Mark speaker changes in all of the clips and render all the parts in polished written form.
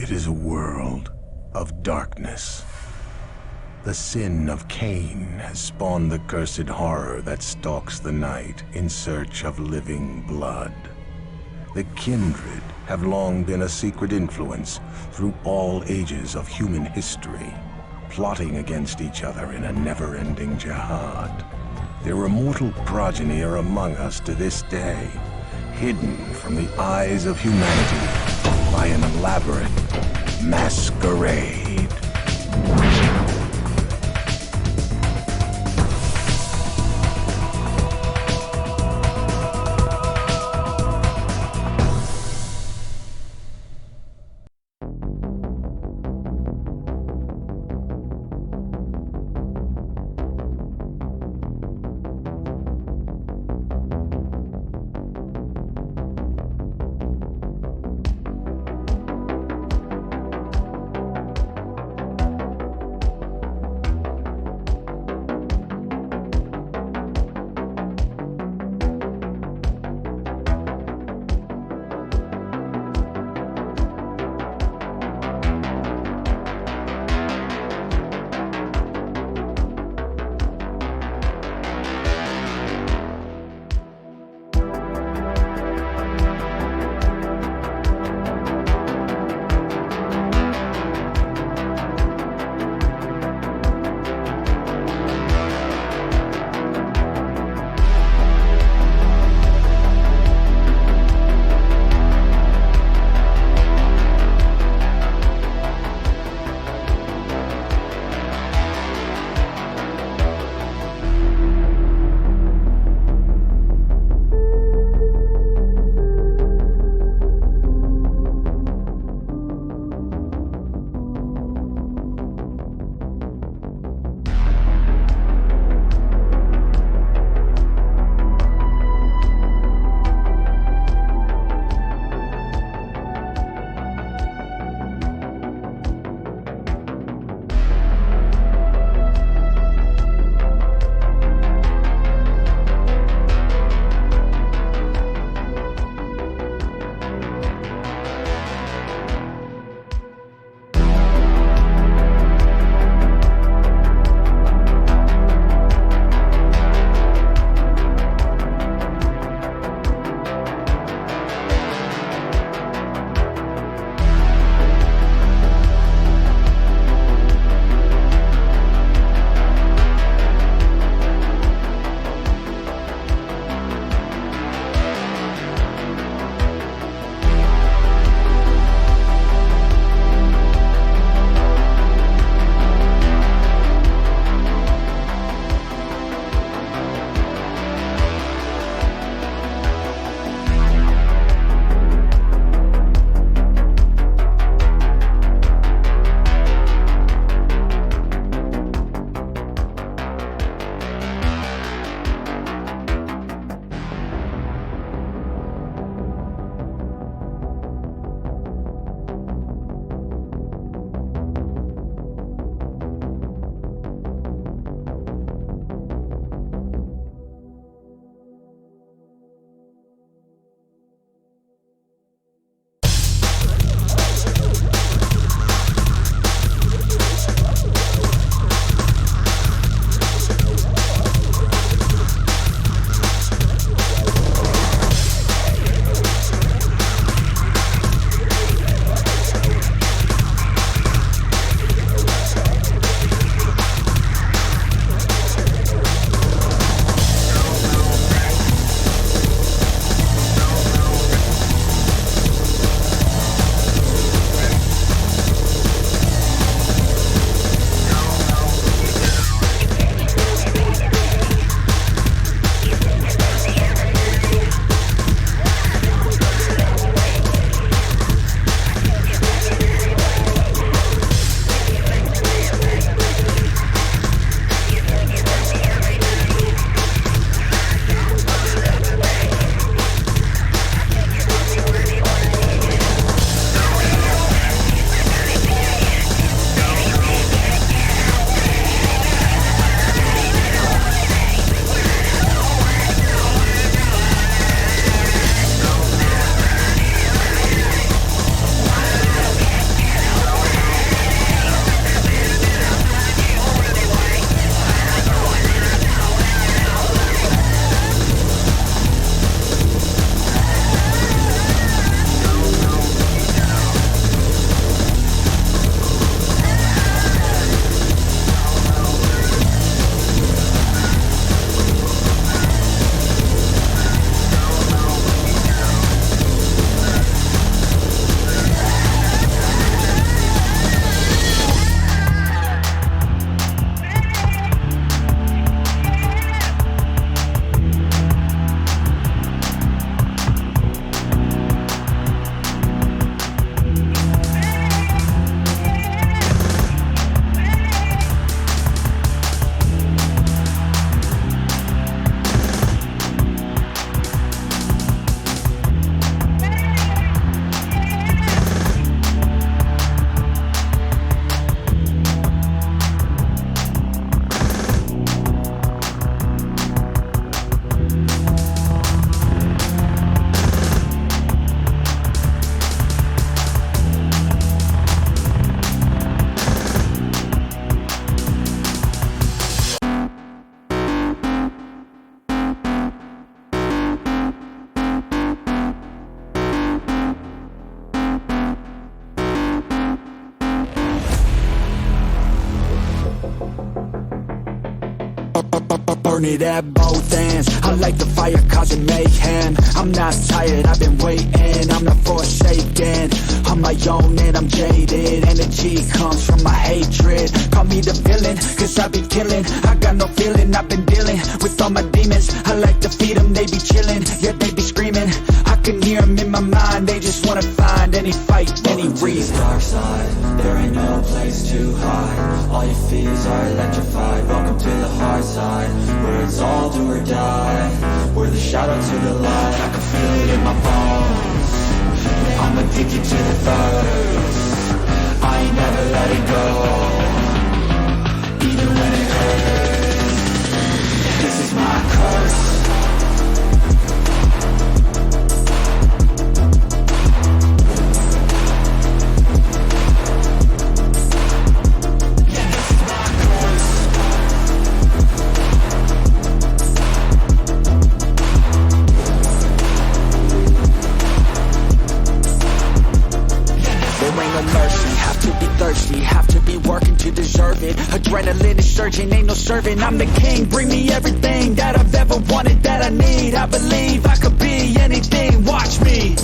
Speaker 1: It is a world of darkness. The sin of Cain has spawned the cursed horror that stalks the night in search of living blood. The kindred have long been a secret influence through all ages of human history, plotting against each other in a never-ending jihad. Their immortal progeny are among us to this day, hidden from the eyes of humanity by an elaborate masquerade.
Speaker 2: burn it at both ends. I like the fire causing mayhem. I'm not tired, I've been waiting, I'm not forsaken. I'm my own and I'm jaded. Energy comes from my hatred. Call me the villain, cause I be killing. I got no feeling, I've been dealing with all my demons. I like to feed them, they be chilling, yeah they be screaming. I can hear them in my mind, they just wanna find any fight, any reason.
Speaker 3: To the dark side, there ain't no place to hide. All your fears are electrified. Welcome to the hard side, where it's all do or die. We're the shadow to the light, I can feel it in my bones. I'm addicted to the thirst, I ain't never letting go, even when it hurts. This is my curse.
Speaker 2: Adrenaline is surging, ain't no serving. I'm the king, bring me everything that I've ever wanted, that I need. I believe I could be anything, watch me.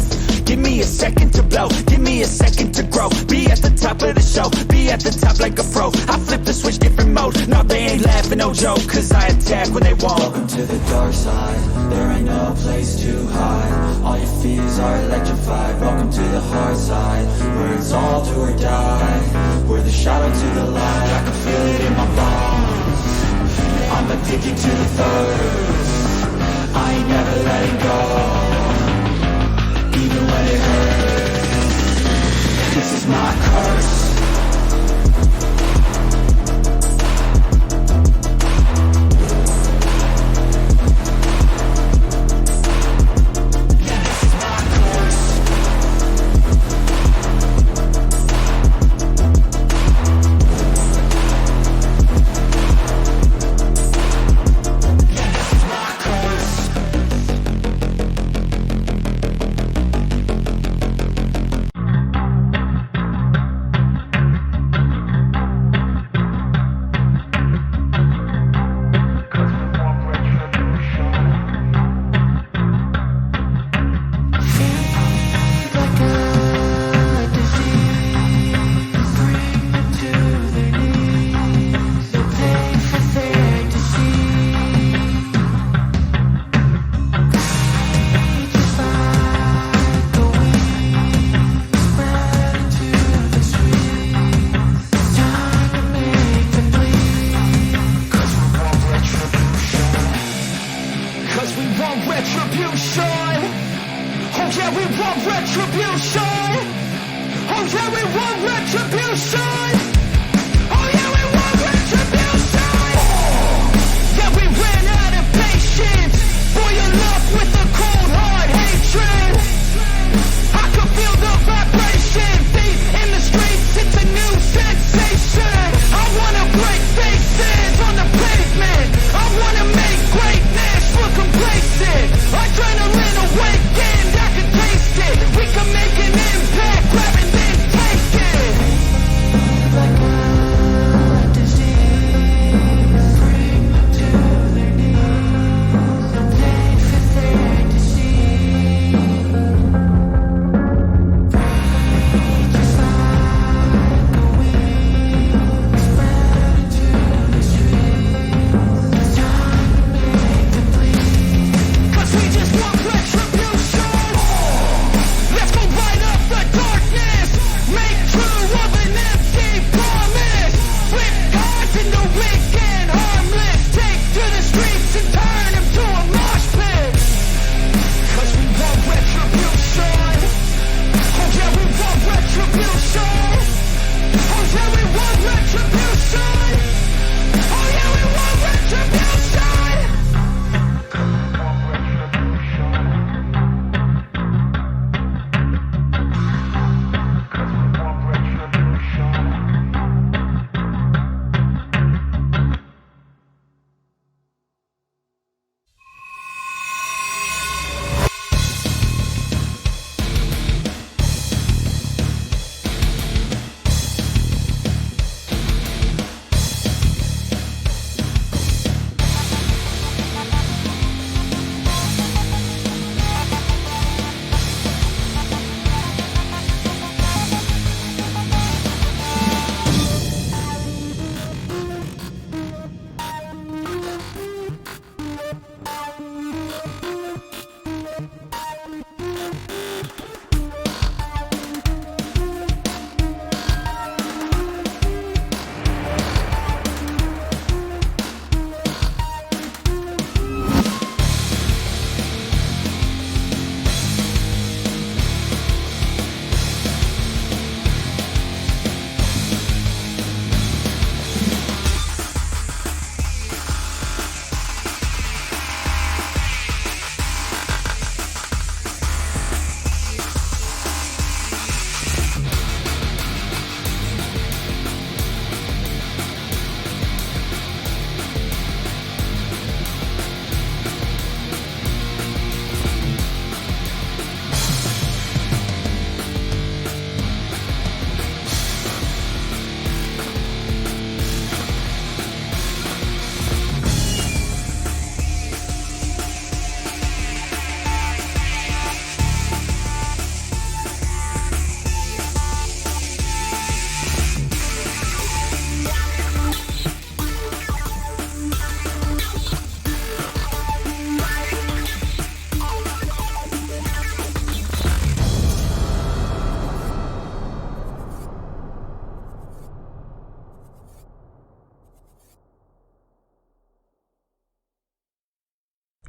Speaker 2: Give me a second to blow, give me a second to grow. Be at the top of the show, be at the top like a pro. I flip the switch, different mode, no they ain't laughing, no joke. Cause I attack when they won't.
Speaker 3: Welcome to the dark side, there ain't no place to hide. All your fears are electrified. Welcome to the hard side, where it's all do or die. We're the shadow to the light, I can feel it in my bones. I'm addicted to the thirst, I ain't never letting go, even when it hurts. This is my curse.
Speaker 4: Like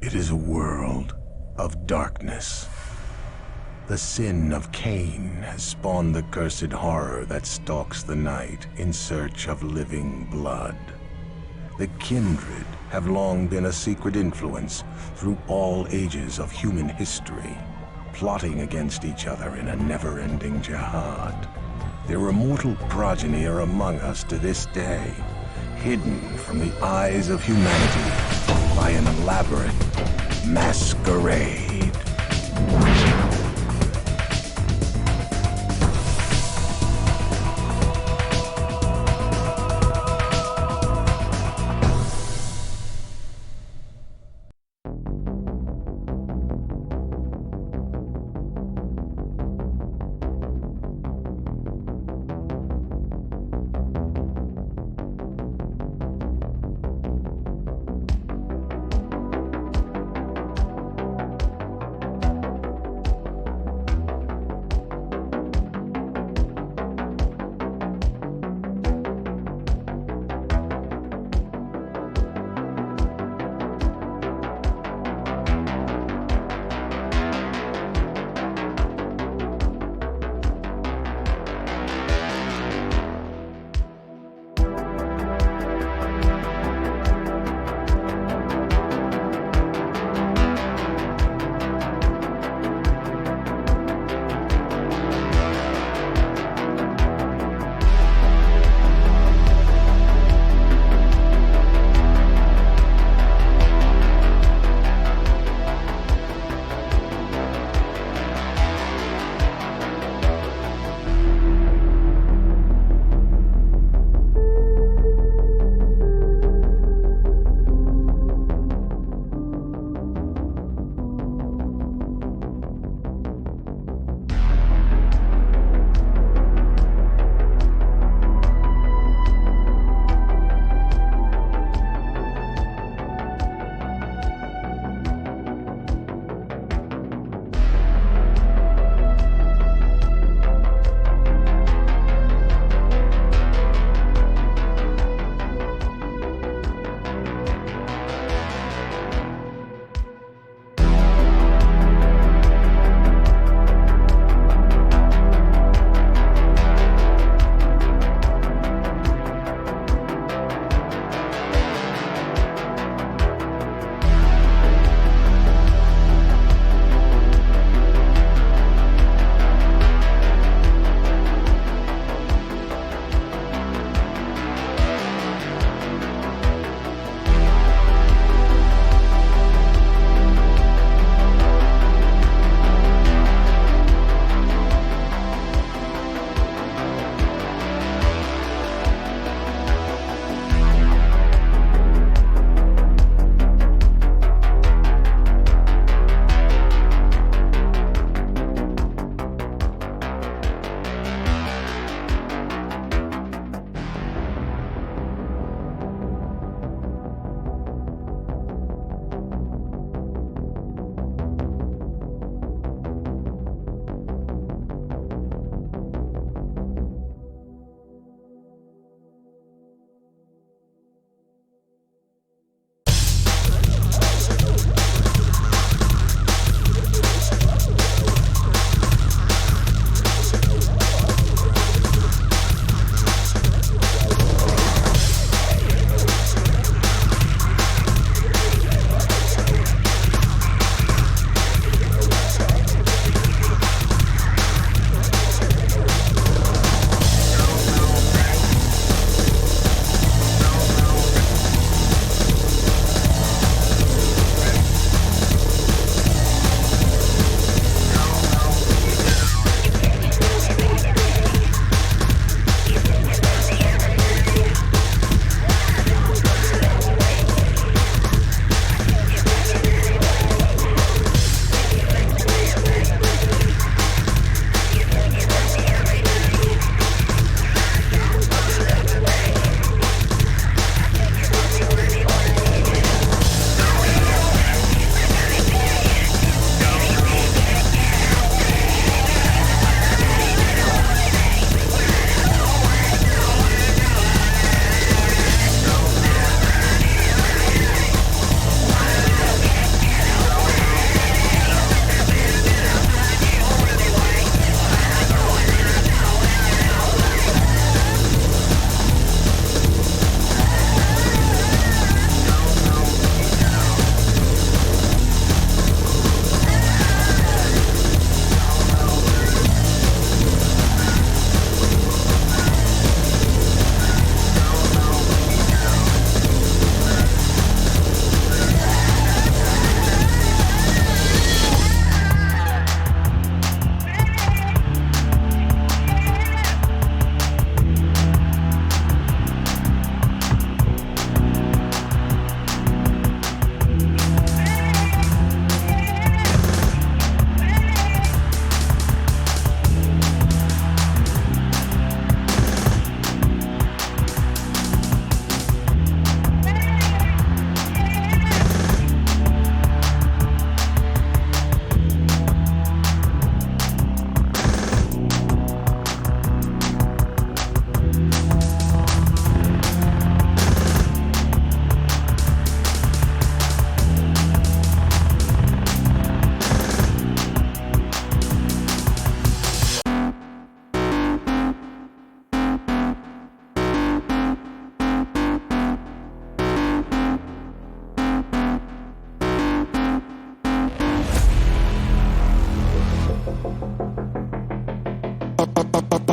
Speaker 1: It is a world of darkness. The sin of Cain has spawned the cursed horror that stalks the night in search of living blood. The kindred have long been a secret influence through all ages of human history, plotting against each other in a never-ending jihad. Their immortal progeny are among us to this day, hidden from the eyes of humanity by an elaborate masquerade.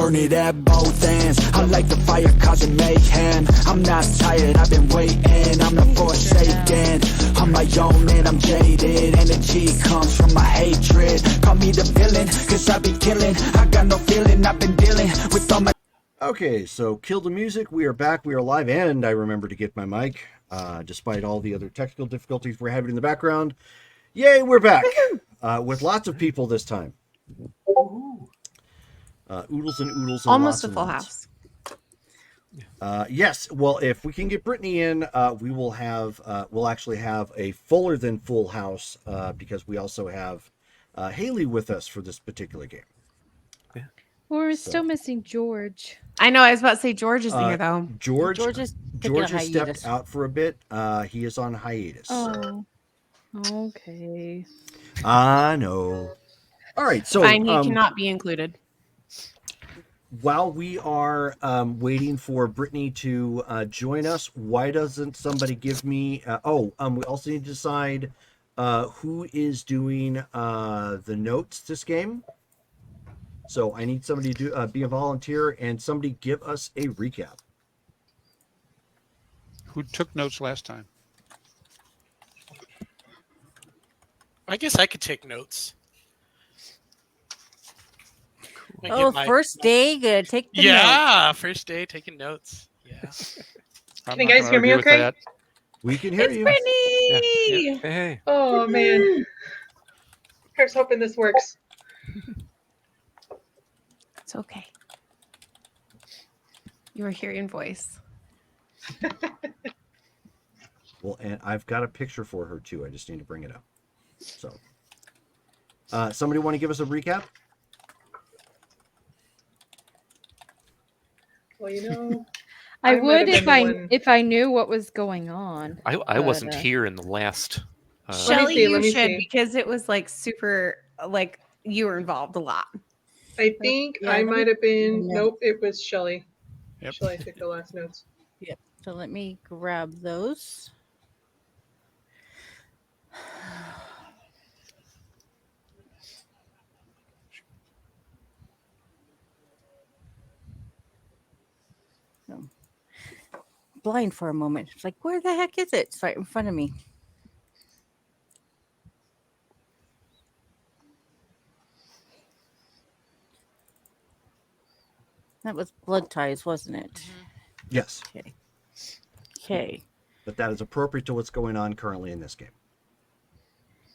Speaker 2: burn it at both ends. I like the fire causing mayhem. I'm not tired, I've been waiting. I'm not forsaken. I'm my own and I'm jaded. Energy comes from my hatred. Call me the villain, cause I be killing. I got no feeling, I've been dealing with all my...
Speaker 4: Okay, so kill the music. We are back. We are live, and I remember to get my mic, despite all the other technical difficulties we're having in the background. Yay, we're back with lots of people this time. Oodles and oodles. And
Speaker 5: almost
Speaker 4: lots
Speaker 5: a full
Speaker 4: lots.
Speaker 5: house.
Speaker 4: Yes. Well, if we can get Brittany in, we will have. We'll actually have a fuller than full house because we also have Haley with us for this particular game.
Speaker 6: We're still missing George.
Speaker 5: I know. I was about to say George is here though.
Speaker 4: George
Speaker 7: has
Speaker 4: stepped out for a bit. He is on hiatus.
Speaker 6: Oh, okay.
Speaker 4: I know. All right, so
Speaker 5: Fine, he cannot be included.
Speaker 4: while we are waiting for Brittany to join us, why doesn't somebody give me? We also need to decide who is doing the notes this game. So I need somebody to be a volunteer and somebody give us a recap.
Speaker 8: Who took notes last time?
Speaker 9: I guess I could take notes.
Speaker 7: First day, good. Take the notes.
Speaker 9: First day taking notes. Yeah.
Speaker 8: Can
Speaker 10: you guys hear me okay?
Speaker 4: We can hear you.
Speaker 6: Brittany!
Speaker 8: Yeah. Hey.
Speaker 10: Oh man. Here's hoping this works.
Speaker 5: It's okay. You were hearing voice.
Speaker 4: Well, and I've got a picture for her too. I just need to bring it up. So, somebody want to give us a recap?
Speaker 10: Well,
Speaker 6: I would if I knew what was going on.
Speaker 11: I wasn't here in the last.
Speaker 5: Shelly, you should because it was like super. Like you were involved a lot.
Speaker 10: I think I might have been. Nope, it was Shelly.
Speaker 8: Yep.
Speaker 10: Shelly took the last notes.
Speaker 7: Yep. So let me grab those. Blind for a moment. It's like, where the heck is it? It's right in front of me. That was blood ties, wasn't it?
Speaker 4: Mm-hmm. Yes.
Speaker 7: Okay.
Speaker 4: But that is appropriate to what's going on currently in this game.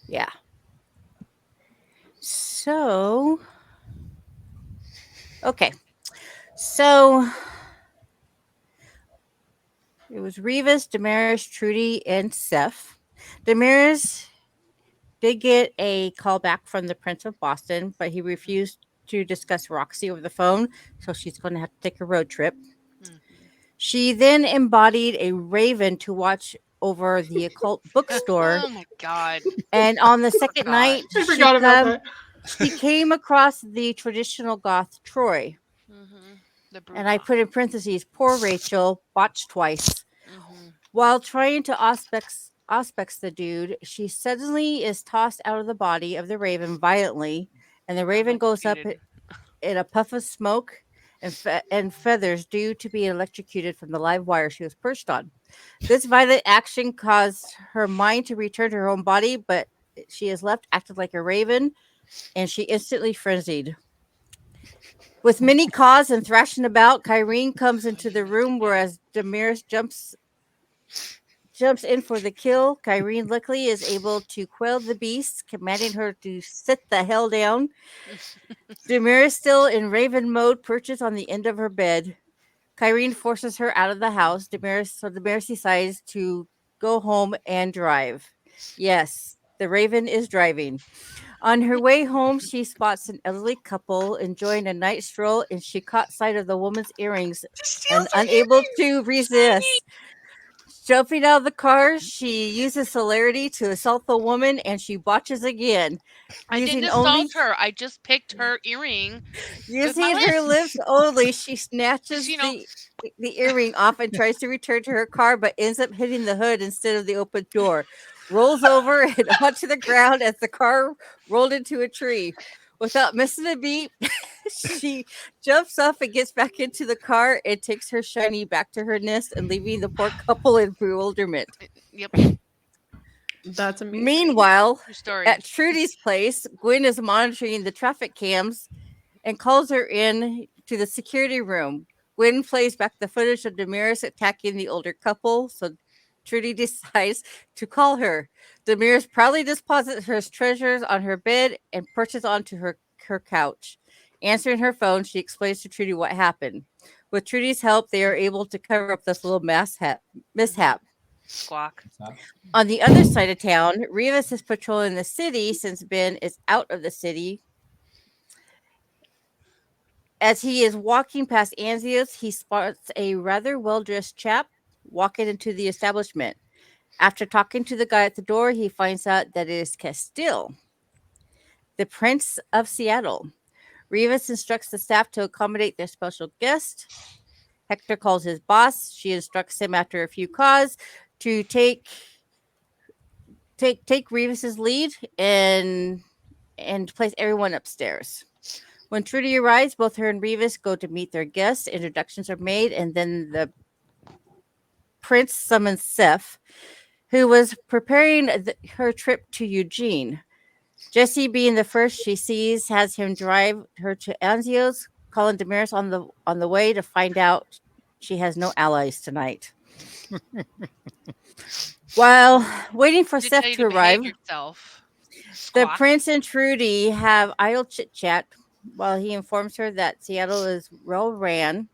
Speaker 7: Yeah. So, okay. So, it was Revis, Damaris, Trudy, and Seth. Damaris did get a call back from the Prince of Boston, but he refused to discuss Roxy over the phone, so she's going to have to take a road trip. Mm-hmm. She then embodied a raven to watch over the occult bookstore.
Speaker 12: Oh my god!
Speaker 7: And on the second night,
Speaker 10: I forgot about that.
Speaker 7: She came across the traditional goth Troy. And I put in parentheses, poor Rachel, botched twice. While trying to auspex the dude, she suddenly is tossed out of the body of the raven violently, and the raven goes up in a puff of smoke and feathers due to be electrocuted from the live wire she was perched on. This violent action caused her mind to return to her own body, but she is left acting like a raven, and she instantly frenzied. With many caws and thrashing about, Kyrene comes into the room, whereas Damaris jumps in for the kill. Kyrene luckily is able to quell the beast, commanding her to sit the hell down. Damaris, still in raven mode, perches on the end of her bed. Kyrene forces her out of the house. Damaris decides to go home and drive. Yes, the raven is driving. On her way home, she spots an elderly couple enjoying a night stroll, and she caught sight of the woman's earrings and unable to resist. Jumping out of the car, she uses celerity to assault the woman, and she botches again.
Speaker 12: I didn't assault her. I just picked her earring.
Speaker 7: Using her lips only, she snatches the earring off and tries to return to her car, but ends up hitting the hood instead of the open door. Rolls over and onto the ground as the car rolled into a tree. Without missing a beat, She jumps off and gets back into the car and takes her shiny back to her nest and leaving the poor couple in bewilderment.
Speaker 12: Yep.
Speaker 10: That's amazing.
Speaker 7: Meanwhile,
Speaker 12: True story.
Speaker 7: at Trudy's place, Gwen is monitoring the traffic cams and calls her in to the security room. Gwen plays back the footage of Damaris attacking the older couple, so Trudy decides to call her. Damaris proudly deposits her treasures on her bed and perches onto her couch. Answering her phone, she explains to Trudy what happened. With Trudy's help, they are able to cover up this little mishap.
Speaker 12: Squawk.
Speaker 7: On the other side of town, Rivas is patrolling the city since Ben is out of the city. As he is walking past Anzio's, he spots a rather well-dressed chap walking into the establishment. After talking to the guy at the door, he finds out that it is Castile, the Prince of Seattle. Rivas instructs the staff to accommodate their special guest. Hector calls his boss. She instructs him after a few calls to take Rivas's lead and place everyone upstairs. When Trudy arrives, both her and Rivas go to meet their guests. Introductions are made, and then the prince summons Seth, who was preparing her trip to Eugene. Jesse, being the first she sees, has him drive her to Anzio's, calling Damaris on the way to find out she has no allies tonight. While waiting for Seth to arrive, the prince and Trudy have idle chit-chat while he informs her that Seattle is well-ran.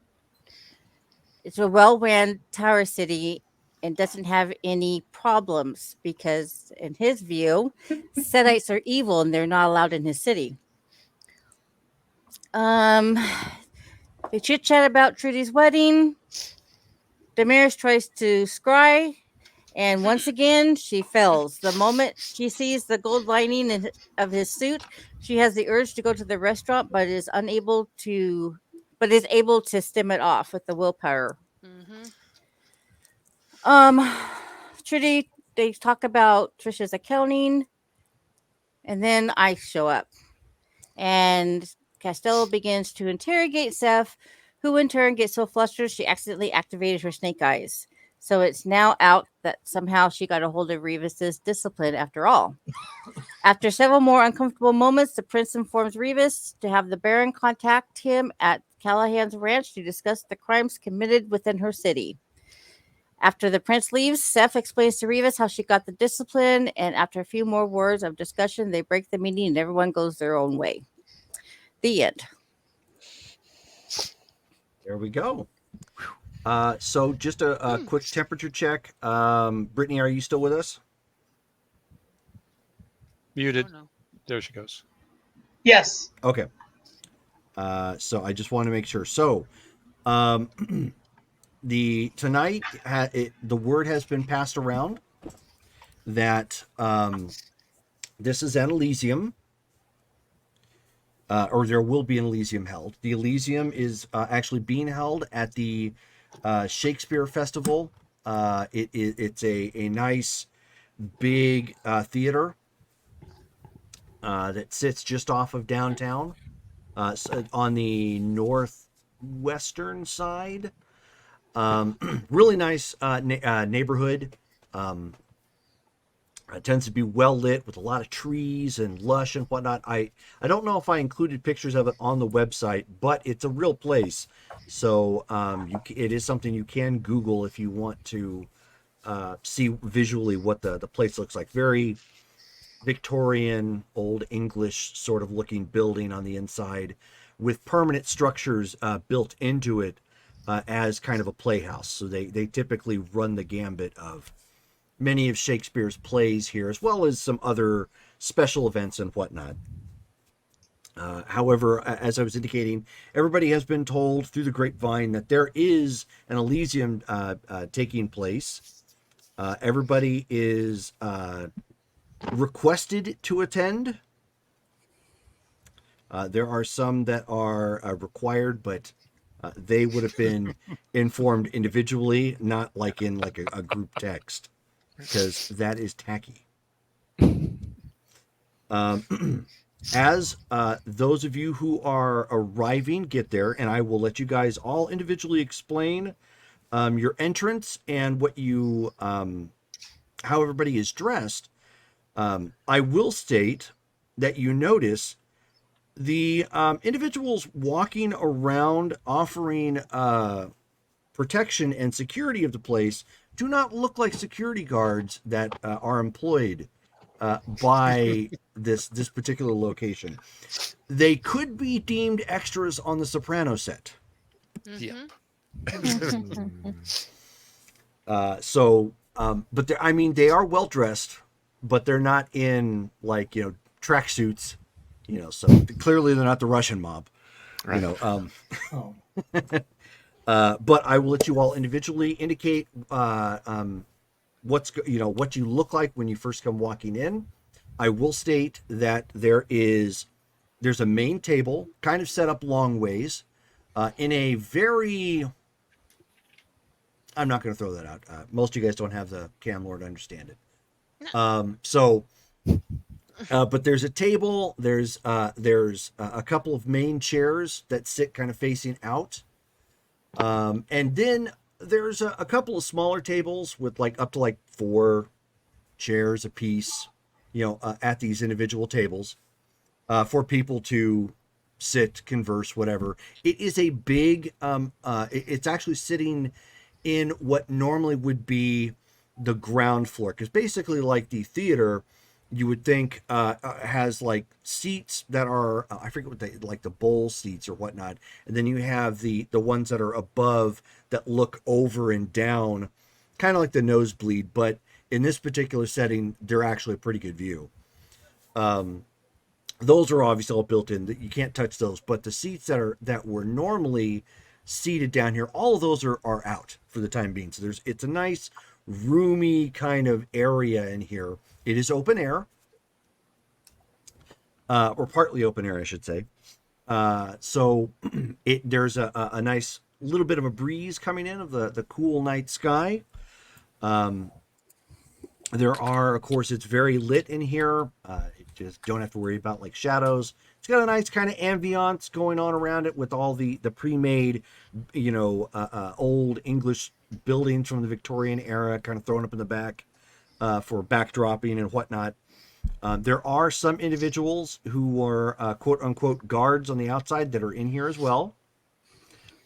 Speaker 7: It's a well-ran tower city and doesn't have any problems because, in his view, Setites are evil and they're not allowed in his city. They chit-chat about Trudy's wedding. Damaris tries to scry, and once again, she fails. The moment she sees the gold lining of his suit, she has the urge to go to the restaurant, but is able to stem it off with the willpower. Trudy, they talk about Trisha's accounting, and then I show up, and Costello begins to interrogate Seth, who in turn gets so flustered she accidentally activated her snake eyes. So it's now out that somehow she got a hold of Rivas's discipline after all. After several more uncomfortable moments, the prince informs Rivas to have the Baron contact him at Callahan's ranch to discuss the crimes committed within her city. After the prince leaves, Seth explains to Rivas how she got the discipline, and after a few more words of discussion, they break the meeting and everyone goes their own way. The end.
Speaker 4: There we go. So just a quick temperature check. Brittany, are you still with us?
Speaker 8: Muted. Oh, no. There she goes.
Speaker 10: Yes.
Speaker 4: Okay. So I just want to make sure. So, the word has been passed around that this is an Elysium, or there will be an Elysium held. The Elysium is actually being held at the Shakespeare Festival. It's a nice big theater that sits just off of downtown, on the northwestern side. Really nice neighborhood. It tends to be well lit with a lot of trees and lush and whatnot. I don't know if I included pictures of it on the website, but it's a real place. So it is something you can Google if you want to see visually what the place looks like. Very Victorian, Old English sort of looking building on the inside with permanent structures built into it as kind of a playhouse. So they typically run the gambit of many of Shakespeare's plays here, as well as some other special events and whatnot. However, as I was indicating, everybody has been told through the grapevine that there is an Elysium taking place. Everybody is requested to attend. There are some that are required, but they would have been informed individually, not like in like a group text, because that is tacky. As those of you who are arriving get there, and I will let you guys all individually explain your entrance and what you, how everybody is dressed. I will state that you notice the individuals walking around offering protection and security of the place do not look like security guards that are employed by this particular location. They could be deemed extras on the Soprano set.
Speaker 12: Mm-hmm.
Speaker 4: But I mean, they are well dressed, but they're not in like tracksuits. So clearly they're not the Russian mob.
Speaker 11: Right.
Speaker 4: But I will let you all individually indicate what you look like when you first come walking in. I will state that there's a main table kind of set up long ways in a very, I'm not going to throw that out. Most of you guys don't have the cam lord to understand it. But there's a table, there's a couple of main chairs that sit kind of facing out. And then there's a couple of smaller tables with up to 4 chairs apiece, at these individual tables for people to sit, converse, whatever. It is a big, it's actually sitting in what normally would be the ground floor. Because basically, like the theater, you would think has seats that are, I forget what they, the bowl seats or whatnot. And then you have the ones that are above that look over and down, kind of like the nosebleed. But in this particular setting, they're actually a pretty good view. Those are obviously all built in, that you can't touch those. But the seats that were normally seated down here, all of those are out for the time being. So it's a nice roomy kind of area in here. It is open air, or partly open air, I should say. So there's a nice little bit of a breeze coming in of the cool night sky. There are, of course, it's very lit in here. You just don't have to worry about shadows. It's got a nice kind of ambiance going on around it with all the pre-made, old English buildings from the Victorian era kind of thrown up in the back for backdropping and whatnot. There are some individuals who are quote unquote guards on the outside that are in here as well.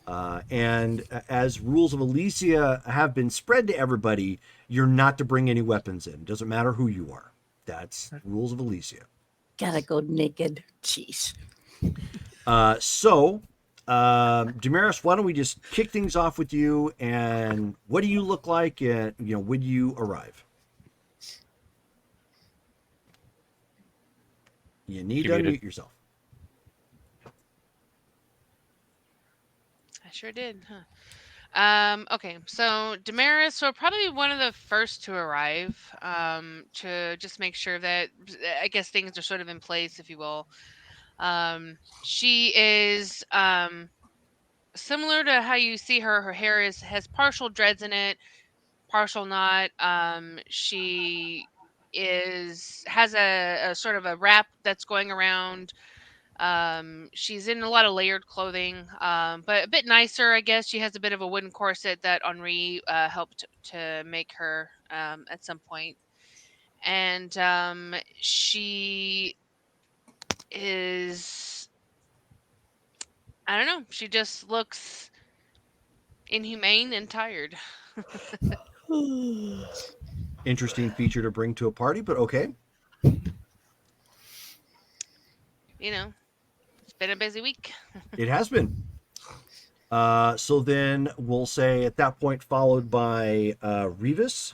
Speaker 4: And as rules of Elysia have been spread to everybody, you're not to bring any weapons in. Doesn't matter who you are. That's rules of Elysia.
Speaker 7: Gotta go naked. Jeez.
Speaker 4: Damaris, why don't we just kick things off with you? And what do you look like? When you arrive? You need to unmute yourself.
Speaker 12: I sure did, huh? Okay, so Damaris, we're probably one of the first to arrive, to just make sure that, I guess, things are sort of in place, if you will. She is similar to how you see her. Her hair has partial dreads in it, partial not. She has a sort of a wrap that's going around. She's in a lot of layered clothing, but a bit nicer, I guess. She has a bit of a wooden corset that Henri helped to make her at some point. And she is, I don't know, she just looks inhumane and tired.
Speaker 4: Interesting feature to bring to a party, but okay.
Speaker 12: It's been a busy week.
Speaker 4: It has been. So then we'll say at that point, followed by Revis.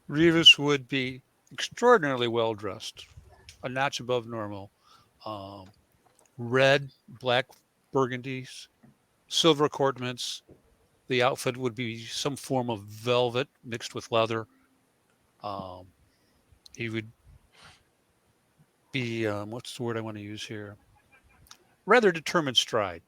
Speaker 8: Revis would be extraordinarily well dressed, a notch above normal. Red, black burgundies, silver cordments. The outfit would be some form of velvet mixed with leather. He would be, what's the word I want to use here? Rather determined stride.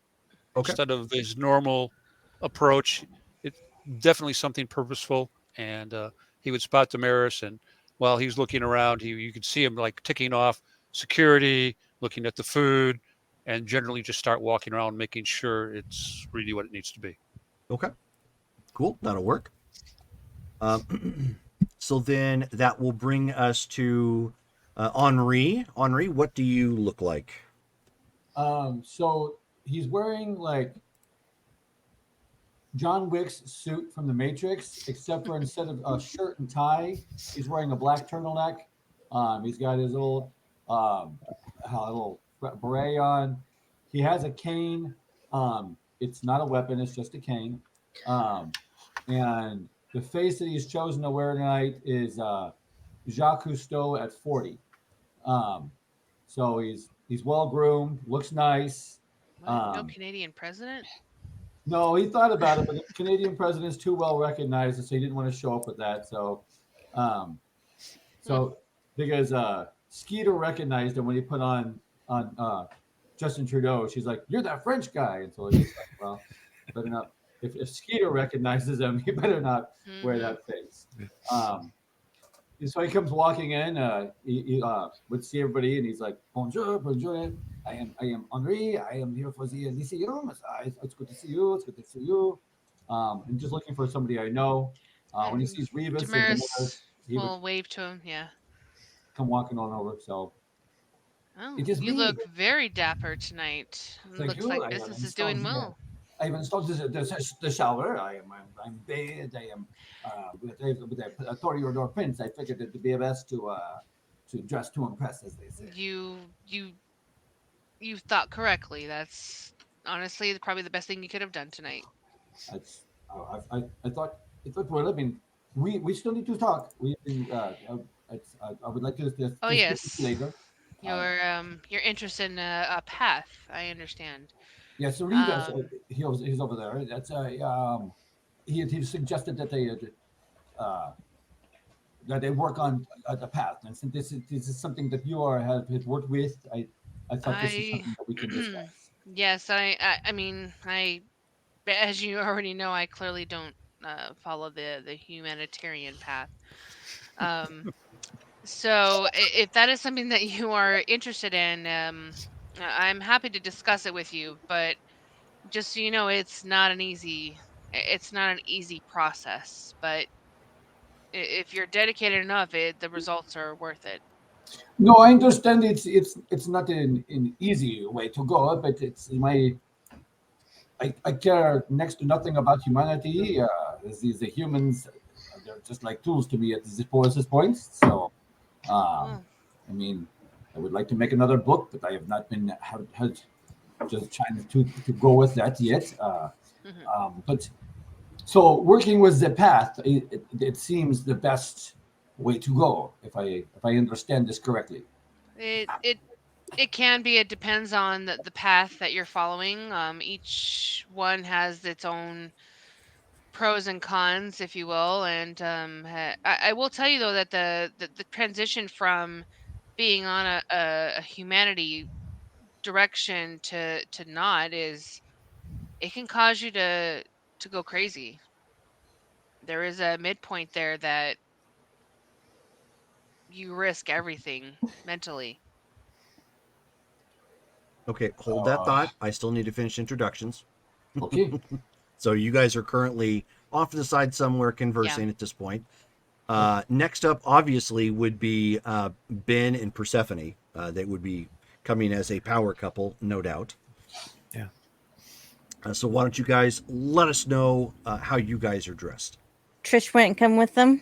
Speaker 4: Okay.
Speaker 8: Instead of his normal approach, it's definitely something purposeful. And he would spot Damaris, and while he's looking around, you could see him ticking off security, looking at the food, and generally just start walking around, making sure it's really what it needs to be.
Speaker 4: Okay, cool. That'll work. So then that will bring us to Henri. Henri, what do you look like?
Speaker 13: So he's wearing like John Wick's suit from The Matrix, except for instead of a shirt and tie, he's wearing a black turtleneck. He's got his little beret on. He has a cane. It's not a weapon; it's just a cane. And the face that he's chosen to wear tonight is Jacques Cousteau at 40. So he's well groomed, looks nice.
Speaker 12: No Canadian president?
Speaker 13: No, he thought about it, but the Canadian president is too well recognized, so he didn't want to show up with that. So, because Skeeter recognized him when he put on Justin Trudeau, she's like, "You're that French guy," and so he's like, "Well, better not." If Skeeter recognizes him, he better not wear that face. And so he comes walking in. He would see everybody, and he's like, "Bonjour, bonjour. I am Henri. I am here for the museum. It's good to see you. It's good to see you." I'm just looking for somebody I know. When he sees Revis,
Speaker 12: Damaris will wave to him. Yeah.
Speaker 13: Come walking on over. So.
Speaker 12: Oh, you look very dapper tonight. Looks like business is doing well.
Speaker 13: I have installed the shower. I'm bathed. I am with a Toreador prince. I figured it would be best to dress to impress, as they say.
Speaker 12: You thought correctly. That's honestly probably the best thing you could have done tonight.
Speaker 13: I thought well. I mean, we still need to talk. I would like to discuss
Speaker 12: yes.
Speaker 13: later.
Speaker 12: You're interested in a path. I understand.
Speaker 13: Yeah, so Revis, he's over there. That's he suggested that they work on the path, and since this is something that you have worked with, I thought this is something that we can discuss.
Speaker 12: Yes, I mean, as you already know, I clearly don't follow the humanitarian path. So if that is something that you are interested in, I'm happy to discuss it with you, but just so you know, it's not an easy process, but if you're dedicated enough, the results are worth it.
Speaker 13: No, I understand it's not an easy way to go, but it's I care next to nothing about humanity. The humans, they're just like tools to me at this point. So, I mean, I would like to make another book, but I have not been just trying to go with that yet. But so working with the path, it seems the best way to go, if I understand this correctly.
Speaker 12: It can be. It depends on the path that you're following. Each one has its own pros and cons, if you will. And I will tell you though that the transition from being on a humanity direction to not it can cause you to go crazy. There is a midpoint there that you risk everything mentally.
Speaker 4: Okay, hold that thought. I still need to finish introductions.
Speaker 13: Okay.
Speaker 4: So you guys are currently off to the side somewhere conversing at this point. Next up, obviously, would be Ben and Persephone. They would be coming as a power couple, no doubt.
Speaker 11: Yeah.
Speaker 4: So why don't you guys let us know how you guys are dressed?
Speaker 7: Trish went and come with them.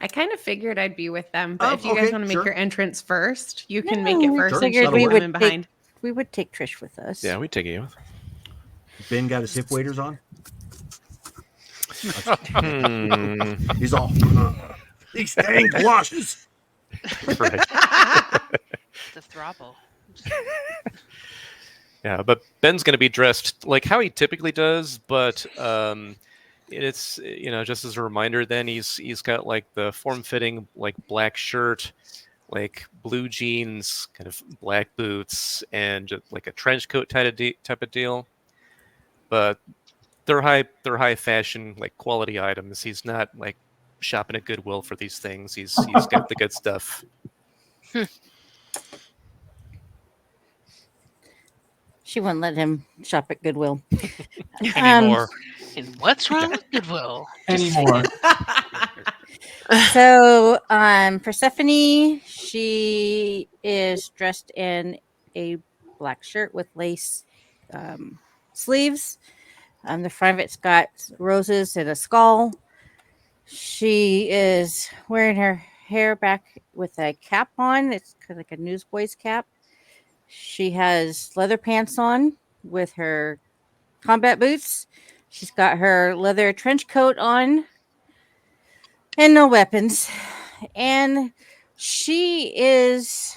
Speaker 5: I kind of figured I'd be with them, but if you guys want to make your entrance first, you can make it first.
Speaker 7: Figured we would take Trish with us.
Speaker 11: Yeah, we'd take you with.
Speaker 4: Ben got his hip waders on. He's all these dang blushes.
Speaker 11: Right.
Speaker 12: The throttle.
Speaker 11: Yeah, but Ben's going to be dressed like how he typically does, but it's just as a reminder. Then he's got like the form-fitting like black shirt, like blue jeans, kind of black boots, and just like a trench coat type of deal. But they're high fashion, like quality items. He's not like shopping at Goodwill for these things. He's got the good stuff.
Speaker 7: She wouldn't let him shop at Goodwill
Speaker 8: anymore.
Speaker 12: And what's wrong with Goodwill?
Speaker 13: Anymore.
Speaker 7: So, Persephone, she is dressed in a black shirt with lace sleeves. The front of it's got roses and a skull. She is wearing her hair back with a cap on. It's kind of like a newsboy's cap. She has leather pants on with her combat boots. She's got her leather trench coat on and no weapons. And she is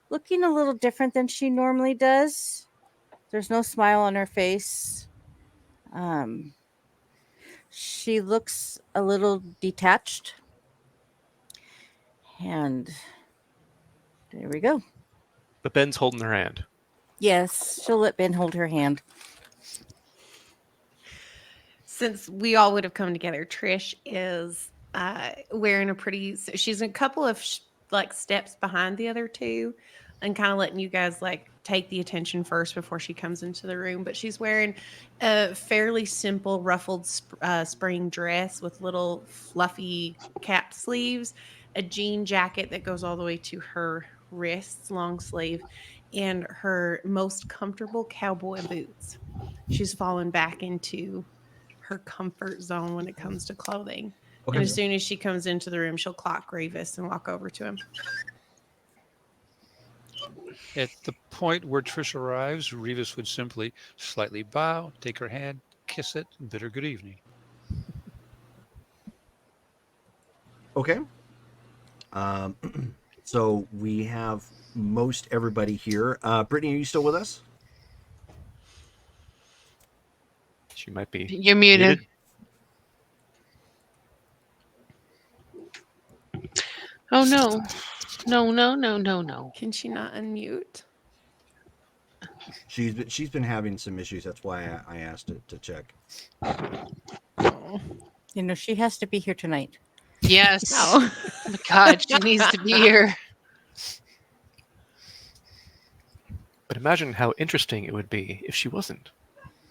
Speaker 7: looking a little different than she normally does. There's no smile on her face. She looks a little detached. And there we go.
Speaker 11: But Ben's holding her hand.
Speaker 7: Yes, she'll let Ben hold her hand.
Speaker 5: Since we all would have come together, Trish is wearing she's a couple of steps behind the other two and kind of letting you guys take the attention first before she comes into the room. But she's wearing a fairly simple ruffled spring dress with little fluffy cap sleeves, a jean jacket that goes all the way to her wrists, long sleeve, and her most comfortable cowboy boots. She's fallen back into her comfort zone when it comes to clothing. Okay. And as soon as she comes into the room, she'll clock Grievous and walk over to him.
Speaker 8: At the point where Trish arrives, Grievous would simply slightly bow, take her hand, kiss it, and bid her good evening.
Speaker 4: Okay. So we have most everybody here. Brittany, are you still with us?
Speaker 11: She might be.
Speaker 12: You're muted. Oh no. No.
Speaker 5: Can she not unmute?
Speaker 4: She's been having some issues. That's why I asked it to check.
Speaker 7: She has to be here tonight.
Speaker 12: Yes. Oh my God, she needs to be here.
Speaker 11: But imagine how interesting it would be if she wasn't.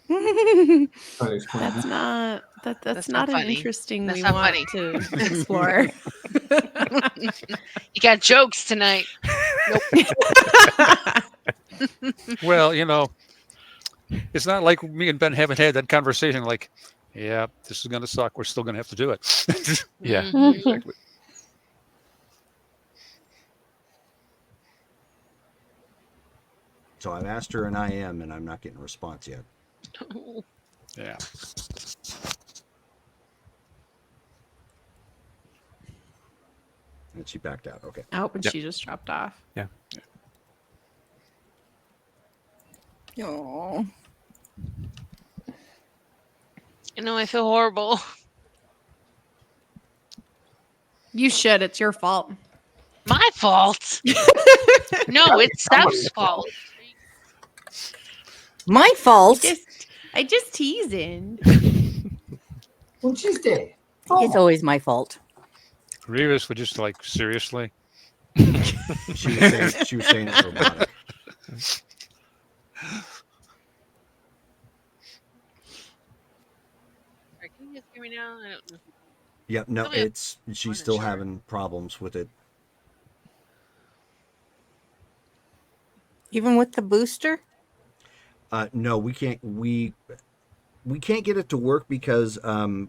Speaker 5: That's not an
Speaker 12: funny.
Speaker 5: Interesting
Speaker 12: That's
Speaker 5: we
Speaker 12: not
Speaker 5: want
Speaker 12: funny.
Speaker 5: to explore.
Speaker 12: You got jokes tonight.
Speaker 8: Nope. Well, it's not like me and Ben haven't had that conversation like, yeah, this is going to suck. We're still going to have to do it.
Speaker 11: Yeah,
Speaker 8: exactly.
Speaker 4: So I've asked her an IM and I'm not getting a response yet.
Speaker 8: Yeah.
Speaker 4: And she backed out. Okay.
Speaker 5: Oh, and she just dropped off.
Speaker 11: Yeah.
Speaker 7: Oh.
Speaker 12: I feel horrible.
Speaker 5: You should. It's your fault.
Speaker 12: My fault? No, it's Steph's fault.
Speaker 7: My fault?
Speaker 5: I just teasing.
Speaker 13: Well, she's dead.
Speaker 7: It's always my fault.
Speaker 8: Grievous would just seriously.
Speaker 4: She was saying it robotic.
Speaker 12: Can you just hear me now? I don't know.
Speaker 4: Yeah, no, she's still having problems with it.
Speaker 7: Even with the booster?
Speaker 4: No, we can't. We can't get it to work because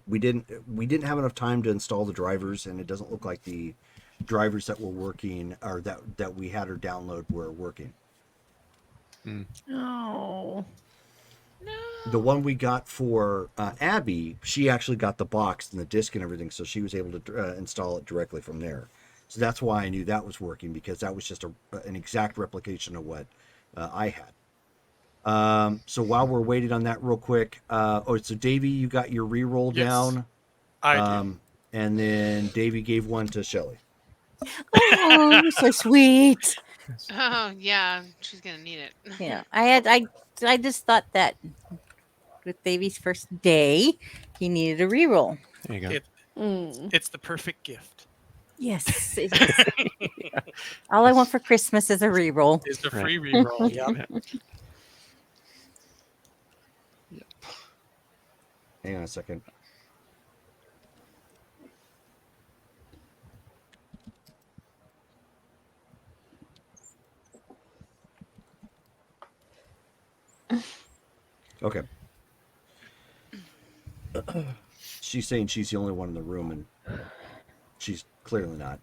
Speaker 4: we didn't have enough time to install the drivers, and it doesn't look like the drivers that were working or that we had her download were working.
Speaker 5: Oh.
Speaker 4: The one we got for Abby, she actually got the box and the disc and everything, so she was able to install it directly from there. So that's why I knew that was working, because that was just an exact replication of what I had. So while we're waiting on that real quick, so Davey, you got your reroll down.
Speaker 9: I do.
Speaker 4: And then Davey gave one to Shelly.
Speaker 7: Oh, so sweet.
Speaker 12: Oh yeah, she's gonna need it.
Speaker 7: Yeah, I just thought that with Davey's first day, he needed a reroll.
Speaker 11: There you go.
Speaker 9: It's the perfect gift.
Speaker 7: Yes. It is. All I want for Christmas is a reroll.
Speaker 9: It's the free reroll. Yeah.
Speaker 4: Hang on a second. Okay. She's saying she's the only one in the room, and she's clearly not.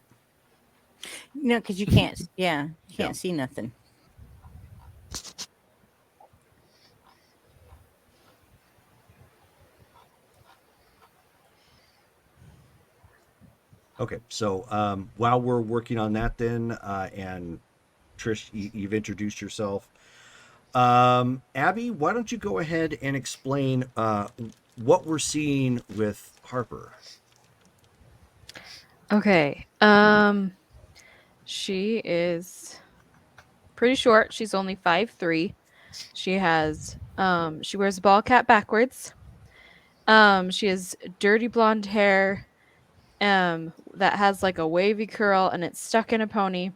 Speaker 7: No, because you can't. Yeah, you can't see nothing.
Speaker 4: Okay, so while we're working on that, then, and Trish, you've introduced yourself. Abby, why don't you go ahead and explain what we're seeing with Harper?
Speaker 6: Okay. She is pretty short. She's only 5'3". She has she wears a ball cap backwards. She has dirty blonde hair that has like a wavy curl and it's stuck in a pony.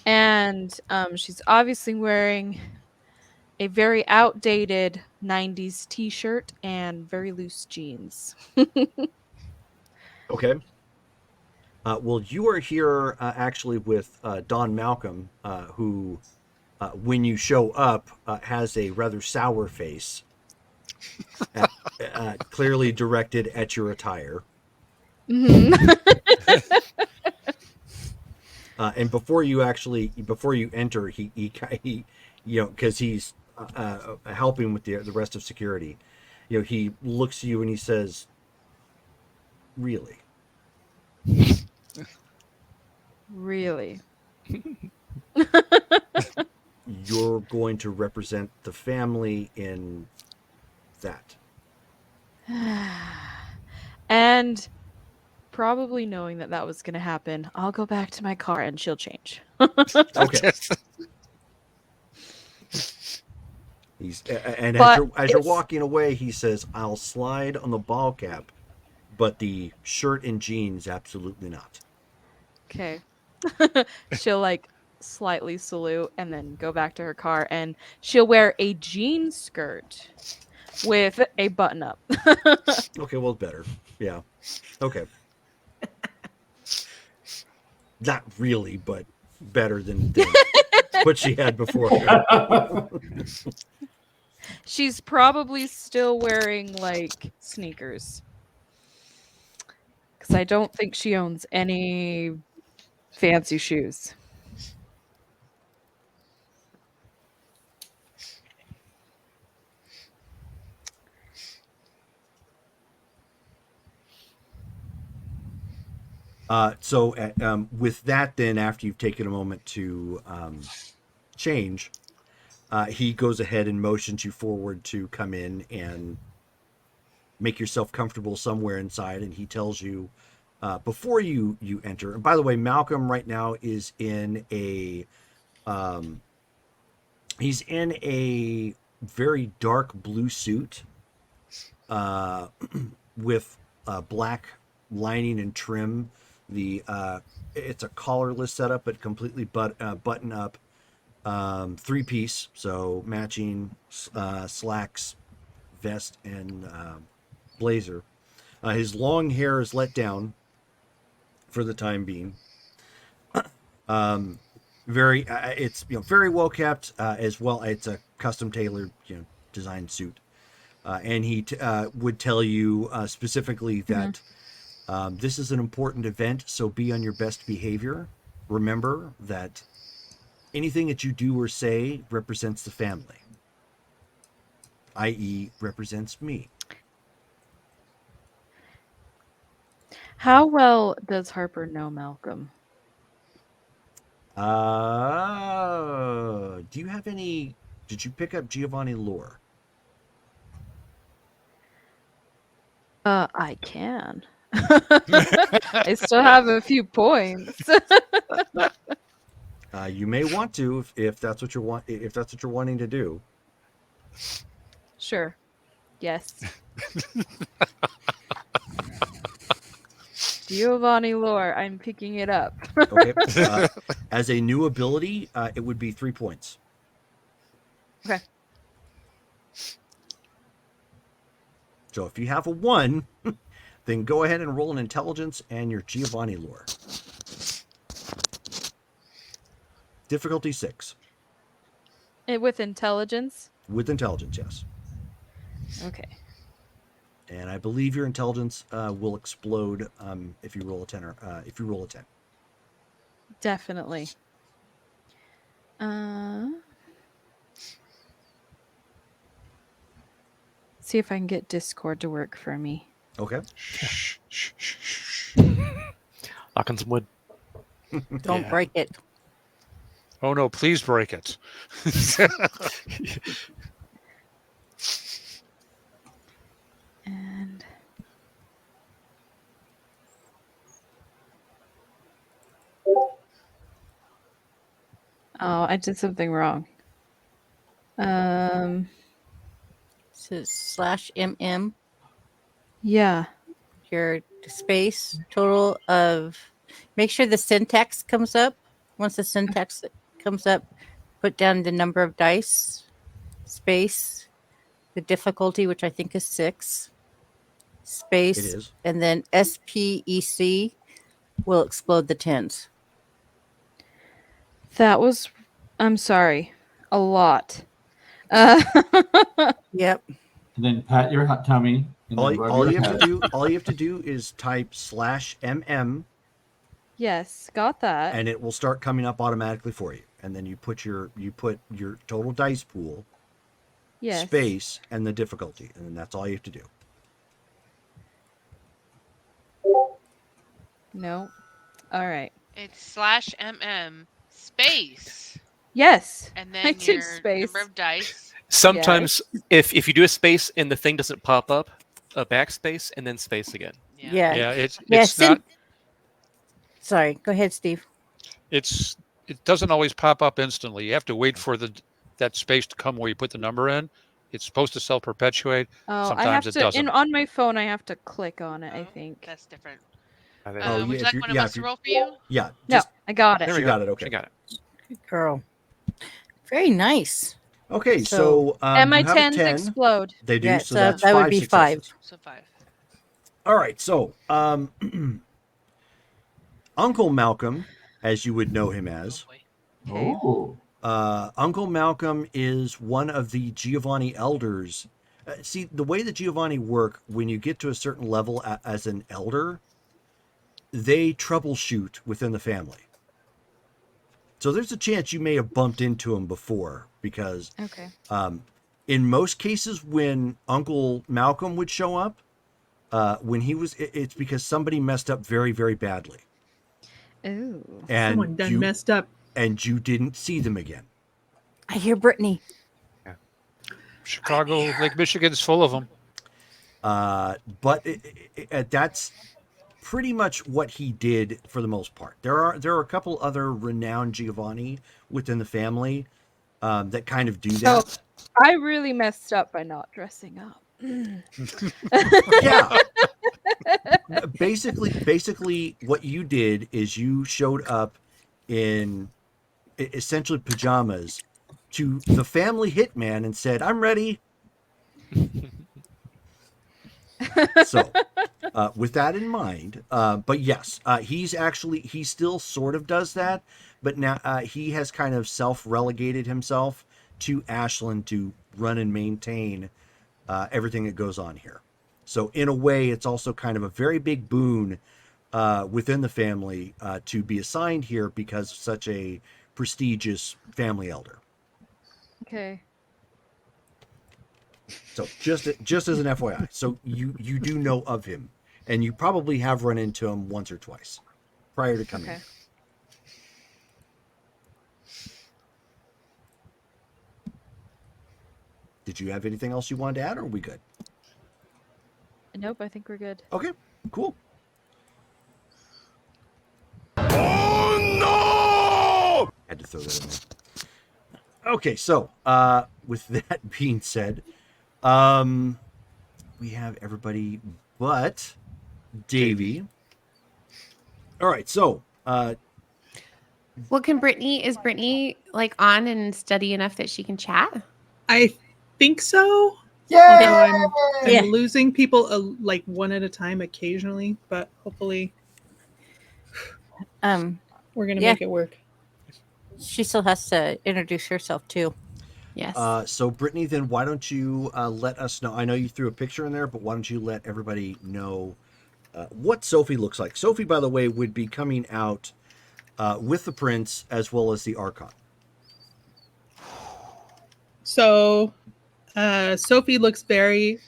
Speaker 6: And she's obviously wearing a very outdated 90s t-shirt and very loose jeans.
Speaker 4: Okay. Well, you are here actually with Don Malcolm, who, when you show up, has a rather sour face, clearly directed at your attire.
Speaker 6: Mhm.
Speaker 4: And before you enter, he you know, because he's helping with the rest of security, you know, he looks at you and he says, "Really?
Speaker 6: Really?
Speaker 4: You're going to represent the family in that?"
Speaker 6: And probably knowing that that was going to happen, I'll go back to my car and she'll change.
Speaker 4: Okay. He's and as you're walking away, he says, "I'll slide on the ball cap, but the shirt and jeans, absolutely not."
Speaker 6: Okay. She'll like slightly salute and then go back to her car and she'll wear a jean skirt with a button up.
Speaker 4: Okay, well, better. Yeah. Okay. Not really, but better than what she had before.
Speaker 6: She's probably still wearing like sneakers. Because I don't think she owns any fancy shoes.
Speaker 4: So with that, then after you've taken a moment to change, he goes ahead and motions you forward to come in and make yourself comfortable somewhere inside. And he tells you before you enter. And by the way, Malcolm right now is in a he's in a very dark blue suit with black lining and trim. It's a collarless setup, but completely button up, 3-piece, so matching slacks, vest, and blazer. His long hair is let down for the time being. Very, it's very well kept as well. It's a custom tailored design suit, and he would tell you specifically that. This is an important event, so be on your best behavior. Remember that anything that you do or say represents the family, i.e., represents me.
Speaker 6: How well does Harper know Malcolm?
Speaker 4: Do you have any? Did you pick up Giovanni lore?
Speaker 6: I can. I still have a few points.
Speaker 4: You may want to if that's what you're wanting to do.
Speaker 6: Sure. Yes. Giovanni lore. I'm picking it up.
Speaker 4: Okay. As a new ability, it would be 3 points.
Speaker 6: Okay.
Speaker 4: So if you have a 1, then go ahead and roll an intelligence and your Giovanni lore. Difficulty 6.
Speaker 6: With intelligence?
Speaker 4: With intelligence, yes.
Speaker 6: Okay.
Speaker 4: And I believe your intelligence will explode if you roll a 10 if you roll a 10.
Speaker 6: Definitely. See if I can get Discord to work for me.
Speaker 4: Okay.
Speaker 11: Knock on some wood.
Speaker 7: Don't break it.
Speaker 8: Oh no, please break it.
Speaker 6: And oh, I did something wrong.
Speaker 7: So /mm.
Speaker 6: Yeah.
Speaker 7: Your space total of. Make sure the syntax comes up. Once the syntax comes up, put down the number of dice, space, the difficulty, which I think is 6, space,
Speaker 4: It is.
Speaker 7: and then SPEC will explode the 10s.
Speaker 6: That was, I'm sorry, a lot.
Speaker 7: Yep.
Speaker 13: And then pat your tummy. And then rub
Speaker 4: All
Speaker 13: your
Speaker 4: you have
Speaker 13: head.
Speaker 4: to do, all you have to do is type /mm,
Speaker 6: Yes, got that.
Speaker 4: and it will start coming up automatically for you. And then you put your total dice pool,
Speaker 6: Yes.
Speaker 4: space, and the difficulty, and then that's all you have to do.
Speaker 6: No. All right.
Speaker 12: It's /mm space.
Speaker 6: Yes.
Speaker 12: And
Speaker 6: I
Speaker 12: then
Speaker 6: did
Speaker 12: your
Speaker 6: space.
Speaker 12: number of dice.
Speaker 11: Sometimes, if you do a space and the thing doesn't pop up, a backspace and then space again.
Speaker 7: Yeah.
Speaker 8: Yeah, it's
Speaker 7: syn-
Speaker 8: not.
Speaker 7: Sorry. Go ahead, Steve.
Speaker 8: It doesn't always pop up instantly. You have to wait for that space to come where you put the number in. It's supposed to self-perpetuate.
Speaker 6: Oh,
Speaker 8: Sometimes
Speaker 6: I have
Speaker 8: it
Speaker 6: to.
Speaker 8: doesn't.
Speaker 6: On my phone, I have to click on it. I think.
Speaker 12: That's different.
Speaker 4: Oh,
Speaker 12: would
Speaker 4: yeah,
Speaker 12: you like one of us to roll for you?
Speaker 4: Yeah.
Speaker 6: No, I got it.
Speaker 4: She got it. Okay.
Speaker 11: She got it.
Speaker 7: Good girl. Very nice.
Speaker 4: Okay, so
Speaker 6: and my
Speaker 4: you have a
Speaker 6: 10s
Speaker 4: 10.
Speaker 6: explode.
Speaker 4: They do,
Speaker 7: Yeah,
Speaker 4: so
Speaker 7: so
Speaker 4: that's
Speaker 7: that would
Speaker 4: 5
Speaker 7: be
Speaker 4: successes.
Speaker 7: 5.
Speaker 12: So 5.
Speaker 4: All right, so Uncle Malcolm, as you would know him as,
Speaker 6: Okay.
Speaker 13: Oh.
Speaker 4: Uncle Malcolm is one of the Giovanni elders. See, the way the Giovanni work, when you get to a certain level as an elder, they troubleshoot within the family. So there's a chance you may have bumped into him before, because
Speaker 6: Okay.
Speaker 4: in most cases when Uncle Malcolm would show up, when he was, it's because somebody messed up very, very badly.
Speaker 6: Ooh.
Speaker 4: And
Speaker 10: Someone done messed up.
Speaker 4: And you didn't see them again.
Speaker 7: I hear Brittany.
Speaker 8: Chicago, Lake Michigan's full of them.
Speaker 4: But that's pretty much what he did for the most part. There are a couple other renowned Giovanni within the family that kind of do that.
Speaker 6: So I really messed up by not dressing up.
Speaker 4: Yeah. Basically, what you did is you showed up in essentially pajamas to the family hitman and said, "I'm ready." So, with that in mind, but yes, he still sort of does that, but now he has kind of self-relegated himself to Ashland to run and maintain everything that goes on here. So in a way, it's also kind of a very big boon within the family to be assigned here because of such a prestigious family elder.
Speaker 6: Okay.
Speaker 4: So just as an FYI, so you do know of him, and you probably have run into him once or twice prior to coming.
Speaker 6: Okay.
Speaker 4: Did you have anything else you wanted to add, or are we good?
Speaker 6: Nope, I think we're good.
Speaker 4: Okay, cool. Oh no! Had to throw that in there. Okay, so with that being said, we have everybody but Davey. All right, so
Speaker 5: Well, is Brittany like on and steady enough that she can chat?
Speaker 10: I think so. Although I'm
Speaker 7: Yeah.
Speaker 10: losing people like one at a time occasionally, but hopefully we're gonna
Speaker 7: Yeah.
Speaker 10: make it work.
Speaker 7: She still has to introduce herself too.
Speaker 5: Yes.
Speaker 4: So Brittany, then why don't you let us know? I know you threw a picture in there, but why don't you let everybody know what Sophie looks like? Sophie, by the way, would be coming out with the prince as well as the Archon.
Speaker 10: So Sophie looks very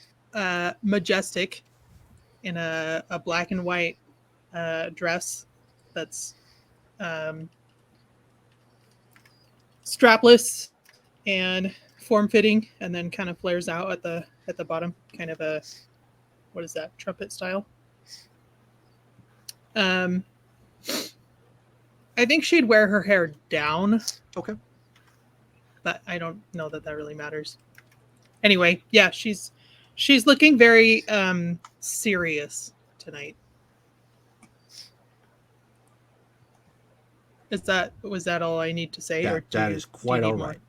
Speaker 10: majestic in a black and white dress that's strapless and form fitting, and then kind of flares out at the bottom, kind of a, what is that, trumpet style. I think she'd wear her hair down.
Speaker 4: Okay.
Speaker 10: But I don't know that really matters. Anyway, yeah, she's looking very serious tonight. Was that all I need to say?
Speaker 4: That is quite all right.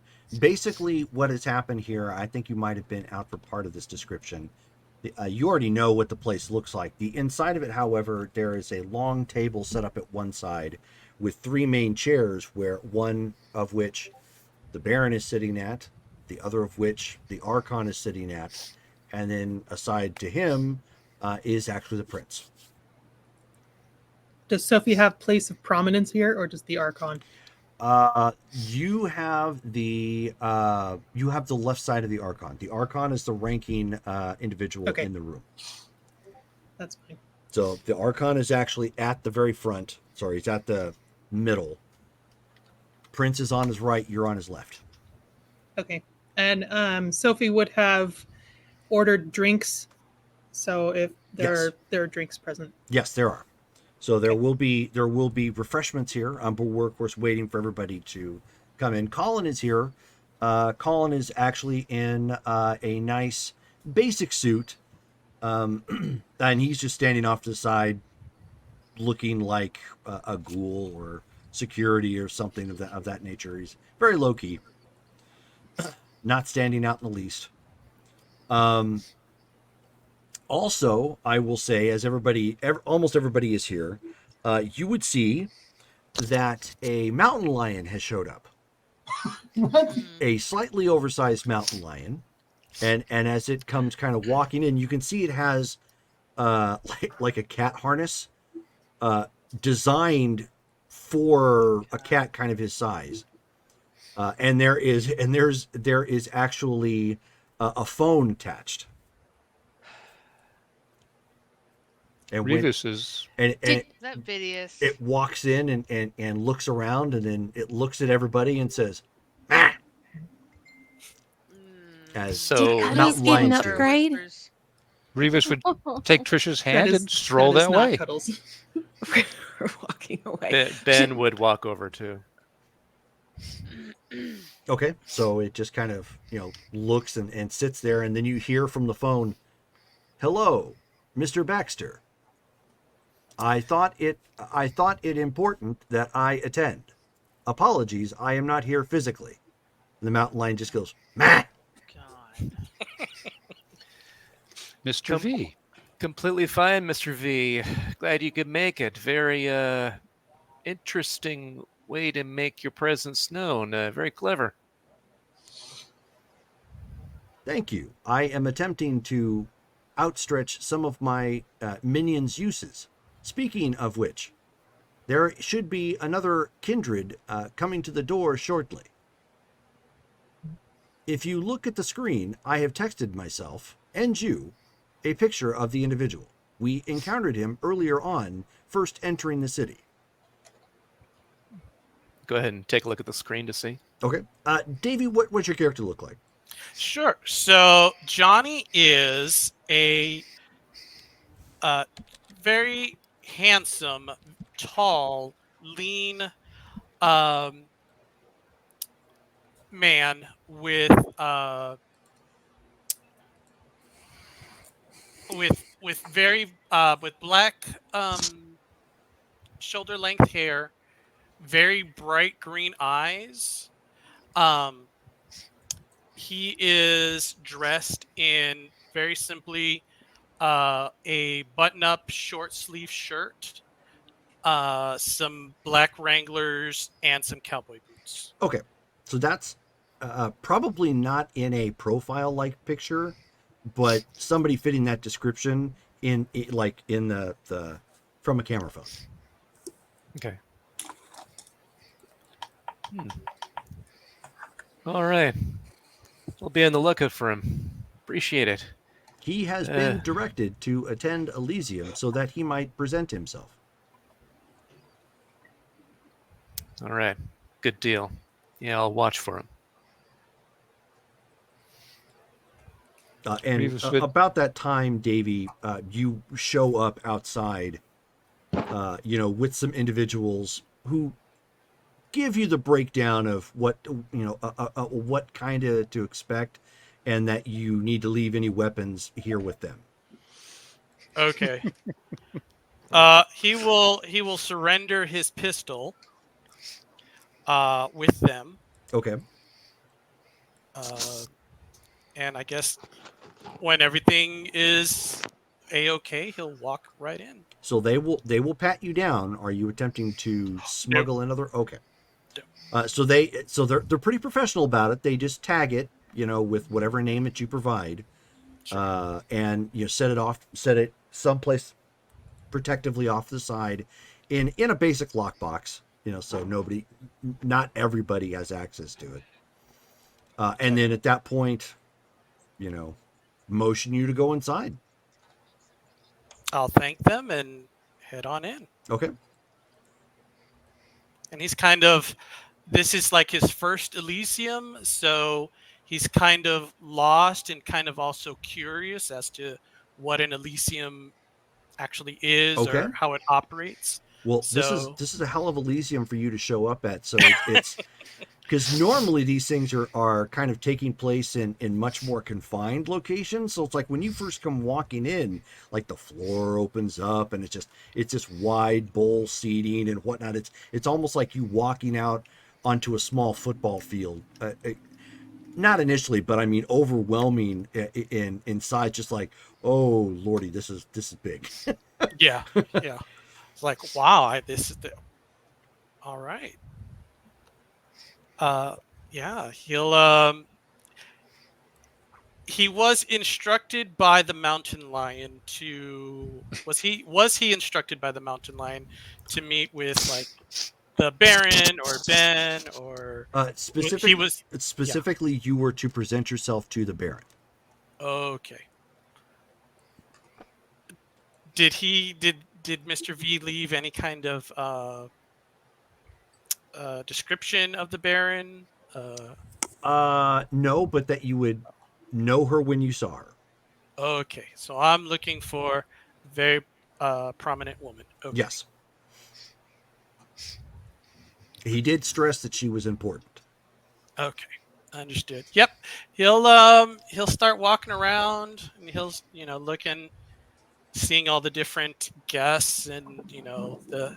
Speaker 4: Basically, what has happened here, I think you might have been out for part of this description. You already know what the place looks like. The inside of it, however, there is a long table set up at one side with three main chairs, where one of which the Baron is sitting at, the other of which the Archon is sitting at, and then aside to him is actually the Prince.
Speaker 10: Does Sophie have place of prominence here, or just the Archon?
Speaker 4: You have the left side of the Archon. The Archon is the ranking individual in the room.
Speaker 10: That's fine.
Speaker 4: So the Archon is actually at the very front. Sorry, he's at the middle. Prince is on his right. You're on his left.
Speaker 10: Okay. And Sophie would have ordered drinks. So if there are drinks present.
Speaker 4: Yes, there are. So there will be refreshments here. But we're of course waiting for everybody to come in. Colin is here. Colin is actually in a nice basic suit, and he's just standing off to the side, looking like a ghoul or security or something of that nature. He's very low key, not standing out in the least. Also, I will say, as almost everybody is here, you would see that a mountain lion has showed up.
Speaker 13: What?
Speaker 4: A slightly oversized mountain lion, and as it comes kind of walking in, you can see it has like a cat harness designed for a cat kind of his size. And there is actually a phone attached. And
Speaker 8: Revis is
Speaker 12: that Vidius.
Speaker 4: It walks in and looks around, and then it looks at everybody and says, "Ah!" As
Speaker 5: Did
Speaker 4: mountain
Speaker 5: get an
Speaker 4: lions do.
Speaker 5: upgrade?
Speaker 8: Revis would take Trisha's hand
Speaker 10: is-
Speaker 8: and stroll
Speaker 10: that is
Speaker 8: that
Speaker 10: not
Speaker 8: way.
Speaker 10: Cuddles.
Speaker 5: We're walking away.
Speaker 11: Ben would walk over too.
Speaker 4: Okay, so it just kind of looks and sits there, and then you hear from the phone, "Hello, Mr. Baxter. I thought it important that I attend. Apologies, I am not here physically." And the mountain lion just goes, "Meh."
Speaker 9: God.
Speaker 8: Mr. V.
Speaker 11: Completely fine, Mr. V. Glad you could make it. Very interesting way to make your presence known. Very clever.
Speaker 4: Thank you. I am attempting to outstretch some of my minions' uses. Speaking of which, there should be another kindred coming to the door shortly. If you look at the screen, I have texted myself and you a picture of the individual. We encountered him earlier on, first entering the city.
Speaker 11: Go ahead and take a look at the screen to see.
Speaker 4: Okay. Davey, what's your character look like?
Speaker 9: Sure. So Johnny is a very handsome, tall, lean man with very with black shoulder length hair, very bright green eyes. He is dressed in very simply a button-up short sleeve shirt, some black Wranglers, and some cowboy boots.
Speaker 4: Okay, so that's probably not in a profile-like picture, but somebody fitting that description like in the from a camera phone.
Speaker 11: Okay. All right. We'll be on the lookout for him. Appreciate it.
Speaker 4: He has been directed to attend Elysium so that he might present himself.
Speaker 11: All right. Good deal. Yeah, I'll watch for him.
Speaker 4: And about that time, Davey, you show up outside, with some individuals who give you the breakdown of what what kind of to expect, and that you need to leave any weapons here with them.
Speaker 9: Okay. He will surrender his pistol with them.
Speaker 4: Okay.
Speaker 9: And I guess when everything is a-okay, he'll walk right in.
Speaker 4: So they will pat you down. Are you attempting to smuggle another? Okay. So they're pretty professional about it. They just tag it, with whatever name that you provide, and set it someplace protectively off the side, in a basic lockbox, so not everybody has access to it. And then at that point, motion you to go inside.
Speaker 9: I'll thank them and head on in.
Speaker 4: Okay.
Speaker 9: And he's this is like his first Elysium, so he's kind of lost and kind of also curious as to what an Elysium actually is or how it operates.
Speaker 4: Well, this is a hell of Elysium for you to show up at. So it's because normally these things are kind of taking place in much more confined locations. So it's like when you first come walking in, like the floor opens up and it's just wide bowl seating and whatnot. It's almost like you walking out onto a small football field. Not initially, but I mean overwhelming in size. Just like, oh lordy, this is big.
Speaker 9: Yeah. It's like, wow, this is all right. Yeah, he was instructed by the mountain lion was he instructed by the mountain lion to meet with like the Baron or Ben or
Speaker 4: specifically you were to present yourself to the Baron.
Speaker 9: Okay. Did Mr. V leave any kind of description of the Baron?
Speaker 4: No, but that you would know her when you saw her.
Speaker 9: Okay, so I'm looking for a very prominent woman. Okay.
Speaker 4: Yes. He did stress that she was important.
Speaker 9: Okay, understood. Yep, he'll start walking around and he'll looking, seeing all the different guests and the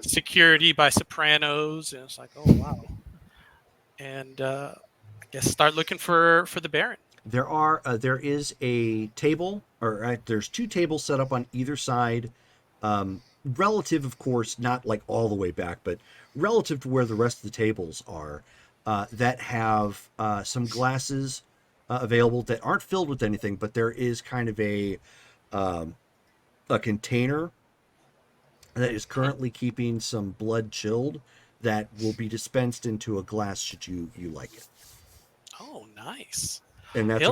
Speaker 9: security by Sopranos, and it's like, oh wow. And I guess start looking for the Baron.
Speaker 4: There is a table, there's two tables set up on either side, relative, of course, not like all the way back, but relative to where the rest of the tables are, that have some glasses available that aren't filled with anything, but there is kind of a container that is currently keeping some blood chilled that will be dispensed into a glass should you like it.
Speaker 9: Oh, nice.
Speaker 4: And that's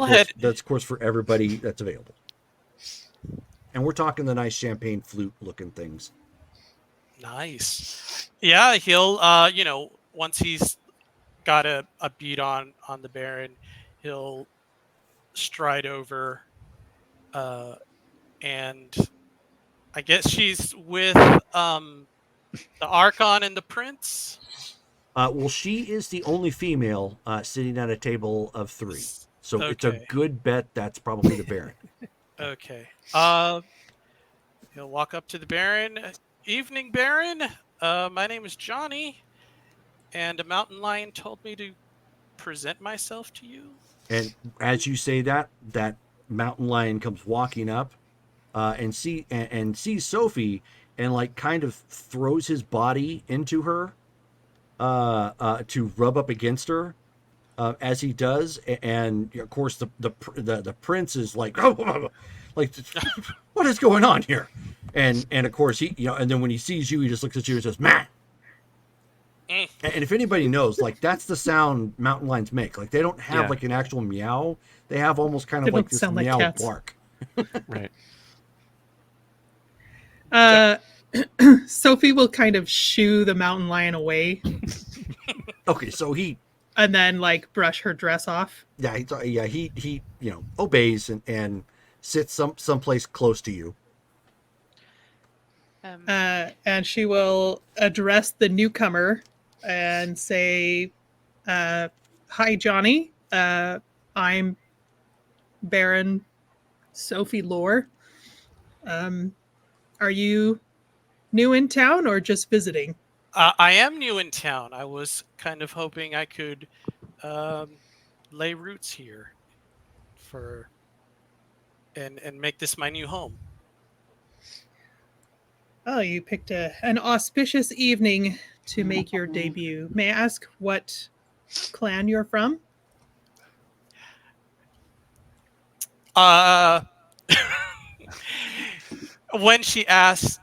Speaker 4: of course for everybody that's available. And we're talking the nice champagne flute looking things.
Speaker 9: Nice. Yeah, he'll once he's got a beat on the Baron, he'll stride over and I guess she's with the Archon and the Prince.
Speaker 4: Well, she is the only female sitting at a table of 3. So It's a good bet that's probably the Baron.
Speaker 9: Okay. He'll walk up to the Baron. Evening, Baron. My name is Johnny, and a mountain lion told me to present myself to you.
Speaker 4: And as you say that, that mountain lion comes walking up, and sees Sophie, and like kind of throws his body into her, to rub up against her, as he does, and of course the prince is like, oh, like, what is going on here? And of course he, and then when he sees you, he just looks at you and says, "Matt." And if anybody knows, like, that's the sound mountain lions make. Like, they don't have like an actual meow. They have almost kind of like this meow like bark.
Speaker 11: Right.
Speaker 10: Sophie will kind of shoo the mountain lion away.
Speaker 4: Okay, so he,
Speaker 10: and then like brush her dress off.
Speaker 4: Yeah, he obeys and sits someplace close to you.
Speaker 10: And she will address the newcomer and say, "Hi, Johnny. I'm Baron Sophie Lore. Are you new in town or just visiting?"
Speaker 9: I am new in town. I was kind of hoping I could lay roots here and make this my new home.
Speaker 10: Oh, you picked an auspicious evening to make your debut. May I ask what clan you're from?
Speaker 9: When she asks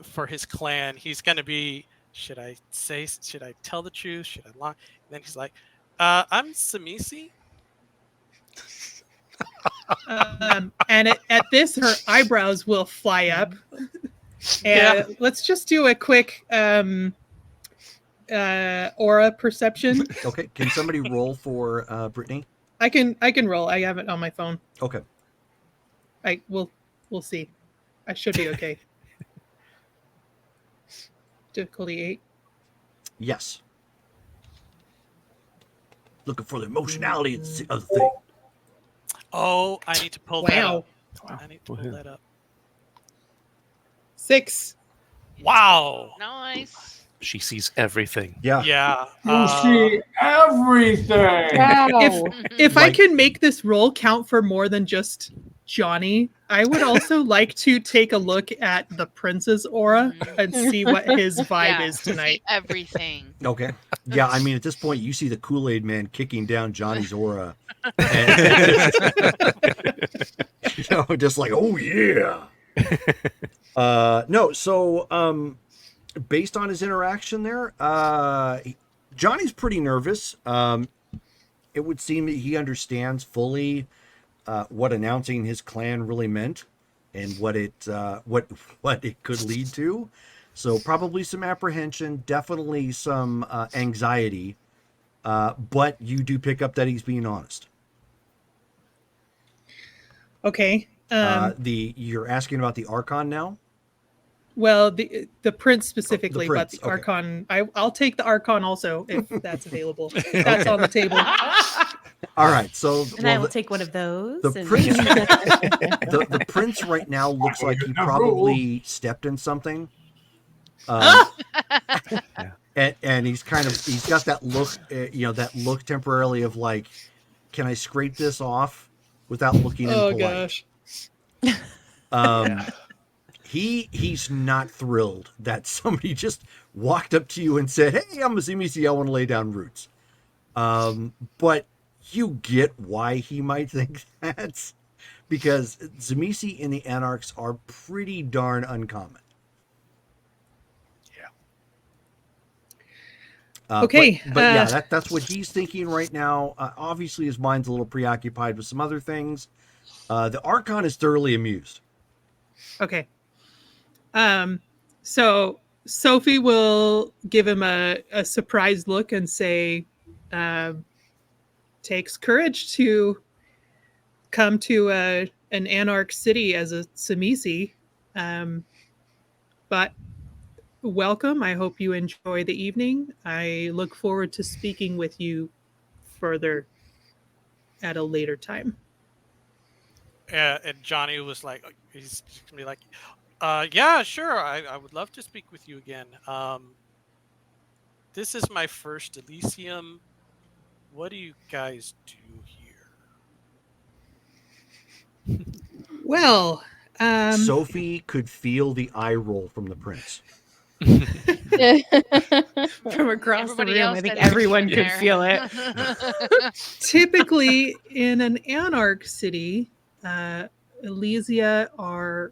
Speaker 9: for his clan, he's going to be, should I tell the truth? Should I lie? And then he's like, I'm Samisi.
Speaker 10: And at this, her eyebrows will fly up. And let's just do a quick aura perception.
Speaker 4: Okay, can somebody roll for Brittany?
Speaker 10: I can roll. I have it on my phone.
Speaker 4: Okay.
Speaker 10: We'll see. I should be okay. Difficulty 8.
Speaker 4: Yes. Looking for the emotionality of the thing.
Speaker 9: Oh, I need to pull that up. I need to pull that up.
Speaker 10: 6.
Speaker 9: Wow.
Speaker 12: Nice.
Speaker 11: She sees everything.
Speaker 4: Yeah.
Speaker 9: Yeah.
Speaker 13: You see everything.
Speaker 10: If I can make this roll count for more than just Johnny, I would also like to take a look at the prince's aura and see what his vibe is tonight.
Speaker 12: Everything.
Speaker 4: Okay. Yeah, I mean, at this point, you see the Kool-Aid Man kicking down Johnny's aura. And, just like, oh, yeah. No, so based on his interaction there, Johnny's pretty nervous. It would seem that he understands fully what announcing his clan really meant and what it could lead to. So probably some apprehension, definitely some anxiety, but you do pick up that he's being honest.
Speaker 10: Okay.
Speaker 4: You're asking about the Archon now?
Speaker 10: Well, the prince specifically,
Speaker 4: the prince,
Speaker 10: but the Archon, I'll take the Archon also if that's available. That's on the table.
Speaker 4: All right, so
Speaker 5: and I will take one of those.
Speaker 4: The prince, the prince right now looks like he probably stepped in something. And he's got that look, that look temporarily of like, can I scrape this off without looking impolite?
Speaker 10: Gosh.
Speaker 4: He's not thrilled that somebody just walked up to you and said, "Hey, I'm a Zimisi, I want to lay down roots." But you get why he might think that, because Zimisi and the Anarchs are pretty darn uncommon.
Speaker 10: Okay.
Speaker 4: But yeah, that's what he's thinking right now. Obviously, his mind's a little preoccupied with some other things. The Archon is thoroughly amused.
Speaker 10: Okay. So Sophie will give him a surprised look and say, takes courage to come to an Anarch city as a Samisi. But welcome. I hope you enjoy the evening. I look forward to speaking with you further at a later time.
Speaker 9: And Johnny was like, he's gonna be like, yeah, sure. I would love to speak with you again. This is my first Elysium. What do you guys do here?
Speaker 10: Well,
Speaker 4: Sophie could feel the eye roll from the prince.
Speaker 5: From across
Speaker 12: Everybody
Speaker 5: the room,
Speaker 12: else
Speaker 5: I think
Speaker 12: had to be
Speaker 5: everyone
Speaker 12: in
Speaker 5: could
Speaker 12: there.
Speaker 5: feel it.
Speaker 10: typically in an anarch city, Elysia are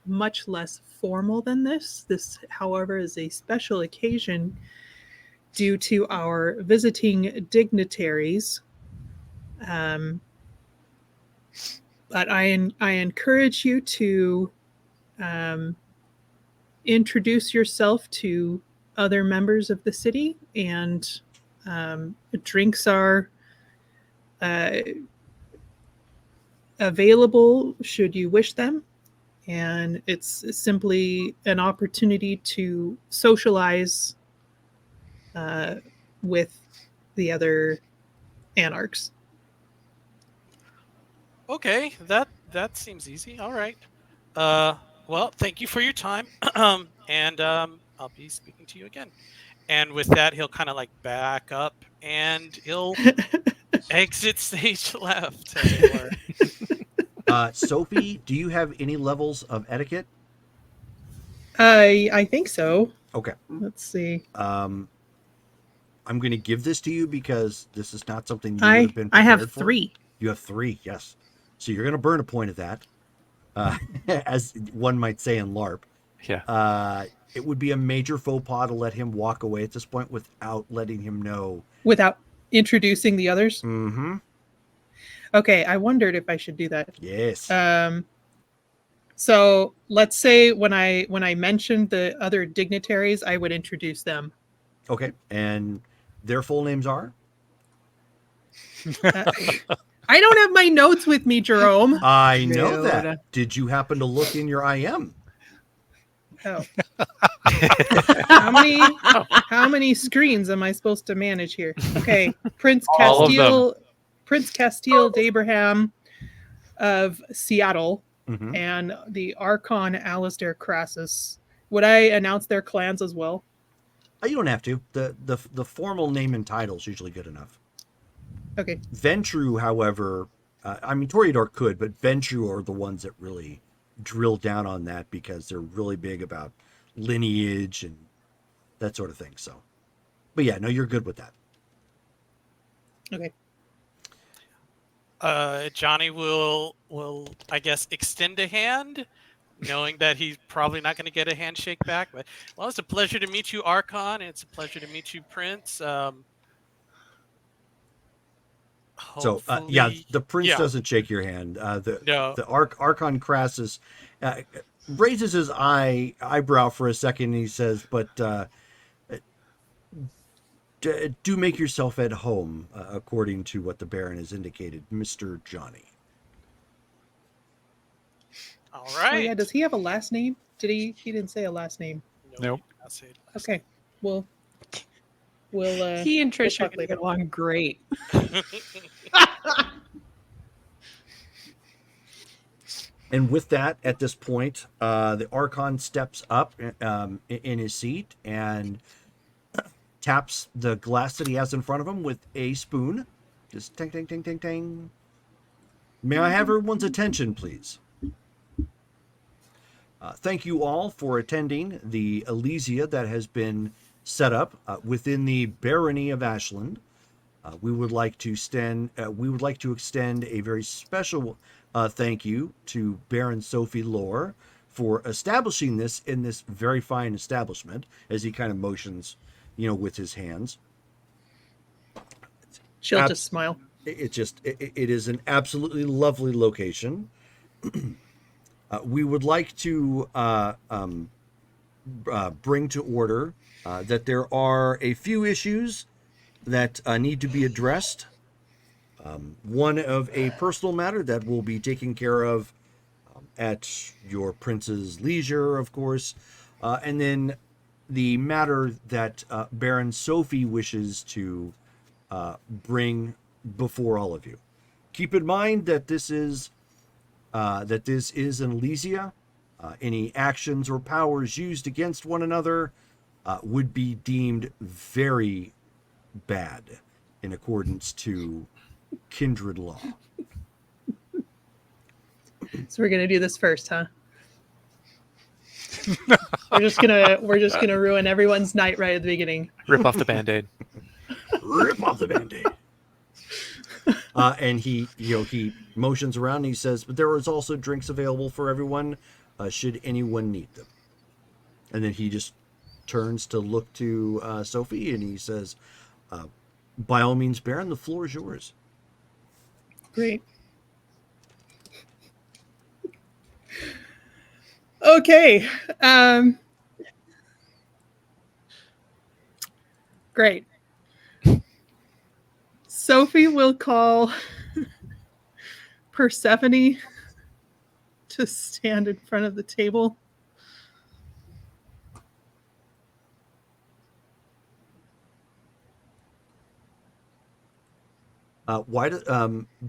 Speaker 10: much less formal than this. This, however, is a special occasion due to our visiting dignitaries. But I encourage you to um, introduce yourself to other members of the city, and drinks are available should you wish them. And it's simply an opportunity to socialize with the other anarchs.
Speaker 9: Okay, that seems easy. All right. Well, thank you for your time, and I'll be speaking to you again. And with that, he'll kind of like back up and he'll exit stage left, as it were.
Speaker 4: Sophie, do you have any levels of etiquette?
Speaker 10: I think so.
Speaker 4: Okay.
Speaker 10: Let's see.
Speaker 4: I'm going to give this to you because this is not something you would have been
Speaker 10: I
Speaker 4: prepared
Speaker 10: have
Speaker 4: for.
Speaker 10: 3.
Speaker 4: You have 3, yes. So you're going to burn a point of that, as one might say in LARP.
Speaker 11: Yeah.
Speaker 4: It would be a major faux pas to let him walk away at this point without letting him know.
Speaker 10: Without introducing the others?
Speaker 4: Mm-hmm.
Speaker 10: Okay, I wondered if I should do that.
Speaker 4: Yes.
Speaker 10: So let's say when I mentioned the other dignitaries, I would introduce them.
Speaker 4: Okay, and their full names are?
Speaker 10: I don't have my notes with me, Jerome.
Speaker 4: I know that. Did you happen to look in your IM?
Speaker 10: Oh. How many screens am I supposed to manage here? Okay, Prince
Speaker 11: All of them.
Speaker 10: Castile d'Abraham of Seattle,
Speaker 4: Mhm.
Speaker 10: and the Archon Alistair Crassus. Would I announce their clans as well?
Speaker 4: You don't have to. The formal name and title is usually good enough.
Speaker 10: Okay.
Speaker 4: Ventru, however, I mean, Toreador could, but Ventru are the ones that really drill down on that because they're really big about lineage and that sort of thing. So, but yeah, no, you're good with that.
Speaker 10: Okay.
Speaker 9: Johnny will I guess extend a hand, knowing that he's probably not going to get a handshake back. But well, it's a pleasure to meet you, Archon, and it's a pleasure to meet you, Prince.
Speaker 4: So yeah, the prince doesn't shake your hand. The Archon Crassus raises his eyebrow for a second, and he says, "But do make yourself at home, according to what the Baron has indicated, Mr. Johnny."
Speaker 9: All right.
Speaker 10: Oh yeah, does he have a last name? He didn't say a last name.
Speaker 11: Nope.
Speaker 10: Okay. We'll
Speaker 5: he and Trish are
Speaker 10: talk
Speaker 5: going to
Speaker 10: later.
Speaker 5: get along great.
Speaker 4: And with that, at this point, the Archon steps up in his seat and taps the glass that he has in front of him with a spoon. Just ting, ting, ting, ting, ting. May I have everyone's attention, please? Thank you all for attending the Elysia that has been set up within the Barony of Ashland. We would like to extend a very special thank you to Baron Sophie Lore for establishing this in this very fine establishment, as he kind of motions, with his hands.
Speaker 10: She'll just smile.
Speaker 4: It is an absolutely lovely location. We would like to bring to order that there are a few issues that need to be addressed. One of a personal matter that will be taken care of at your prince's leisure, of course, and then the matter that Baron Sophie wishes to bring before all of you. Keep in mind that this is an Elysia. Any actions or powers used against one another would be deemed very bad in accordance to kindred law.
Speaker 10: So we're gonna do this first, huh? we're just gonna ruin everyone's night right at the beginning.
Speaker 11: Rip off the Band-Aid.
Speaker 4: Rip off the Band-Aid. And he motions around and he says, but there is also drinks available for everyone, should anyone need them. And then he just turns to look to Sophie and he says, by all means, Baron, the floor is yours.
Speaker 10: Great. Okay. Great. Sophie will call Persephone to stand in front of the table.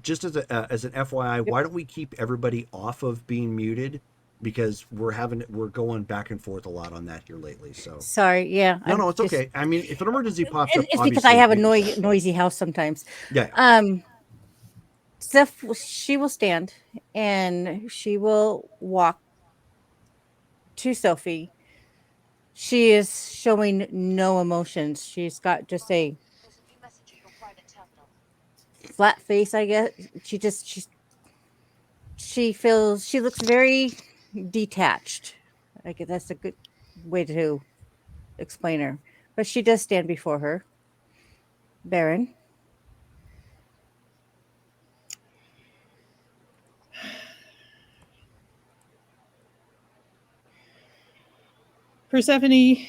Speaker 4: Just as an FYI, why don't we keep everybody off of being muted? Because we're going back and forth a lot on that here lately. So
Speaker 7: sorry, yeah.
Speaker 4: No, it's okay. I mean, if an emergency pops up,
Speaker 7: it's because I have a noisy house sometimes.
Speaker 4: Yeah.
Speaker 7: Steph, she will stand and she will walk to Sophie. She is showing no emotions. She's got just a flat face, I guess. She looks very detached. I guess that's a good way to explain her. But she does stand before her. Baron.
Speaker 10: Persephone,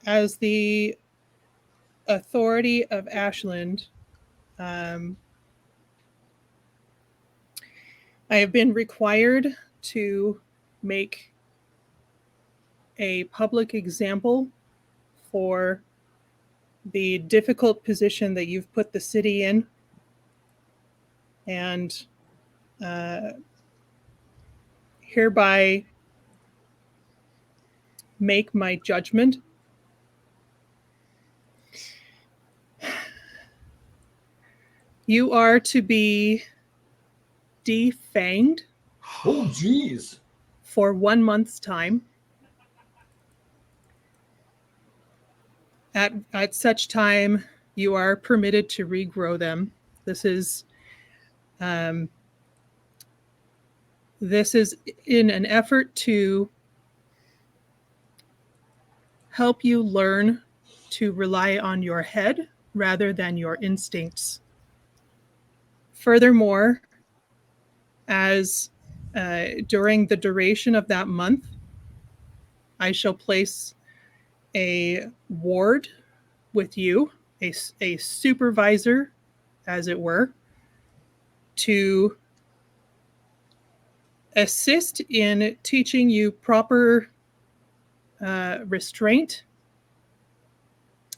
Speaker 10: as the authority of Ashland, I have been required to make a public example for the difficult position that you've put the city in, and hereby make my judgment. You are to be defanged.
Speaker 13: Oh, geez.
Speaker 10: For 1 month's time. At such time, you are permitted to regrow them. This is in an effort to help you learn to rely on your head rather than your instincts. Furthermore, as during the duration of that month, I shall place a ward with you, a supervisor, as it were, to assist in teaching you proper restraint.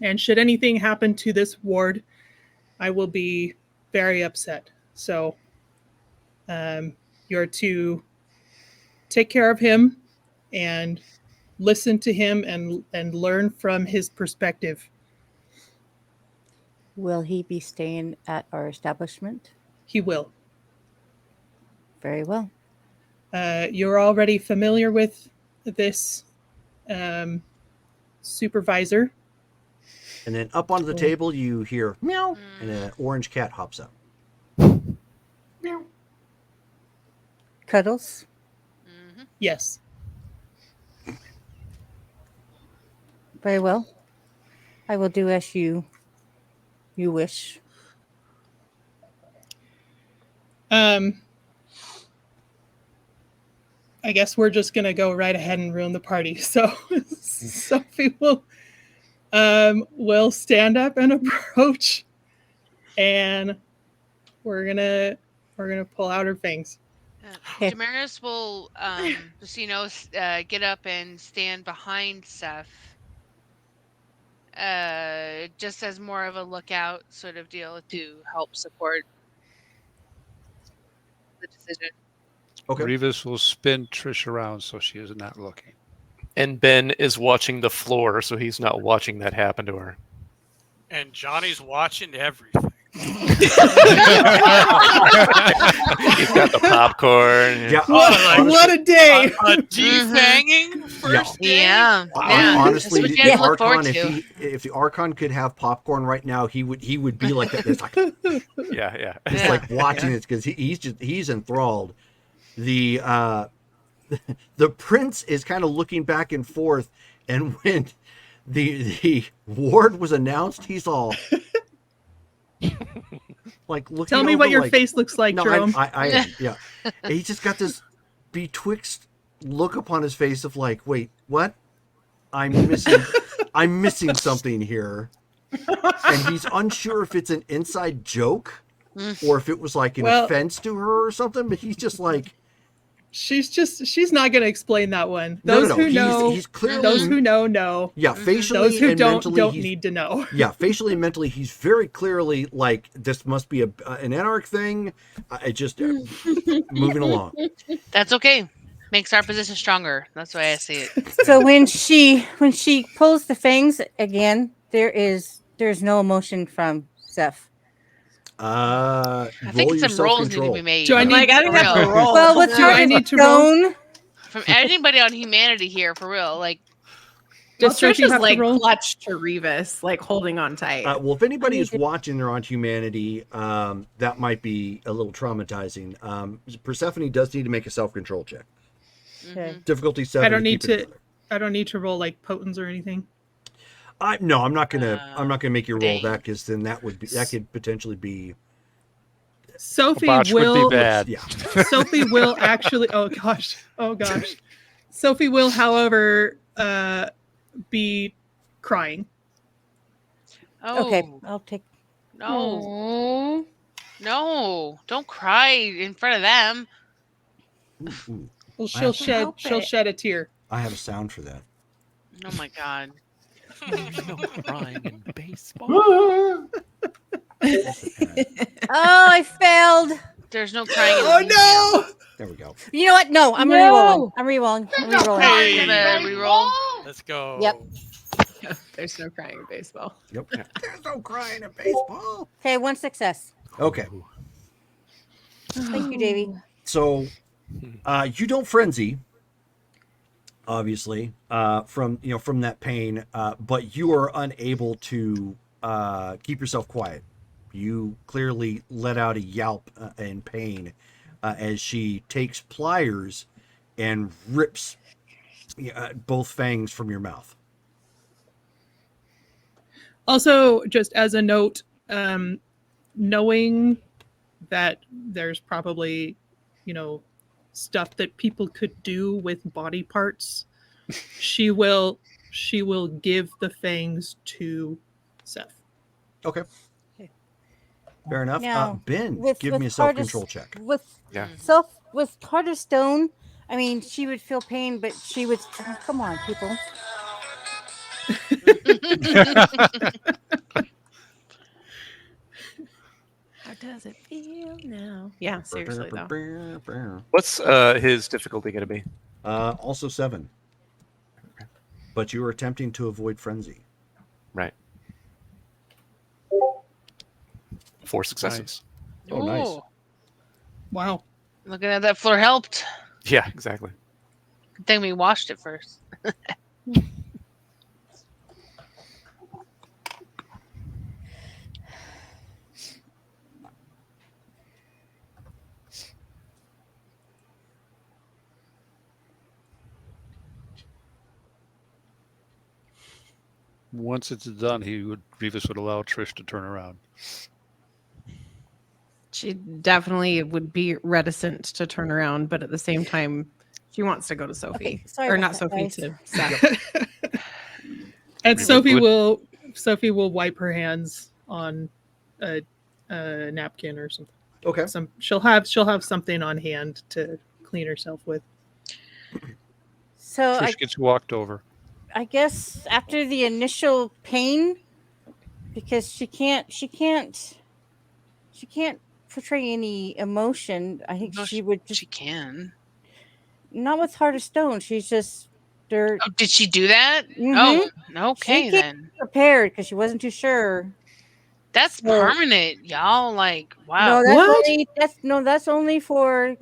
Speaker 10: And should anything happen to this ward, I will be very upset. So you're to take care of him and listen to him and learn from his perspective.
Speaker 7: Will he be staying at our establishment?
Speaker 10: He will.
Speaker 7: Very well.
Speaker 10: You're already familiar with this supervisor.
Speaker 4: And then up onto the table, you hear meow, and an orange cat hops up.
Speaker 10: Meow.
Speaker 7: Cuddles?
Speaker 10: Mm-hmm. Yes.
Speaker 7: Very well. I will do as you wish.
Speaker 10: I guess we're just gonna go right ahead and ruin the party. So Sophie will stand up and approach, and we're gonna pull out her fangs.
Speaker 12: Damaris will, just get up and stand behind Seth, just as more of a lookout sort of deal to help support the decision.
Speaker 4: Okay.
Speaker 8: Revis will spin Trish around so she is not looking.
Speaker 11: And Ben is watching the floor, so he's not watching that happen to her.
Speaker 9: And Johnny's watching everything.
Speaker 11: He's got the popcorn.
Speaker 4: Yeah.
Speaker 10: What a day!
Speaker 9: A defanging first day.
Speaker 12: Yeah.
Speaker 4: Honestly,
Speaker 12: That's what
Speaker 4: the
Speaker 12: you have to look forward
Speaker 4: Archon,
Speaker 12: to.
Speaker 4: if the Archon could have popcorn right now, he would be like that. It's like
Speaker 11: Yeah.
Speaker 4: just like watching it because he's enthralled. The the prince is kind of looking back and forth, and when the ward was announced, he's all like looking.
Speaker 10: Tell me
Speaker 4: over
Speaker 10: what your
Speaker 4: like,
Speaker 10: face looks like,
Speaker 4: no,
Speaker 10: Jerome.
Speaker 4: I yeah. He just got this betwixt look upon his face of like, wait, what? I'm missing something here, and he's unsure if it's an inside joke or if it was like an offense to her or something. But he's just like,
Speaker 10: she's not going to explain that one.
Speaker 4: No.
Speaker 10: Those who know,
Speaker 4: he's clearly,
Speaker 10: those who know.
Speaker 4: Yeah, facially
Speaker 10: those who
Speaker 4: and
Speaker 10: don't
Speaker 4: mentally,
Speaker 10: need to know.
Speaker 4: Yeah, facially and mentally, he's very clearly like, this must be an anarch thing. I just moving along.
Speaker 12: That's okay. Makes our position stronger. That's the way I see it.
Speaker 7: So when she pulls the fangs again, there's no emotion from Seth.
Speaker 12: I think some rolls need to be made.
Speaker 10: Do I need
Speaker 5: gotta have a roll?
Speaker 7: Well, what's
Speaker 10: Do I need to roll?
Speaker 12: From anybody on humanity here, for real. Like,
Speaker 10: Does
Speaker 5: Trish
Speaker 10: Sophie
Speaker 5: is
Speaker 10: have to
Speaker 5: like
Speaker 10: roll?
Speaker 5: clutched to Revis, like holding on tight.
Speaker 4: Well, if anybody is watching they're on humanity, that might be a little traumatizing. Persephone does need to make a self-control check.
Speaker 7: Okay.
Speaker 4: Difficulty 7.
Speaker 10: I don't need to roll like potence or anything.
Speaker 4: No, I'm not gonna make you roll that because then that could potentially be.
Speaker 10: Sophie
Speaker 8: Botch would
Speaker 10: will.
Speaker 8: be bad.
Speaker 4: Yeah.
Speaker 10: Sophie will actually. Oh gosh. Sophie will, however, be crying.
Speaker 12: oh,
Speaker 7: Okay, I'll take.
Speaker 12: no. No, don't cry in front of them.
Speaker 4: Ooh.
Speaker 10: Well, she'll
Speaker 5: help it.
Speaker 10: shed a tear.
Speaker 4: I have a sound for that.
Speaker 12: Oh my God.
Speaker 11: No crying in baseball.
Speaker 7: Oh, I failed.
Speaker 12: There's no crying.
Speaker 10: Oh no!
Speaker 4: There we go.
Speaker 7: You know what? No, I'm re-rolling. I'm re-rolling.
Speaker 12: Hey, reroll.
Speaker 9: Let's go.
Speaker 7: Yep.
Speaker 5: There's no crying in baseball.
Speaker 4: Yep. There's no crying in baseball.
Speaker 7: Okay, one success.
Speaker 4: Okay.
Speaker 7: Thank you, Davey.
Speaker 4: So, you don't frenzy, obviously, from that pain, but you are unable to keep yourself quiet. You clearly let out a yelp in pain as she takes pliers and rips both fangs from your mouth.
Speaker 10: Also, just as a note, knowing that there's probably, stuff that people could do with body parts, she will give the fangs to Seth.
Speaker 4: Okay. Fair enough.
Speaker 7: Now,
Speaker 4: Ben,
Speaker 7: with
Speaker 4: give me a
Speaker 7: Carter-
Speaker 4: self-control check.
Speaker 7: With Carter Stone, I mean, she would feel pain, but she would. Oh, come on, people.
Speaker 5: How does it feel now? Yeah, seriously though.
Speaker 11: What's his difficulty going to be?
Speaker 4: Also 7. But you are attempting to avoid frenzy.
Speaker 11: Right. 4 successes.
Speaker 4: Oh, nice.
Speaker 12: Ooh,
Speaker 10: Wow.
Speaker 12: looking at that floor helped.
Speaker 11: Yeah, exactly.
Speaker 12: Good thing we washed it first.
Speaker 8: Once it's done, Revis would allow Trish to turn around.
Speaker 5: She definitely would be reticent to turn around, but at the same time, she wants to go to Sophie.
Speaker 7: Okay, sorry
Speaker 5: or
Speaker 7: about
Speaker 5: not
Speaker 7: that,
Speaker 5: Sophie,
Speaker 7: guys.
Speaker 5: to Seth.
Speaker 10: And
Speaker 11: Really
Speaker 10: Sophie will wipe her hands on a napkin or something.
Speaker 4: Okay.
Speaker 10: She'll have something on hand to clean herself with.
Speaker 7: So
Speaker 8: Trish gets walked over.
Speaker 7: I guess after the initial pain, because she can't portray any emotion. I think
Speaker 12: No,
Speaker 7: she would just
Speaker 12: She can.
Speaker 7: not with Heart of Stone. She's just dirt.
Speaker 12: Oh, did she do that?
Speaker 7: Mhm.
Speaker 12: Oh, okay
Speaker 7: She came
Speaker 12: then.
Speaker 7: prepared because she wasn't too sure.
Speaker 12: That's permanent, y'all. Like, wow.
Speaker 7: No, that's only for.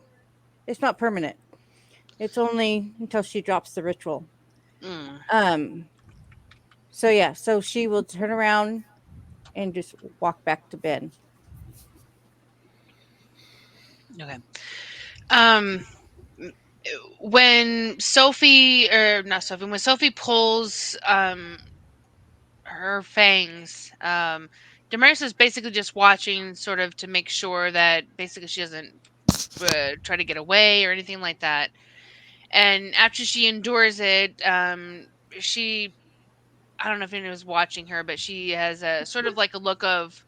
Speaker 7: It's not permanent. It's only until she drops the ritual. So yeah, so she will turn around and just walk back to Ben.
Speaker 12: Okay. When Sophie pulls her fangs, Damaris is basically just watching, sort of to make sure that basically she doesn't try to get away or anything like that. And after she endures it, she, I don't know if anyone was watching her, but she has a sort of like a look of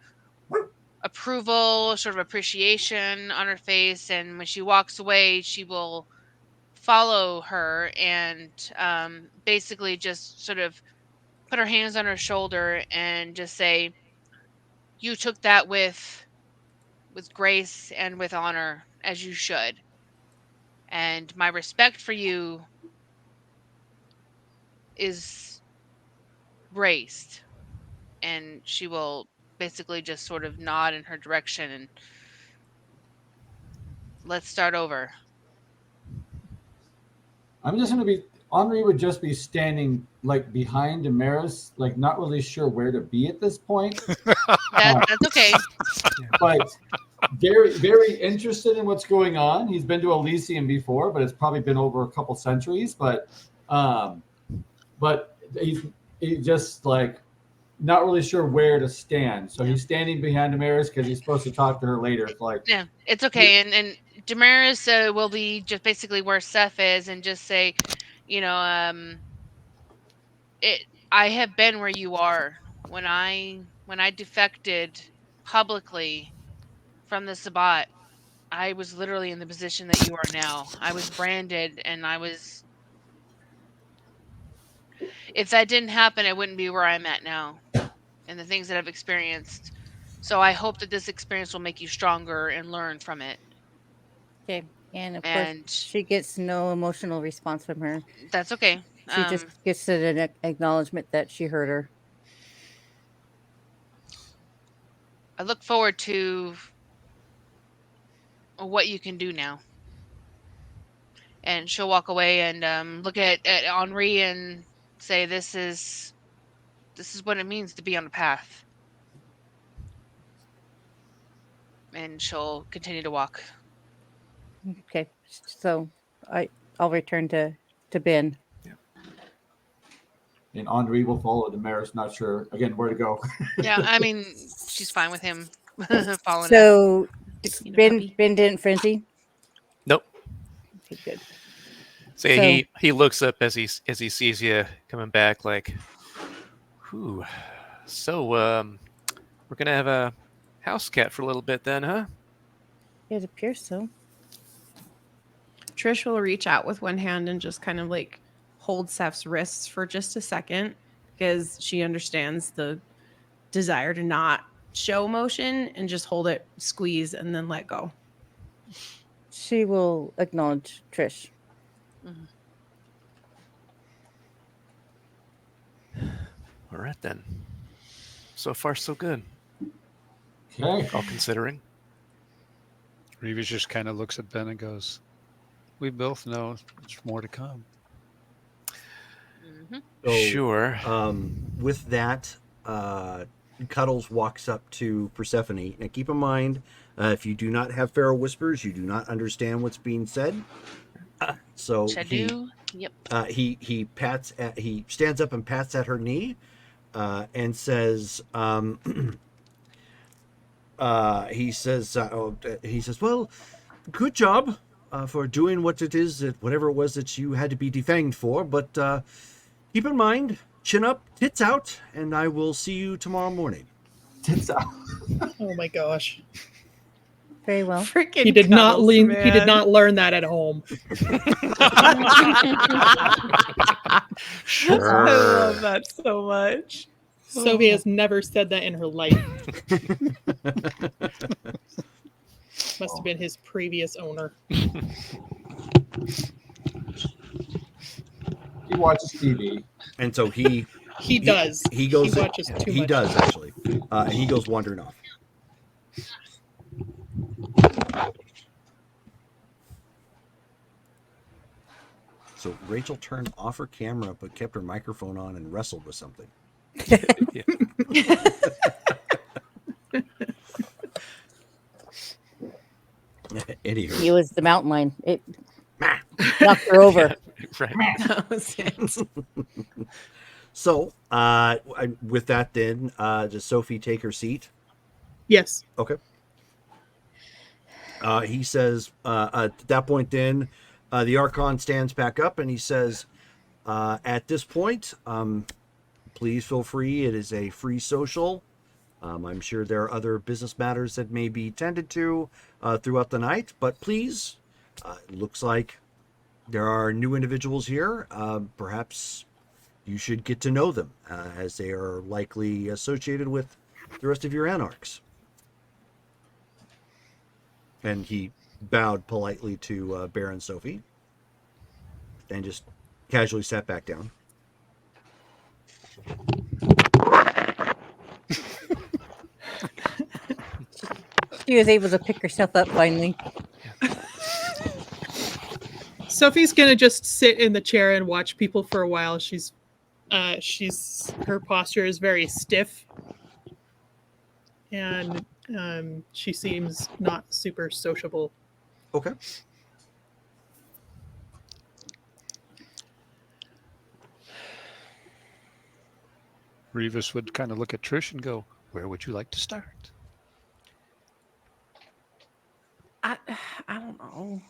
Speaker 12: approval, sort of appreciation on her face. And when she walks away, she will follow her and basically just sort of put her hands on her shoulder and just say, "You took that with grace and with honor, as you should. And my respect for you is raised." And she will basically just sort of nod in her direction and let's start over.
Speaker 13: I'm just going to be. Henri would just be standing like behind Damaris, like not really sure where to be at this point.
Speaker 12: That's okay.
Speaker 13: But very, very interested in what's going on. He's been to Elysium before, but it's probably been over a couple centuries. But he's just like not really sure where to stand. So he's standing behind Damaris because he's supposed to talk to her later. It's like,
Speaker 12: yeah, it's okay. And Damaris will be just basically where Seth is and just say, I have been where you are. When I defected publicly from the Sabbat, I was literally in the position that you are now. I was branded, and if that didn't happen, I wouldn't be where I'm at now and the things that I've experienced. So I hope that this experience will make you stronger and learn from it.
Speaker 7: Okay. And of course, she gets no emotional response from her.
Speaker 12: That's okay.
Speaker 7: She just gets an acknowledgement that she heard her.
Speaker 12: I look forward to what you can do now. And she'll walk away and look at Henri and say, "This is what it means to be on a path." And she'll continue to walk.
Speaker 7: Okay, so I'll return to Ben.
Speaker 13: And Henri will follow Damaris, not sure again where to go.
Speaker 12: Yeah, I mean, she's fine with him following.
Speaker 7: So Ben didn't frenzy?
Speaker 11: Nope.
Speaker 7: Okay, good.
Speaker 11: So he looks up as he sees you coming back, like, "Whew. So we're gonna have a house cat for a little bit then, huh?"
Speaker 7: It appears so.
Speaker 5: Trish will reach out with one hand and just kind of like hold Seth's wrists for just a second because she understands the desire to not show emotion and just hold it, squeeze, and then let go.
Speaker 7: She will acknowledge Trish.
Speaker 12: Mm-hmm.
Speaker 11: All right then. So far, so good.
Speaker 13: Okay.
Speaker 11: All considering.
Speaker 8: Reeves just kind of looks at Ben and goes, "We both know there's more to come."
Speaker 12: Mm-hmm.
Speaker 4: So,
Speaker 11: sure.
Speaker 4: With that, Cuddles walks up to Persephone. Now, keep in mind, if you do not have Pharaoh Whispers, you do not understand what's being said. So
Speaker 12: Yep.
Speaker 4: He stands up and pats at her knee, and says, he says, "Well, good job for doing whatever it was that you had to be defanged for. But keep in mind, chin up, tits out, and I will see you tomorrow morning."
Speaker 13: Tits out.
Speaker 10: Oh my gosh.
Speaker 7: Very well.
Speaker 5: Freaking
Speaker 10: He did not
Speaker 5: Cuddles,
Speaker 10: lean.
Speaker 5: man.
Speaker 10: He did not learn that at home.
Speaker 11: Sure.
Speaker 5: I love that so much.
Speaker 10: Sophie has never said that in her life. Must have been his previous owner.
Speaker 13: He watches TV.
Speaker 4: And so he
Speaker 10: He does.
Speaker 4: He goes.
Speaker 10: He watches too
Speaker 4: he
Speaker 10: much.
Speaker 4: does actually, and he goes wandering off. So Rachel turned off her camera but kept her microphone on and wrestled with something. Anywho.
Speaker 7: It was the mountain lion. It knocked her over.
Speaker 11: Right.
Speaker 5: That was it.
Speaker 4: So, with that, then, does Sophie take her seat?
Speaker 10: Yes.
Speaker 4: Okay. He says, at that point, then, the Archon stands back up and he says, at this point, please feel free. It is a free social. I'm sure there are other business matters that may be tended to throughout the night, but please, it looks like there are new individuals here. Perhaps you should get to know them, as they are likely associated with the rest of your anarchs. And he bowed politely to Baron Sophie and just casually sat back down.
Speaker 7: She was able to pick herself up finally.
Speaker 10: Sophie's gonna just sit in the chair and watch people for a while. Her posture is very stiff, and she seems not super sociable.
Speaker 4: Okay.
Speaker 8: Revis would kind of look at Trish and go, "Where would you like to start?"
Speaker 5: I don't know.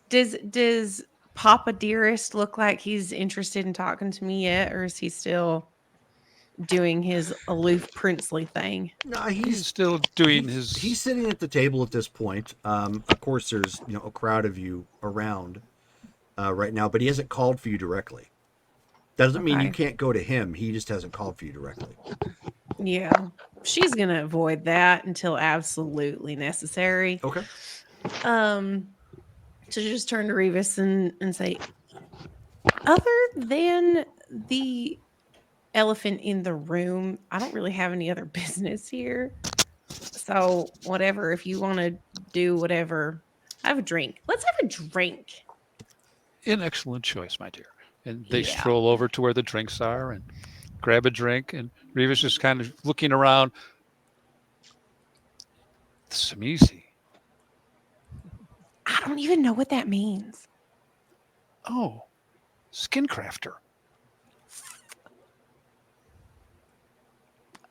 Speaker 5: Does Papa Dearest look like he's interested in talking to me yet, or is he still doing his aloof princely thing?
Speaker 4: No,
Speaker 8: He's still doing his.
Speaker 4: He's sitting at the table at this point. Of course, there's a crowd of you around right now, but he hasn't called for you directly. Doesn't mean you can't go to him. He just hasn't called for you directly.
Speaker 5: Yeah, she's gonna avoid that until absolutely necessary.
Speaker 4: Okay.
Speaker 5: So just turn to Revis and say, other than the elephant in the room, I don't really have any other business here. So whatever, if you want to do whatever, have a drink. Let's have a drink.
Speaker 8: An excellent choice, my dear. And they stroll over to where the drinks are and grab a drink. And Revis just kind of looking around. Some easy.
Speaker 5: I don't even know what that means.
Speaker 8: Oh, skin crafter.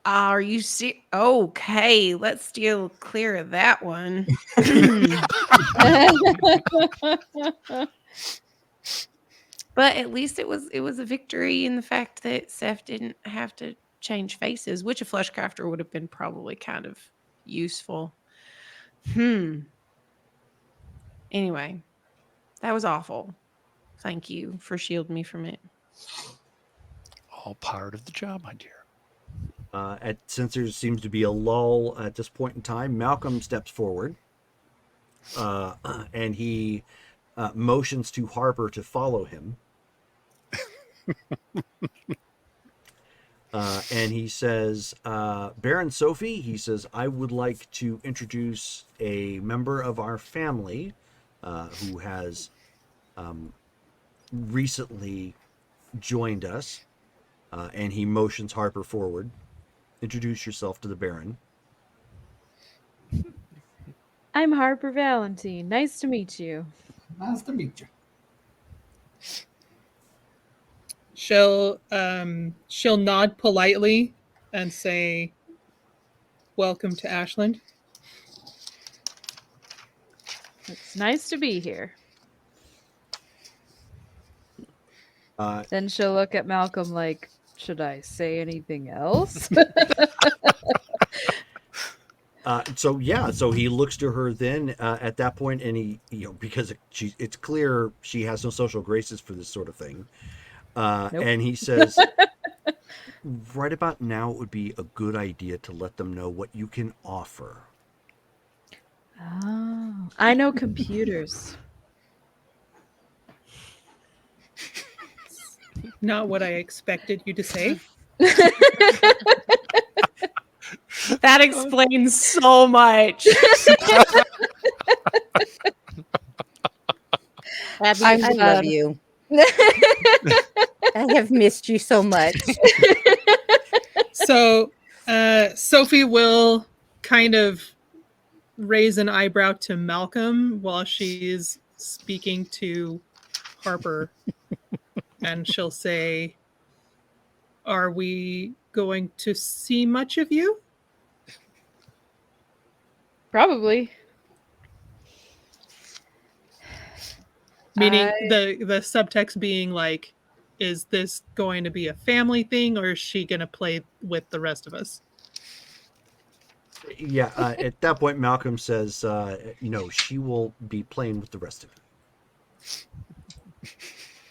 Speaker 5: Are you okay? Let's steal clear of that one. But at least it was a victory in the fact that Seth didn't have to change faces, which a flesh crafter would have been probably kind of useful. Anyway, that was awful. Thank you for shielding me from it.
Speaker 8: All part of the job, my dear.
Speaker 4: Since there seems to be a lull at this point in time, Malcolm steps forward and he motions to Harper to follow him. And he says, Baron Sophie, he says, I would like to introduce a member of our family who has recently joined us. And he motions Harper forward. Introduce yourself to the Baron.
Speaker 6: I'm Harper Valentine. Nice to meet you.
Speaker 13: Nice to meet you.
Speaker 10: She'll nod politely and say, "Welcome to Ashland."
Speaker 6: It's nice to be here. Then she'll look at Malcolm like, should I say anything else?
Speaker 4: So he looks to her then at that point, and he, because it's clear she has no social graces for this sort of thing. Nope. And he says, right about now, it would be a good idea to let them know what you can offer.
Speaker 6: Oh, I know computers.
Speaker 10: Not what I expected you to say.
Speaker 5: That explains so much.
Speaker 7: Abby,
Speaker 6: I'm
Speaker 7: I
Speaker 6: glad.
Speaker 7: love you. I have missed you so much.
Speaker 10: So Sophie will kind of raise an eyebrow to Malcolm while she's speaking to Harper. And she'll say, "Are we going to see much of you?"
Speaker 6: Probably.
Speaker 10: Meaning the subtext being like, is this going to be a family thing, or is she going to play with the rest of us?
Speaker 4: Yeah, at that point, Malcolm says, she will be playing with the rest of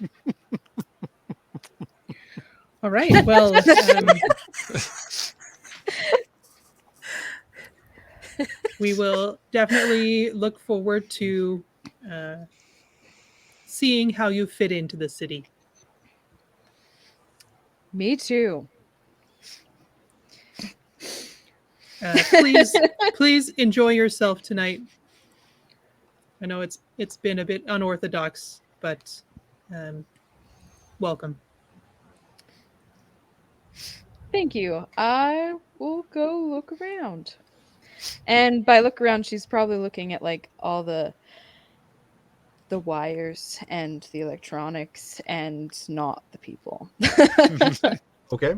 Speaker 4: you.
Speaker 10: All right. Well, we will definitely look forward to seeing how you fit into the city.
Speaker 6: Me too.
Speaker 10: Please enjoy yourself tonight. I know it's been a bit unorthodox, but welcome.
Speaker 6: Thank you. I will go look around. And by look around, she's probably looking at like all the wires and the electronics and not the people.
Speaker 4: Okay.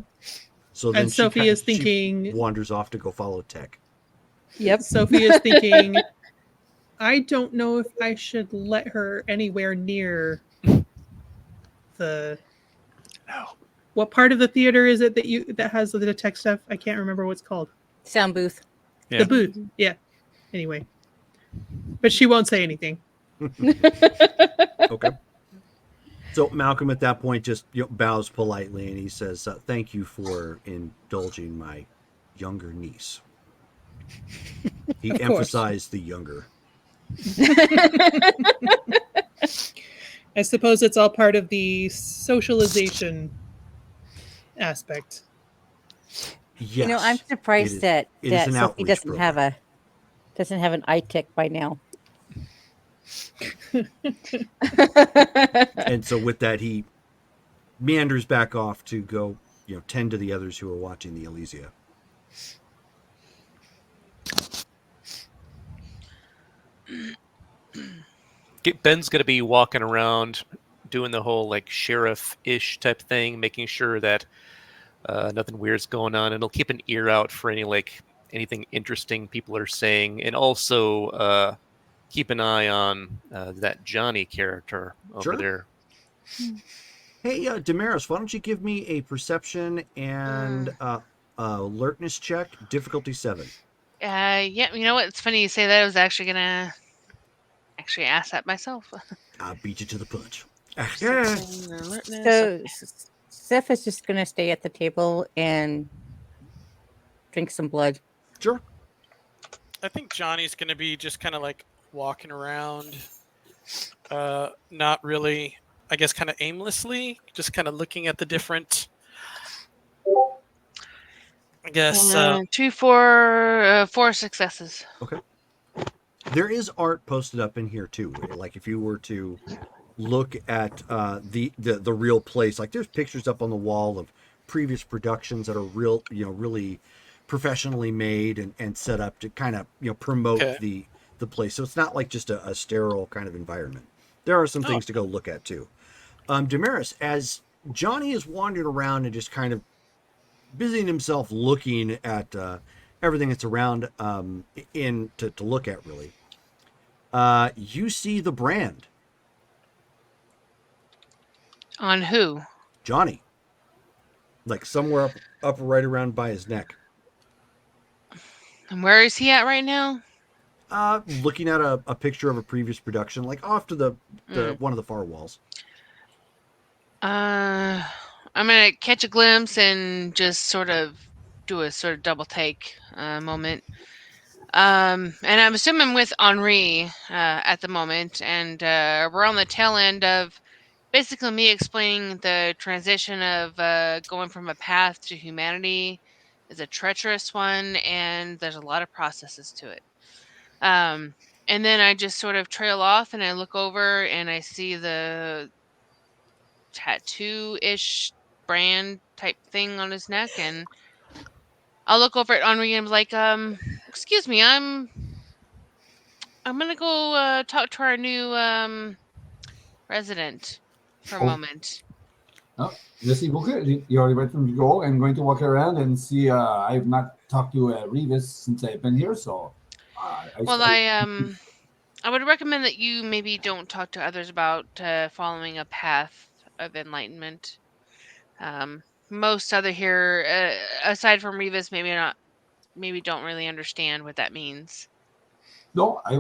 Speaker 4: So then
Speaker 10: Sophie is thinking,
Speaker 4: she wanders off to go follow Tech.
Speaker 6: Yep.
Speaker 10: Sophie is thinking, I don't know if I should let her anywhere near the.
Speaker 8: No.
Speaker 10: What part of the theater is it that has the tech stuff? I can't remember what's called.
Speaker 7: Sound booth.
Speaker 8: Yeah.
Speaker 10: The booth. Yeah. Anyway, but she won't say anything.
Speaker 4: Okay. So Malcolm at that point just bows politely and he says, "Thank you for indulging my younger niece." He emphasized the younger.
Speaker 10: I suppose it's all part of the socialization aspect.
Speaker 4: Yes.
Speaker 7: I'm surprised that Sophie doesn't
Speaker 4: program.
Speaker 7: have an eye tick by now.
Speaker 4: And so with that, he meanders back off to go, tend to the others who are watching the Elysia.
Speaker 11: Ben's going to be walking around doing the whole like sheriff-ish type thing, making sure that nothing weird's going on, and he'll keep an ear out for anything interesting people are saying, and also keep an eye on that Johnny character over there.
Speaker 4: Hey, Damaris, why don't you give me a perception and alertness check, difficulty 7.
Speaker 12: Yeah, you know what? It's funny you say that. I was actually gonna ask that myself.
Speaker 4: I'll beat you to the punch.
Speaker 7: So Steph is just going to stay at the table and drink some blood.
Speaker 4: Sure.
Speaker 9: I think Johnny's going to be just kind of like walking around, not really, I guess, kind of aimlessly, just kind of looking at the different. I guess
Speaker 12: 2, 4, 4 successes.
Speaker 4: Okay. There is art posted up in here too. Like if you were to look at the real place, like there's pictures up on the wall of previous productions that are really professionally made and set up to kind of promote the place. So it's not like just a sterile kind of environment. There are some things to go look at too. Damaris, as Johnny is wandering around and just kind of busying himself looking at everything that's around to look at really, you see the brand
Speaker 12: on who?
Speaker 4: Johnny, like somewhere up right around by his neck.
Speaker 12: And where is he at right now?
Speaker 4: Looking at a picture of a previous production, like off to the one of the far walls.
Speaker 12: I'm gonna catch a glimpse and just sort of do a sort of double take moment. And I'm assuming with Henri at the moment, and we're on the tail end of basically me explaining the transition of going from a path to humanity is a treacherous one, and there's a lot of processes to it. And then I just sort of trail off, and I look over, and I see the tattoo-ish brand type thing on his neck, and I'll look over at Henri and be like, excuse me, I'm gonna go talk to our new resident for a
Speaker 13: Oh,
Speaker 12: moment.
Speaker 13: no. Merci beaucoup. You're welcome to go. I'm going to walk around and see. I've not talked to Revis since I've been here, so
Speaker 12: Well, I would recommend that you maybe don't talk to others about following a path of enlightenment. Most other here, aside from Revis, maybe don't really understand what that means.
Speaker 13: no, I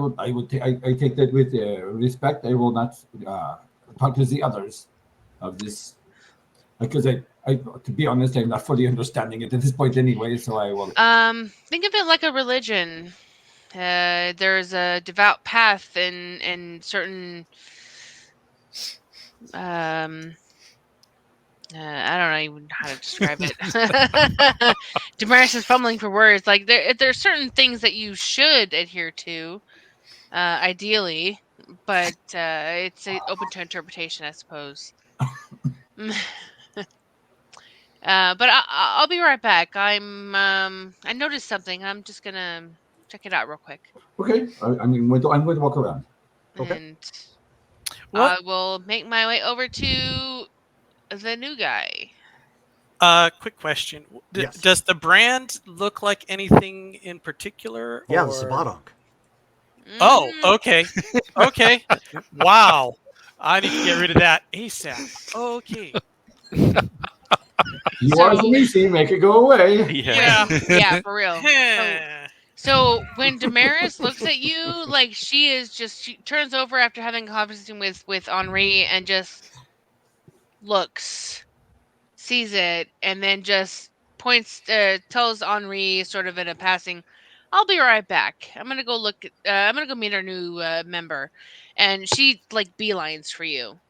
Speaker 13: take that with respect. I will not talk to the others of this because to be honest, I'm not fully understanding it at this point anyway. So I will.
Speaker 12: Think of it like a religion. There's a devout path in certain I don't know even how to describe it. Damaris is fumbling for words. Like there's certain things that you should adhere to, ideally, but it's open to interpretation, I suppose. But I'll be right back. I noticed something. I'm just gonna check it out real quick.
Speaker 13: Okay, I'm going to walk around.
Speaker 4: Okay.
Speaker 12: And I will make my way over to the new guy.
Speaker 9: Quick question.
Speaker 4: Yes.
Speaker 9: Does the brand look like anything in particular?
Speaker 4: Yeah,
Speaker 9: or...
Speaker 4: the Sabadonk.
Speaker 9: Oh, okay. Okay. Wow. I need to get rid of that ASAP. Okay.
Speaker 13: You are the Nisi, make it go away.
Speaker 12: Yeah, for real. So when Damaris looks at you, like she turns over after having a conversation with Henri and just looks, sees it, and then just tells Henri sort of in a passing, "I'll be right back. I'm gonna go I'm gonna go meet our new member," and she like beelines for you.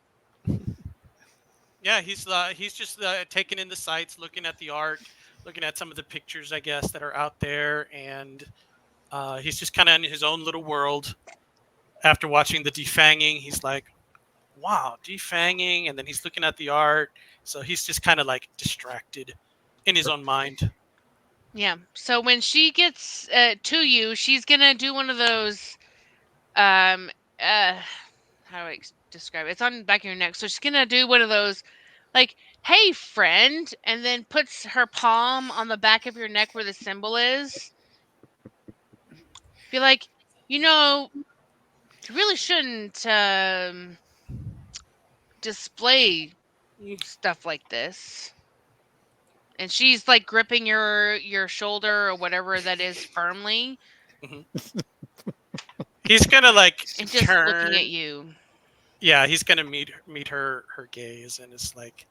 Speaker 9: Yeah, he's just taking in the sights, looking at the art, looking at some of the pictures, I guess, that are out there, and he's just kind of in his own little world. After watching the defanging, he's like, "Wow, defanging!" And then he's looking at the art, so he's just kind of like distracted in his own mind.
Speaker 12: Yeah. So when she gets to you, she's gonna do one of those. How do I describe it? It's on the back of your neck. So she's gonna do one of those, like, "Hey, friend," and then puts her palm on the back of your neck where the symbol is. Be like, you really shouldn't display stuff like this. And she's like gripping your shoulder or whatever that is firmly.
Speaker 9: He's gonna like
Speaker 12: and just
Speaker 9: turn.
Speaker 12: looking at you.
Speaker 9: Yeah, he's gonna meet her gaze, and it's like,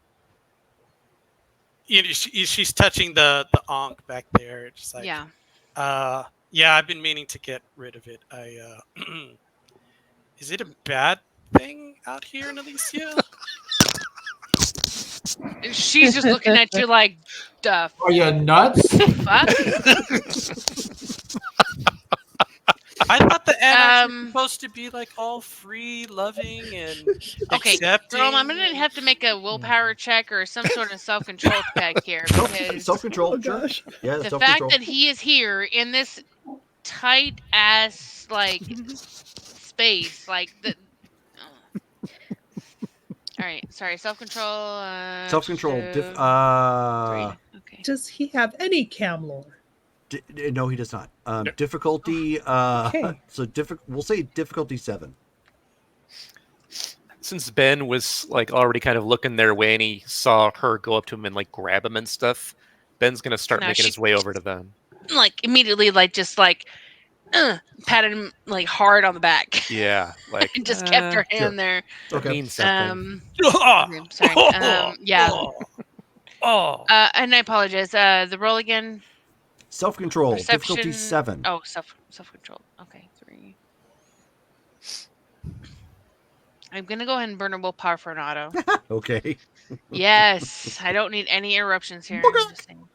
Speaker 9: she's touching the ankh back there. It's like,
Speaker 12: yeah,
Speaker 9: I've been meaning to get rid of it. Is it a bad thing out here in Alicia?
Speaker 12: She's just looking at you like, "Duh,
Speaker 13: Are you nuts?"
Speaker 12: fuck?"
Speaker 9: I thought the anarchy was supposed to be like all free, loving, and
Speaker 12: Okay,
Speaker 9: accepting.
Speaker 12: girl, I'm gonna have to make a willpower check or some sort of self-control check here because
Speaker 4: Self-control.
Speaker 10: Oh gosh.
Speaker 4: Yeah,
Speaker 12: the
Speaker 4: self-control.
Speaker 12: fact that he is here in this tight ass like space, like the. All right, sorry, self-control.
Speaker 4: Self-control.
Speaker 12: 3. Okay.
Speaker 10: Does he have any cam lore?
Speaker 4: No, he does not. Difficulty.
Speaker 10: Okay.
Speaker 4: So we'll say difficulty 7.
Speaker 11: Since Ben was like already kind of looking their way and he saw her go up to him and like grab him and stuff, Ben's gonna start making his way over to them.
Speaker 12: Like immediately, like just like patted him like hard on the back.
Speaker 11: Yeah, like
Speaker 12: and just kept her hand there.
Speaker 11: That means something.
Speaker 12: I'm sorry. Yeah. And I apologize. The roll again.
Speaker 4: Self-control.
Speaker 12: Perception.
Speaker 4: Difficulty 7.
Speaker 12: Oh, self-control. Okay, 3. I'm gonna go ahead and burn a willpower for an auto.
Speaker 4: Okay.
Speaker 12: Yes, I don't need any eruptions here. I'm just saying.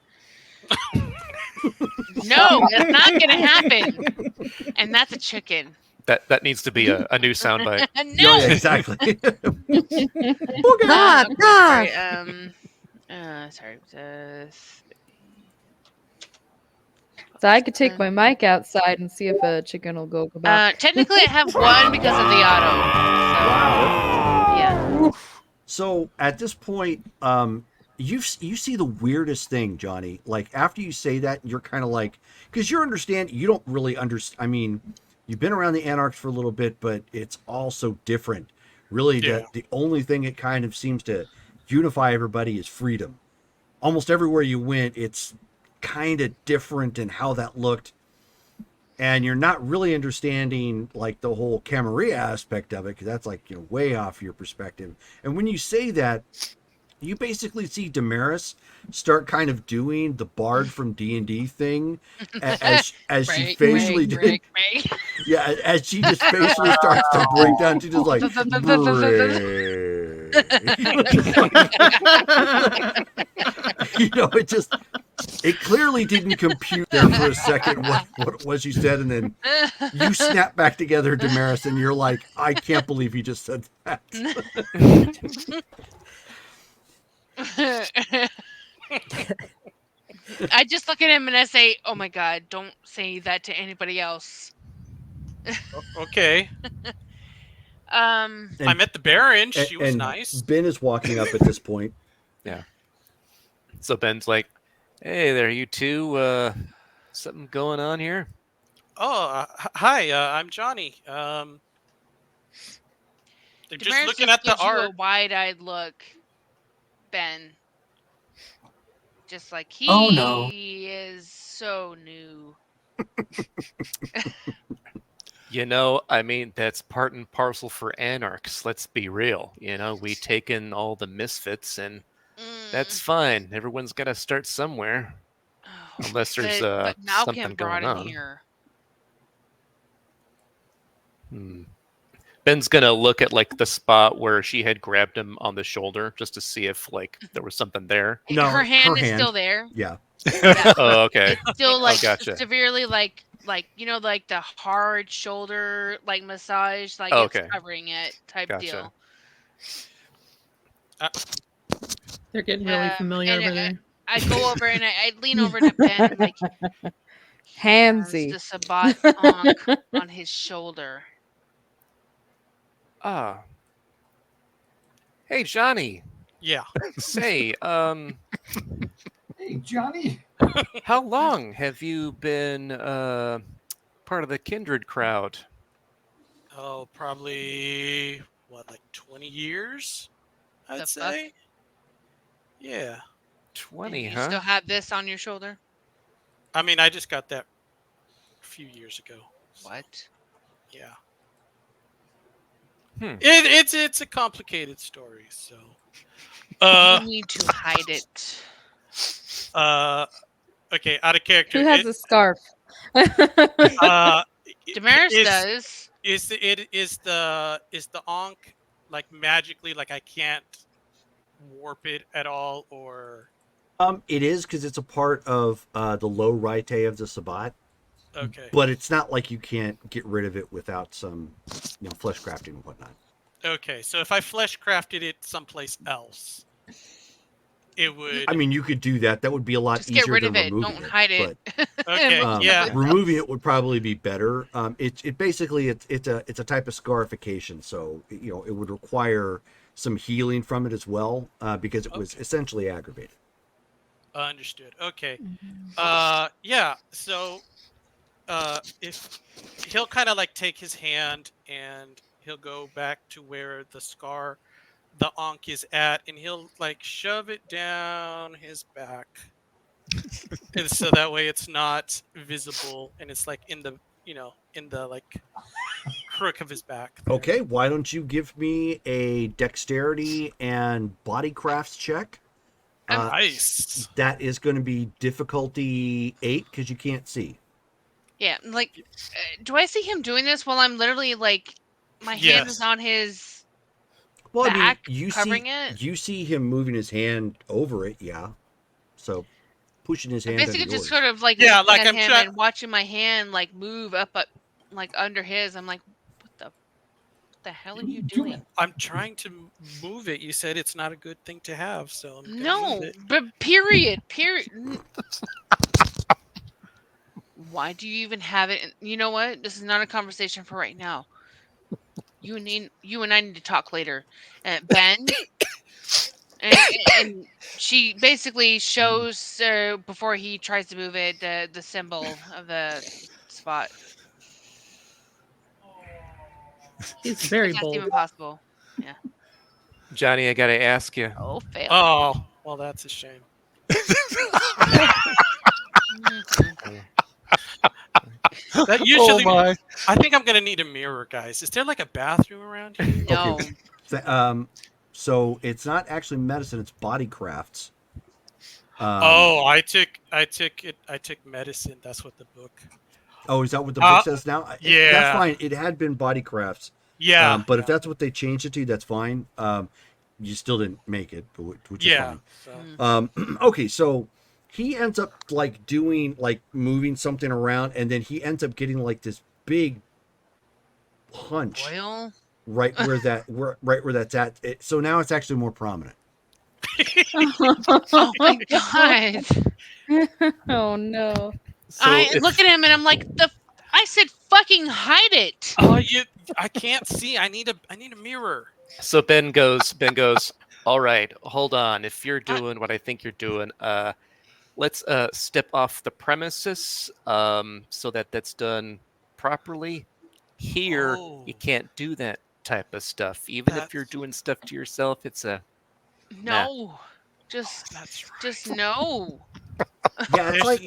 Speaker 12: No, it's not gonna happen. And that's a chicken.
Speaker 11: That needs to be a new soundbite.
Speaker 12: No.
Speaker 4: Yeah, exactly.
Speaker 7: God,
Speaker 12: Okay,
Speaker 7: God.
Speaker 12: sorry.
Speaker 6: So I could take my mic outside and see if a chicken will go back.
Speaker 12: Technically, I have one because of the auto. So, yeah.
Speaker 4: So at this point, you see the weirdest thing, Johnny. Like after you say that, you're kind of like, because you don't really understand. I mean, you've been around the Anarchs for a little bit, but it's all so different. Really, the only thing it kind of seems to unify everybody is freedom. Almost everywhere you went, it's kind of different in how that looked. And you're not really understanding like the whole Camarilla aspect of it, because that's like, way off your perspective. And when you say that, you basically see Damaris start kind of doing the bard from D&D thing as she facially did. Yeah, as she just facially starts to break down, she just like it clearly didn't compute there for a second what it was you said, and then you snap back together, Damaris, and you're like, I can't believe you just said that.
Speaker 12: I just look at him and I say, "Oh my God, don't say that to anybody else."
Speaker 9: Okay.
Speaker 12: I
Speaker 9: met the Baron. She was nice.
Speaker 4: Ben is walking up at this point.
Speaker 11: Yeah. So Ben's like, "Hey there, you two. Something going on here?"
Speaker 9: Oh, hi. I'm Johnny. I'm just looking at the
Speaker 12: gives you
Speaker 9: art.
Speaker 12: a wide-eyed look, Ben. Just like he is so new.
Speaker 11: I mean, that's part and parcel for Anarchs. Let's be real. We take in all the misfits, and that's fine. Everyone's got to start somewhere, unless there's
Speaker 12: but Malcolm
Speaker 11: something
Speaker 12: brought
Speaker 11: going
Speaker 12: him
Speaker 11: on.
Speaker 12: here.
Speaker 11: Ben's gonna look at like the spot where she had grabbed him on the shoulder just to see if like there was something there.
Speaker 12: No, her hand is still there.
Speaker 4: Yeah.
Speaker 11: Oh, okay.
Speaker 12: Still like
Speaker 11: gotcha.
Speaker 12: severely like like the hard shoulder like massage, like
Speaker 11: Okay.
Speaker 12: it's covering it type
Speaker 11: Gotcha.
Speaker 12: deal.
Speaker 10: They're getting really familiar over there.
Speaker 12: I go over and I lean over to Ben and like
Speaker 6: Handsy.
Speaker 12: the Sabbat Ankh on his shoulder.
Speaker 11: Hey, Johnny.
Speaker 9: Yeah.
Speaker 11: Say,
Speaker 13: Hey, Johnny.
Speaker 11: how long have you been part of the Kindred crowd?
Speaker 9: Oh, probably like 20 years, I'd say. Yeah.
Speaker 11: 20,
Speaker 12: and
Speaker 11: huh?
Speaker 12: You still have this on your shoulder?
Speaker 9: I mean, I just got that a few years ago.
Speaker 12: What?
Speaker 9: Yeah.
Speaker 11: Hmm.
Speaker 9: It's a complicated story, so.
Speaker 12: You need to hide it.
Speaker 9: Okay, out of character.
Speaker 6: Who has a scarf?
Speaker 12: Damaris does.
Speaker 9: Is the Ankh like magically like I can't warp it at all, or?
Speaker 4: It is because it's a part of the low rite of the Sabbat.
Speaker 9: Okay.
Speaker 4: But it's not like you can't get rid of it without some, flesh crafting and whatnot.
Speaker 9: Okay, so if I flesh crafted it someplace else, it would.
Speaker 4: I mean, you could do that. That would be a lot easier
Speaker 12: get rid
Speaker 4: than
Speaker 12: of it.
Speaker 4: removing
Speaker 12: Don't hide it.
Speaker 9: Okay. Yeah.
Speaker 4: Removing it would probably be better. It basically it's a type of scarification, so it would require some healing from it as well, because it was essentially aggravated.
Speaker 9: Understood. Okay. Yeah. So, if he'll kind of like take his hand and he'll go back to where the Ankh is at, and he'll like shove it down his back, and so that way it's not visible, and it's like in the like crook of his back.
Speaker 4: Okay, why don't you give me a dexterity and body crafts check?
Speaker 9: Nice.
Speaker 4: That is going to be difficulty 8 because you can't see.
Speaker 12: Yeah, like, do I see him doing this while I'm literally like, my hand is on his
Speaker 4: Well, I mean,
Speaker 12: back covering it.
Speaker 4: you see him moving his hand over it, yeah. So pushing his
Speaker 12: I
Speaker 4: hand under
Speaker 12: basically just
Speaker 4: yours.
Speaker 12: sort of like
Speaker 9: Yeah,
Speaker 12: looking
Speaker 9: like
Speaker 12: at
Speaker 9: I'm
Speaker 12: him
Speaker 9: trying.
Speaker 12: and watching my hand like move up, like under his. I'm like, what the hell are you doing?
Speaker 9: I'm trying to move it. You said it's not a good thing to have, so I'm gonna move
Speaker 12: No,
Speaker 9: it.
Speaker 12: but period. Why do you even have it? You know what? This is not a conversation for right now. You and I need to talk later. Ben, and she basically shows before he tries to move it the symbol of the spot.
Speaker 10: He's very
Speaker 12: If that's
Speaker 10: bold.
Speaker 12: even possible. Yeah.
Speaker 11: Johnny, I gotta ask you.
Speaker 12: Oh, fail.
Speaker 9: Oh, well, that's a shame. That usually, I think I'm gonna need a mirror, guys. Is there like a bathroom around here?
Speaker 12: No.
Speaker 4: Okay. So it's not actually medicine; it's body crafts.
Speaker 9: Oh, I took medicine. That's what the book.
Speaker 4: Oh, is that what the book says now?
Speaker 9: Yeah,
Speaker 4: That's fine. It had been body crafts.
Speaker 9: Yeah,
Speaker 4: But if that's what they changed it to, that's fine. You still didn't make it, but which is fine.
Speaker 9: So.
Speaker 4: Okay, so he ends up like doing like moving something around, and then he ends up getting like this big punch
Speaker 12: Oil?
Speaker 4: right where that's at. So now it's actually more prominent.
Speaker 12: Oh my god!
Speaker 6: Oh no!
Speaker 12: I look at him and I'm like, I said, fucking hide it.
Speaker 9: Oh, I can't see. I need a mirror.
Speaker 11: So Ben goes, all right, hold on. If you're doing what I think you're doing, let's step off the premises so that's done properly. Here, you can't do that type of stuff. Even if you're doing stuff to yourself, it's a
Speaker 12: no. Just no.
Speaker 4: Yeah, it's like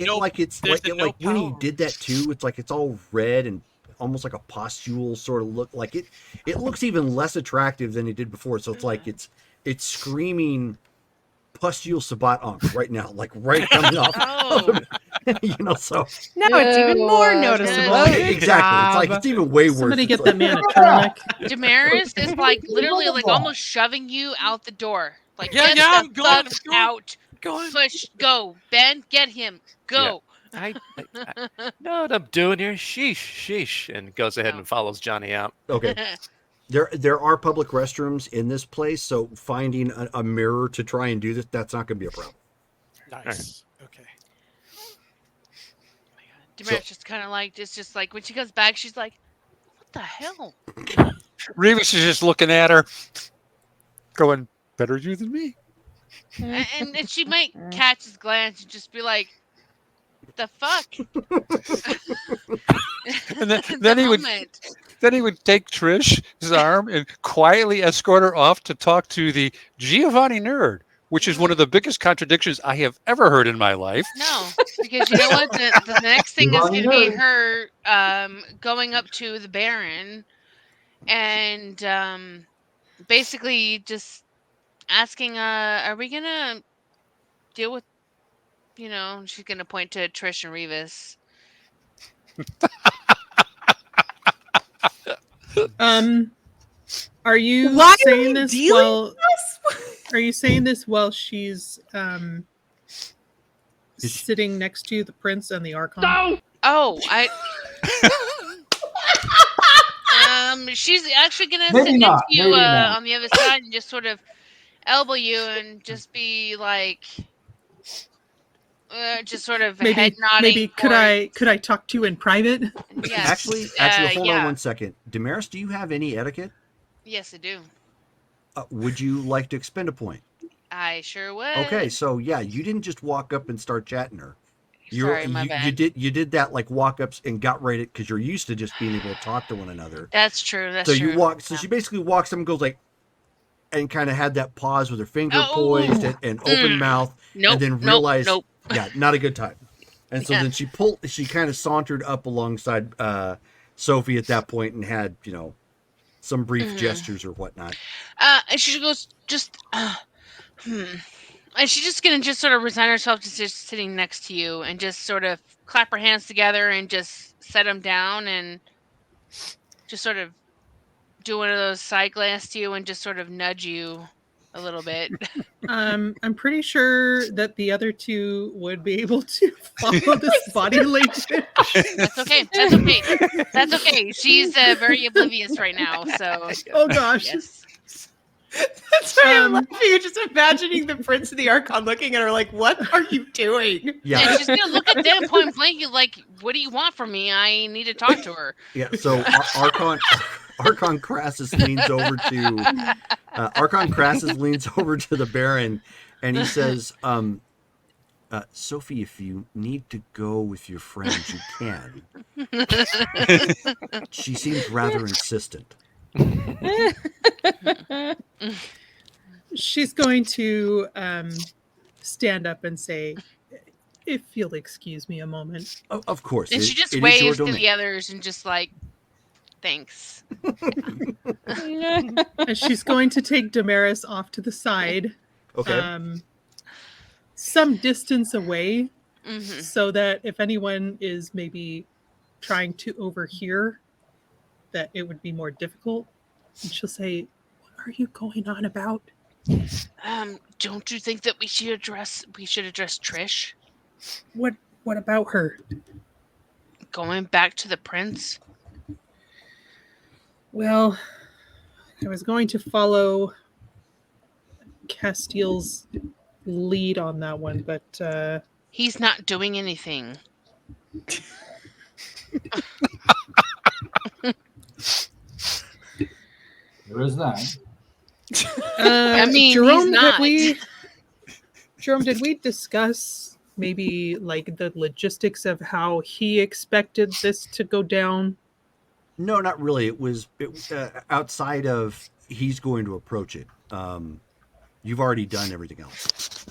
Speaker 4: when he did that too. It's like it's all red and almost like a pustule sort of look. Like it looks even less attractive than it did before. So it's like it's screaming pustule sabat on right now, like right coming off. So
Speaker 14: now it's even more noticeable.
Speaker 4: Exactly. It's like it's even way worse.
Speaker 10: Somebody get
Speaker 4: It's
Speaker 10: that man a tonic.
Speaker 12: Damaris is like literally like almost shoving you out the door. Like
Speaker 9: Yeah,
Speaker 12: get the
Speaker 9: I'm going,
Speaker 12: fuck
Speaker 9: I'm going,
Speaker 12: out. Push, go, Ben, get him, go.
Speaker 11: I know what I'm doing here. Sheesh, and goes ahead and follows Johnny out.
Speaker 4: Okay. There are public restrooms in this place, so finding a mirror to try and do this, that's not going to be a problem.
Speaker 9: Nice. Okay.
Speaker 12: Damaris just kind of like it's just like when she comes back, she's like, "What the hell?"
Speaker 8: Revis is just looking at her, going, "Better you than me."
Speaker 12: And she might catch his glance and just be like, "The fuck?"
Speaker 8: And then he would take Trish's arm and quietly escort her off to talk to the Giovanni nerd, which is one of the biggest contradictions I have ever heard in my life.
Speaker 12: No, because you know what? The next thing is going to be her going up to the Baron and basically just asking, are we going to deal with, she's going to point to Trish and Revis.
Speaker 10: Are you
Speaker 14: Why
Speaker 10: saying
Speaker 14: are
Speaker 10: this
Speaker 14: you
Speaker 10: while? Are you saying this while she's sitting next to the prince and the archon?
Speaker 12: No! Oh, she's actually gonna sit next to you on the other side and just sort of elbow you and just be like, just sort of head nodding.
Speaker 10: Maybe could I talk to you in private?
Speaker 12: Yes.
Speaker 4: Actually, hold on 1 second. Damaris, do you have any etiquette?
Speaker 12: Yes, I do.
Speaker 4: Would you like to expend a point?
Speaker 12: I sure would.
Speaker 4: Okay, so yeah, you didn't just walk up and start chatting her.
Speaker 12: Sorry, my bad.
Speaker 4: You did that like walk ups and got ready because you're used to just being able to talk to one another.
Speaker 12: That's true. That's
Speaker 4: so
Speaker 12: true.
Speaker 4: you walk. So she basically walks up and goes like, and kind of had that pause with her finger poised and open mouth, and then realized, yeah, not a good time. And so then she kind of sauntered up alongside Sophie at that point and had some brief gestures or whatnot.
Speaker 12: And she goes and she's just gonna sort of resign herself to just sitting next to you and just sort of clap her hands together and just set them down and just sort of do one of those side glance to you and just sort of nudge you a little bit.
Speaker 10: I'm pretty sure that the other two would be able to follow this body language.
Speaker 12: That's okay. That's okay. That's okay. She's very oblivious right now. So.
Speaker 10: Oh gosh.
Speaker 12: Yes.
Speaker 14: That's why I'm laughing. You're just imagining the Prince of the Archon looking at her like, "What are you doing?"
Speaker 12: Yeah. And she's gonna look at them point blank, like, "What do you want from me? I need to talk to her."
Speaker 4: Yeah. So Archon Crassus leans over to the Baron, and he says, "Sophie, if you need to go with your friends, you can." She seems rather insistent.
Speaker 10: She's going to stand up and say, "If you'll excuse me a moment."
Speaker 4: Of course.
Speaker 12: And she just waves to the others and just like, thanks.
Speaker 10: And she's going to take Damaris off to the side.
Speaker 4: Okay.
Speaker 10: Some distance away, so that if anyone is maybe trying to overhear, that it would be more difficult. And she'll say, "What are you going on about?"
Speaker 12: Don't you think that we should address Trish?
Speaker 10: What about her?
Speaker 12: Going back to the prince?
Speaker 10: Well, I was going to follow Castiel's lead on that one, but
Speaker 12: he's not doing anything.
Speaker 13: There is that.
Speaker 12: I mean,
Speaker 10: Jerome,
Speaker 12: he's not.
Speaker 10: Jerome, did we discuss maybe like the logistics of how he expected this to go down?
Speaker 4: No, not really. It was outside of he's going to approach it. You've already done everything else.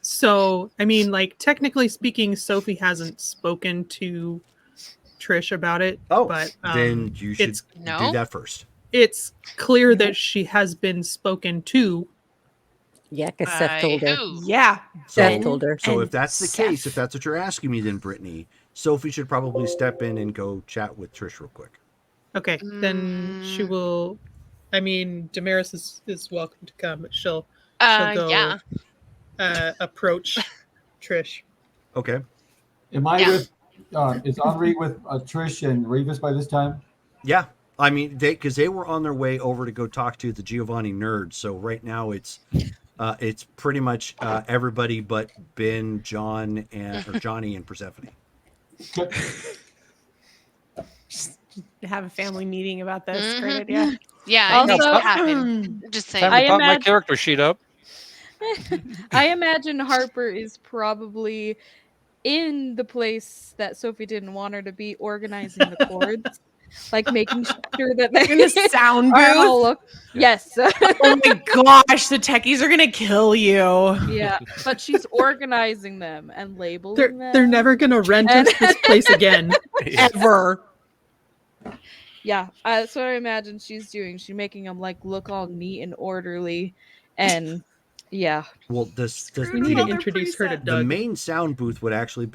Speaker 10: So, I mean, like technically speaking, Sophie hasn't spoken to Trish about it.
Speaker 4: Oh,
Speaker 10: but
Speaker 4: then you should do that first.
Speaker 10: It's clear that she has been spoken to.
Speaker 7: Yeah, because Seth told her.
Speaker 14: Yeah,
Speaker 10: Seth told her.
Speaker 4: So if that's the case, if that's what you're asking me, then Brittany, Sophie should probably step in and go chat with Trish real quick.
Speaker 10: Okay, then she will. I mean, Damaris is welcome to come, but she'll go approach Trish.
Speaker 4: Okay.
Speaker 13: Am I with? Is Henri with Trish and Revis by this time?
Speaker 4: Yeah, I mean because they were on their way over to go talk to the Giovanni nerd. So right now it's pretty much everybody but Ben, John, or Johnny and Persephone.
Speaker 14: Just have a family meeting about this. Great idea.
Speaker 12: Yeah, it needs to happen. Just saying.
Speaker 8: Time to pop my character sheet up.
Speaker 6: I imagine Harper is probably in the place that Sophie didn't want her to be, organizing the chords, like making sure that they're
Speaker 14: in the sound booth.
Speaker 6: Yes.
Speaker 14: Oh my gosh, the techies are gonna kill you.
Speaker 6: Yeah, but she's organizing them and labeling them.
Speaker 10: They're never gonna rent us this place again,
Speaker 14: ever.
Speaker 6: Yeah, that's what I imagine she's doing. She's making them like look all neat and orderly, and yeah.
Speaker 4: Well,
Speaker 10: we need to introduce her to Doug.
Speaker 4: The main sound booth would actually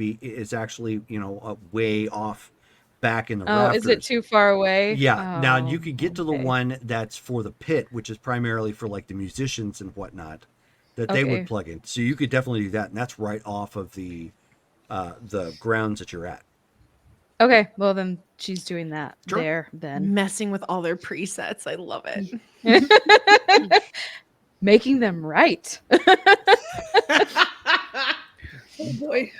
Speaker 4: way off back in the rafters.
Speaker 6: Is it too far away?
Speaker 4: Yeah. Now you could get to the one that's for the pit, which is primarily for like the musicians and whatnot that they would plug in. So you could definitely do that, and that's right off of the grounds that you're at.
Speaker 6: Okay, well then she's doing that there then.
Speaker 14: Messing with all their presets. I love it.
Speaker 6: Making them right.
Speaker 10: Oh boy.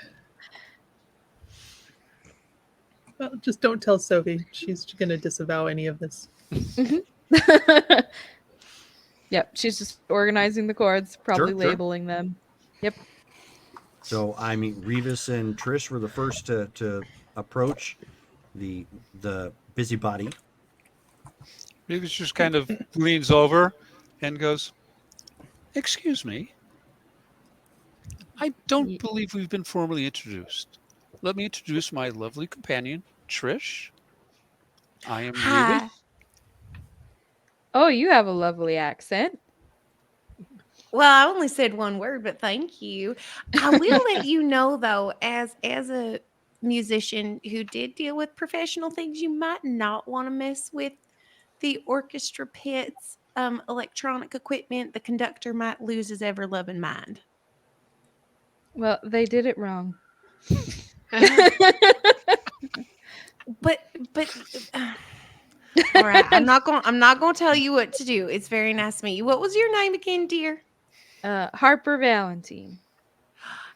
Speaker 10: Well, just don't tell Sophie. She's going to disavow any of this.
Speaker 6: Yep, she's just organizing the chords, probably
Speaker 4: Sure.
Speaker 6: labeling them. Yep.
Speaker 4: So I mean, Revis and Trish were the first to approach the busybody.
Speaker 8: Revis just kind of leans over and goes, "Excuse me. I don't believe we've been formally introduced. Let me introduce my lovely companion, Trish. I am Revis."
Speaker 6: Oh, you have a lovely accent.
Speaker 5: Well, I only said one word, but thank you. I will let you know, though, as a musician who did deal with professional things, you might not want to mess with the orchestra pit's electronic equipment. The conductor might lose his ever loving mind.
Speaker 6: Well, they did it wrong.
Speaker 5: But all right, I'm not going to tell you what to do. It's very nice to meet you. What was your name again, dear?
Speaker 6: Harper Valentine.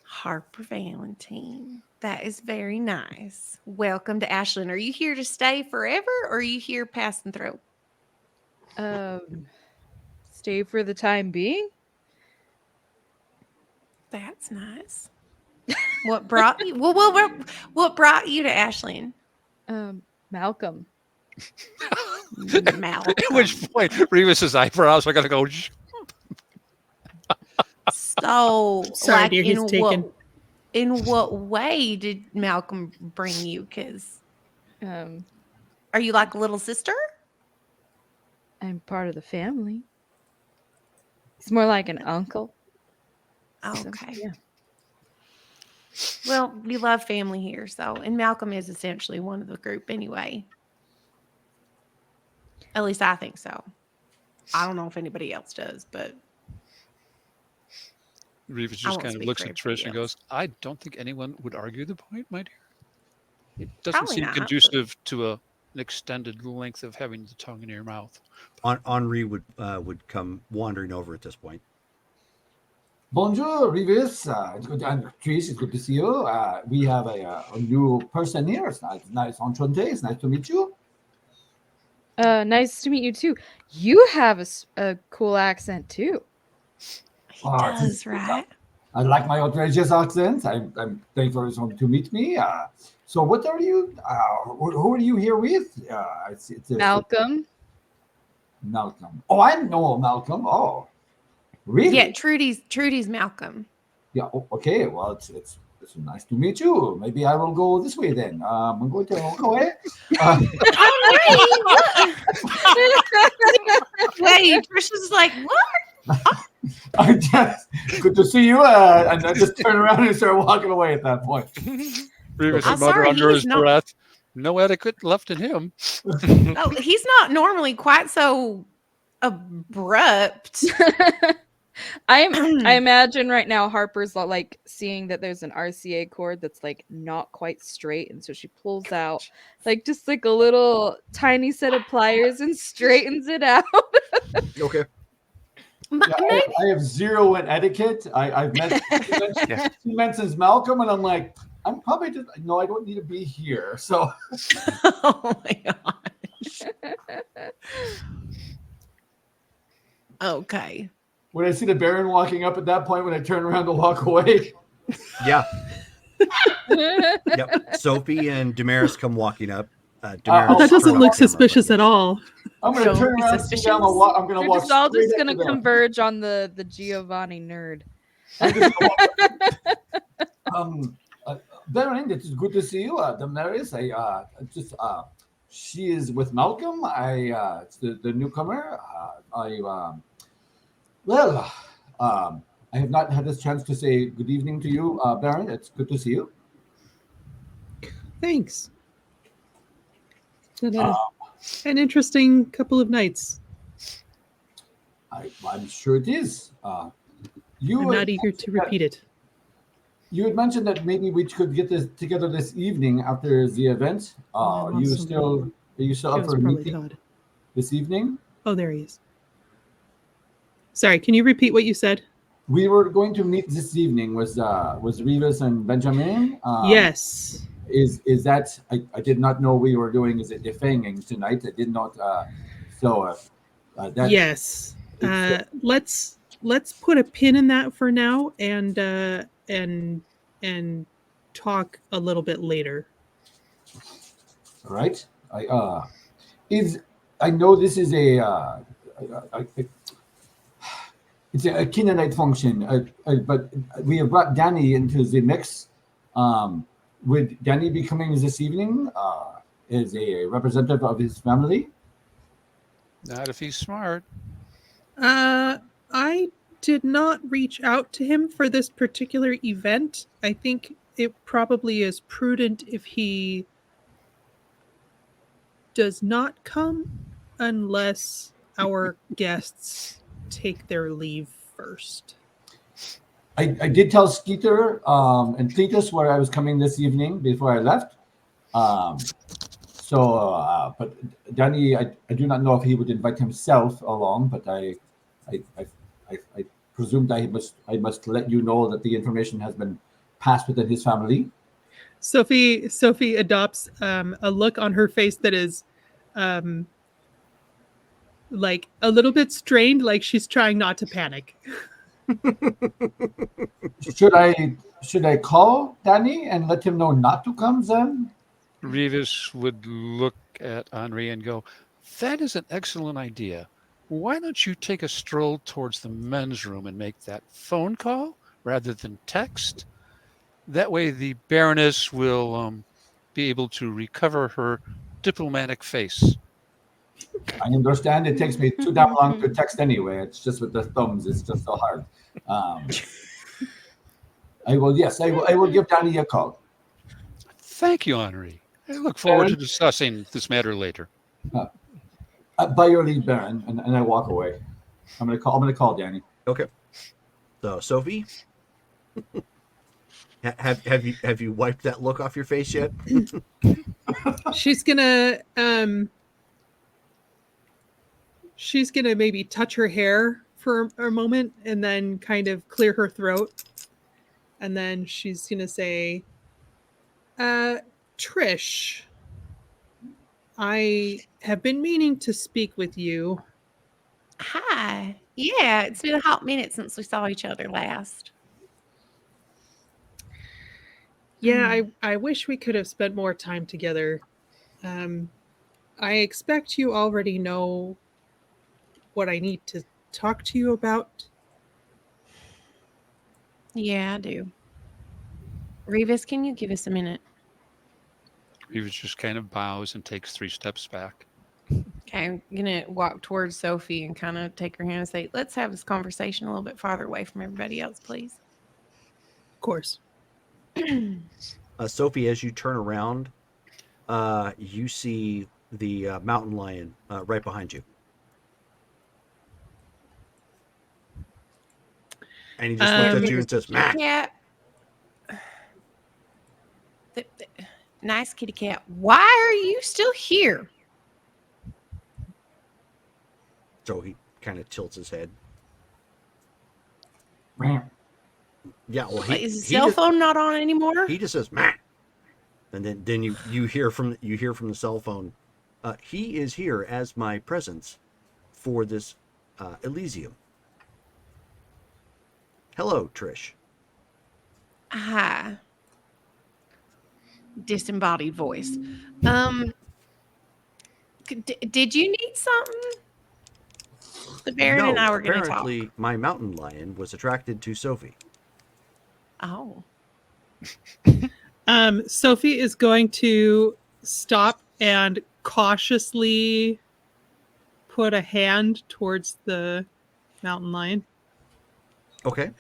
Speaker 5: Harper Valentine. That is very nice. Welcome to Ashland. Are you here to stay forever, or are you here passing through?
Speaker 6: Stay for the time being.
Speaker 5: That's nice. What brought you? What brought you to Ashland?
Speaker 6: Malcolm.
Speaker 5: Malcolm.
Speaker 8: At which point, Revis's eyebrows are going to go.
Speaker 5: So,
Speaker 10: Sorry,
Speaker 5: like,
Speaker 10: dear, he's taken.
Speaker 5: In what way did Malcolm bring you? Because, are you like a little sister?
Speaker 6: I'm part of the family. It's more like an uncle.
Speaker 5: Okay.
Speaker 6: So, yeah.
Speaker 5: Well, we love family here, so, and Malcolm is essentially one of the group anyway. At least I think so. I don't know if anybody else does, but
Speaker 8: Revis just kind of looks at Trish and goes, "I don't think anyone would argue the point, my dear. It doesn't
Speaker 5: Probably
Speaker 8: seem
Speaker 5: not,
Speaker 8: conducive to an extended length of having the tongue in your mouth."
Speaker 4: Henri would come wandering over at this point.
Speaker 13: Bonjour, Revis. It's good, Trish. It's good to see you. We have a new person here. It's nice, enchanté. It's nice to meet you.
Speaker 6: Nice to meet you too. You have a cool accent too.
Speaker 5: He does, right?
Speaker 13: I like my outrageous accent. I'm thankful to meet me. So, what are you? Who are you here with? It's
Speaker 6: Malcolm.
Speaker 13: Malcolm. Oh, I know Malcolm. Oh, really?
Speaker 5: Yeah, Trudy's Malcolm.
Speaker 13: Yeah. Okay. Well, it's nice to meet you. Maybe I will go this way then. I'm going to walk away.
Speaker 5: Wait, Trisha's like, what?
Speaker 13: I just good to see you, and I just turn around and start walking away at that point.
Speaker 8: Revis would mutter under his breath, "No etiquette left in him."
Speaker 5: Oh, he's not normally quite so abrupt.
Speaker 6: I imagine right now Harper's like seeing that there's an RCA cord that's like not quite straight, and so she pulls out like just like a little tiny set of pliers and straightens it out.
Speaker 4: Okay.
Speaker 13: Yeah, I have zero in etiquette. I've met she mentions Malcolm, and I'm like, I'm probably just no, I don't need to be here. So
Speaker 5: oh my gosh. Okay.
Speaker 13: When I see the Baron walking up at that point, when I turn around to walk away.
Speaker 4: Yeah. Yep. Sophie and Damaris come walking up. Damaris
Speaker 10: that doesn't look suspicious at all.
Speaker 13: I'm going to turn around and sit down the walk. I'm going to walk.
Speaker 6: We're all just going to converge on the Giovanni nerd.
Speaker 13: Baron, it's good to see you. Damaris, she is with Malcolm. It's the newcomer. I have not had this chance to say good evening to you, Baron. It's good to see you.
Speaker 10: Thanks. An interesting couple of nights.
Speaker 13: I'm sure it is.
Speaker 10: I'm not eager to repeat it.
Speaker 13: You had mentioned that maybe we could get this together this evening after the event. Are you still up for a meeting this evening?
Speaker 10: Oh, there he is. Sorry, can you repeat what you said?
Speaker 13: We were going to meet this evening. Was Revis and Benjamin?
Speaker 10: Yes.
Speaker 13: Is that I did not know we were doing is it defanging tonight. I did not.
Speaker 10: Yes. Let's put a pin in that for now and talk a little bit later.
Speaker 13: All right. I know this is it's a Canaanite function, but we have brought Danny into the mix. Would Danny be coming this evening as a representative of his family?
Speaker 8: Not if he's smart.
Speaker 10: I did not reach out to him for this particular event. I think it probably is prudent if he does not come unless our guests take their leave first.
Speaker 13: I did tell Skeeter and Cletus where I was coming this evening before I left. But Danny, I do not know if he would invite himself along, but I presumed I must let you know that the information has been passed within his family.
Speaker 10: Sophie adopts a look on her face that is like a little bit strained, like she's trying not to panic.
Speaker 13: Should I call Danny and let him know not to come then?
Speaker 8: Revis would look at Henri and go, "That is an excellent idea. Why don't you take a stroll towards the men's room and make that phone call rather than text? That way the Baroness will be able to recover her diplomatic face."
Speaker 13: I understand it takes me too damn long to text anyway. It's just with the thumbs, it's just so hard. I will give Danny a call.
Speaker 8: Thank you, Henri. I look forward to discussing this matter later.
Speaker 13: By your leave, Baron, and I walk away. I'm gonna call Danny.
Speaker 4: Okay. So, Sophie, have you wiped that look off your face yet?
Speaker 10: She's gonna maybe touch her hair for a moment and then kind of clear her throat. And then she's gonna say, Trish, I have been meaning to speak with you.
Speaker 5: Hi. Yeah, it's been a hot minute since we saw each other last.
Speaker 10: Yeah, I wish we could have spent more time together. I expect you already know what I need to talk to you about.
Speaker 5: Yeah, I do. Revis, can you give us a minute?
Speaker 8: Revis just kind of bows and takes 3 steps back.
Speaker 5: Okay, I'm gonna walk towards Sophie and kind of take her hand and say, "Let's have this conversation a little bit farther away from everybody else, please."
Speaker 10: Of course.
Speaker 4: Sophie, as you turn around, you see the mountain lion right behind you. And he just looked at you and says, "Matt."
Speaker 5: Yeah. Nice kitty cat. Why are you still here?
Speaker 4: So he kind of tilts his head.
Speaker 13: Meow.
Speaker 4: Yeah, well,
Speaker 5: Is his cell phone not on anymore?
Speaker 4: He just says, "Matt," and then you hear from the cell phone. He is here as my presence for this Elysium. Hello, Trish.
Speaker 5: Hi. Disembodied voice. Did you need something? The Baron and I were going to talk.
Speaker 4: Apparently, my mountain lion was attracted to Sophie.
Speaker 5: Oh.
Speaker 10: Sophie is going to stop and cautiously put a hand towards the mountain lion.
Speaker 4: Okay.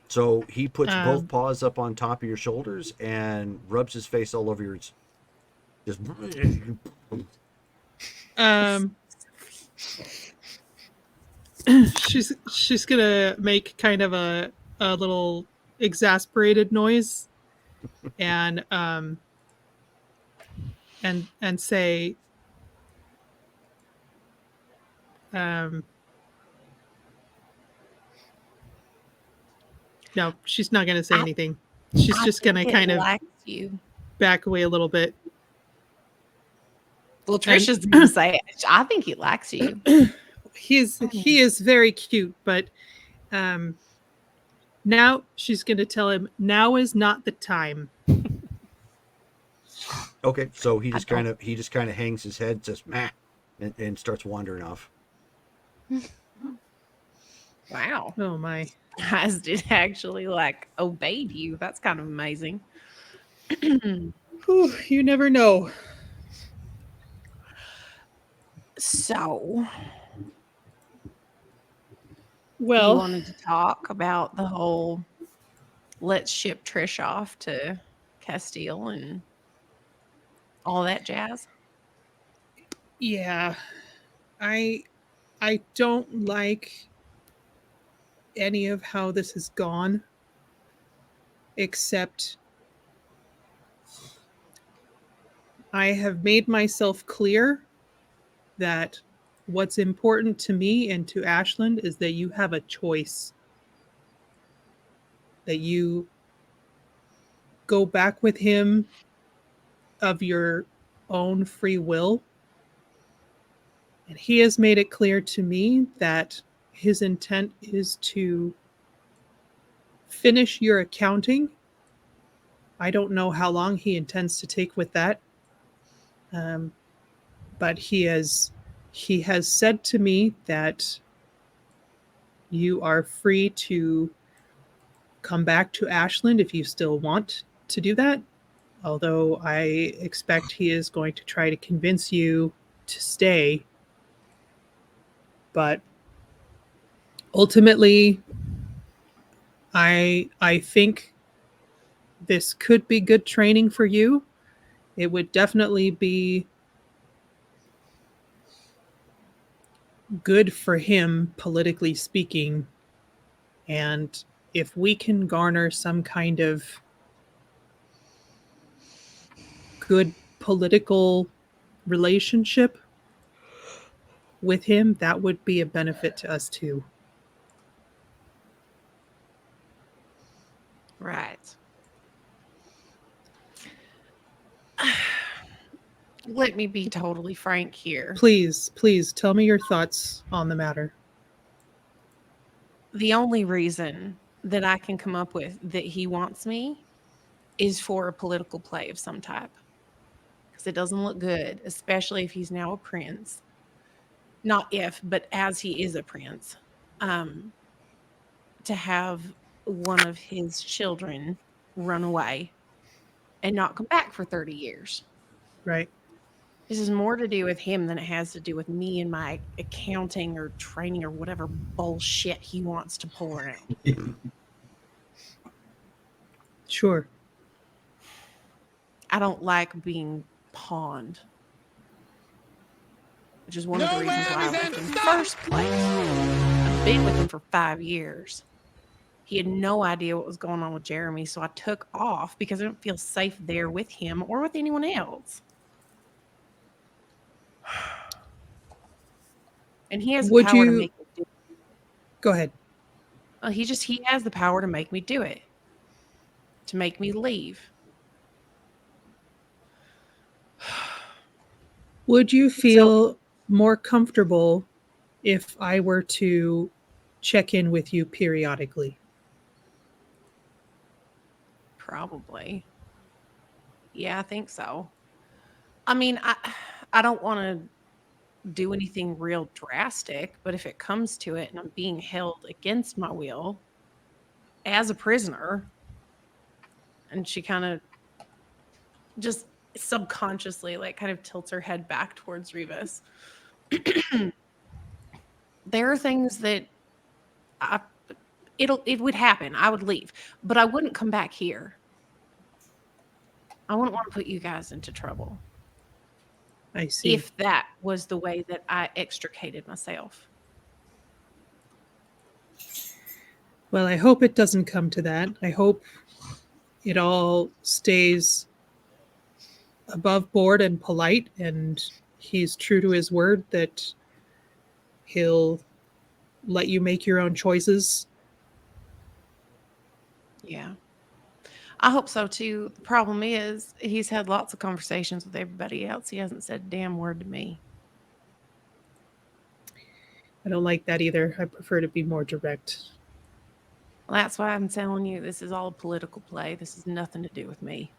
Speaker 4: So he puts both paws up on top of your shoulders and rubs his face all over yours. Just
Speaker 10: she's gonna make kind of a little exasperated noise and say no, she's not gonna say anything. She's just gonna kind of back away a little bit.
Speaker 5: Well, Trisha's gonna say it. I think he likes you.
Speaker 10: He is very cute, but now she's gonna tell him now is not the time.
Speaker 4: Okay, so he just kind of hangs his head, says "Matt," and starts wandering off.
Speaker 5: Wow.
Speaker 10: Oh my.
Speaker 5: Guys did actually obeyed you. That's kind of amazing.
Speaker 10: Whew, you never know.
Speaker 5: So,
Speaker 10: well,
Speaker 5: you wanted to talk about the whole let's ship Trish off to Castile and all that jazz.
Speaker 10: Yeah. I don't like any of how this has gone, except I have made myself clear that what's important to me and to Ashland is that you have a choice, that you go back with him of your own free will. And he has made it clear to me that his intent is to finish your accounting. I don't know how long he intends to take with that, um, but he has said to me that you are free to come back to Ashland if you still want to do that. Although I expect he is going to try to convince you to stay. But ultimately, I think this could be good training for you. It would definitely be good for him, politically speaking. And if we can garner some kind of good political relationship with him, that would be a benefit to us too.
Speaker 5: Right. Let me be totally frank here.
Speaker 10: Please tell me your thoughts on the matter.
Speaker 5: The only reason that I can come up with that he wants me is for a political play of some type. Because it doesn't look good, especially if he's now a prince. Not if, but as he is a prince. Um, to have one of his children run away and not come back for 30 years.
Speaker 10: Right.
Speaker 5: This is more to do with him than it has to do with me and my accounting or training or whatever bullshit he wants to pull around.
Speaker 10: Sure.
Speaker 5: I don't like being pawned, which is one of the reasons why I left in the first place. I've been with him for 5 years. He had no idea what was going on with Jeremy, so I took off because I didn't feel safe there with him or with anyone else. And he has the
Speaker 10: Would
Speaker 5: power to
Speaker 10: you
Speaker 5: make me do it.
Speaker 10: go ahead?
Speaker 5: He has the power to make me do it. To make me leave.
Speaker 10: Would you feel more comfortable if I were to check in with you periodically?
Speaker 5: Probably. Yeah, I think so. I mean, I don't want to do anything real drastic, but if it comes to it and I'm being held against my will as a prisoner, and she kind of just subconsciously like kind of tilts her head back towards Revis. There are things that it would happen. I would leave, but I wouldn't come back here. I wouldn't want to put you guys into trouble.
Speaker 10: I see.
Speaker 5: If that was the way that I extricated myself.
Speaker 10: Well, I hope it doesn't come to that. I hope it all stays above board and polite, and he's true to his word that he'll let you make your own choices.
Speaker 5: Yeah. I hope so too. The problem is he's had lots of conversations with everybody else. He hasn't said a damn word to me.
Speaker 10: I don't like that either. I prefer to be more direct.
Speaker 5: Well, that's why I'm telling you this is all a political play. This has nothing to do with me.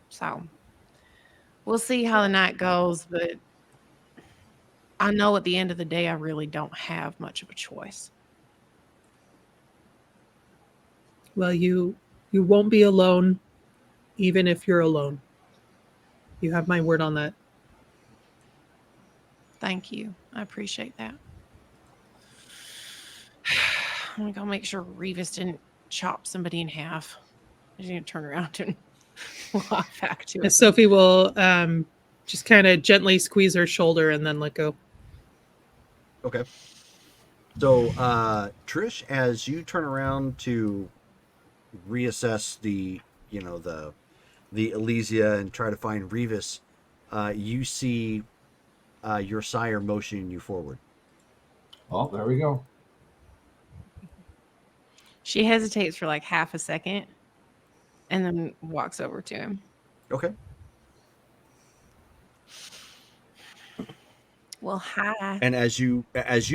Speaker 5: So we'll see how the night goes, but I know at the end of the day I really don't have much of a choice.
Speaker 10: Well, you won't be alone, even if you're alone. You have my word on that.
Speaker 5: Thank you. I appreciate that. I'm gonna go make sure Revis didn't chop somebody in half. She's gonna turn around and walk back to her.
Speaker 10: Sophie will just kind of gently squeeze her shoulder and then let go.
Speaker 4: Okay. So, Trish, as you turn around to reassess the Elysia and try to find Revis, you see your sire motioning you forward.
Speaker 13: Oh, there we go.
Speaker 5: She hesitates for like half a second and then walks over to him.
Speaker 4: Okay.
Speaker 5: Well, hi.
Speaker 4: And as you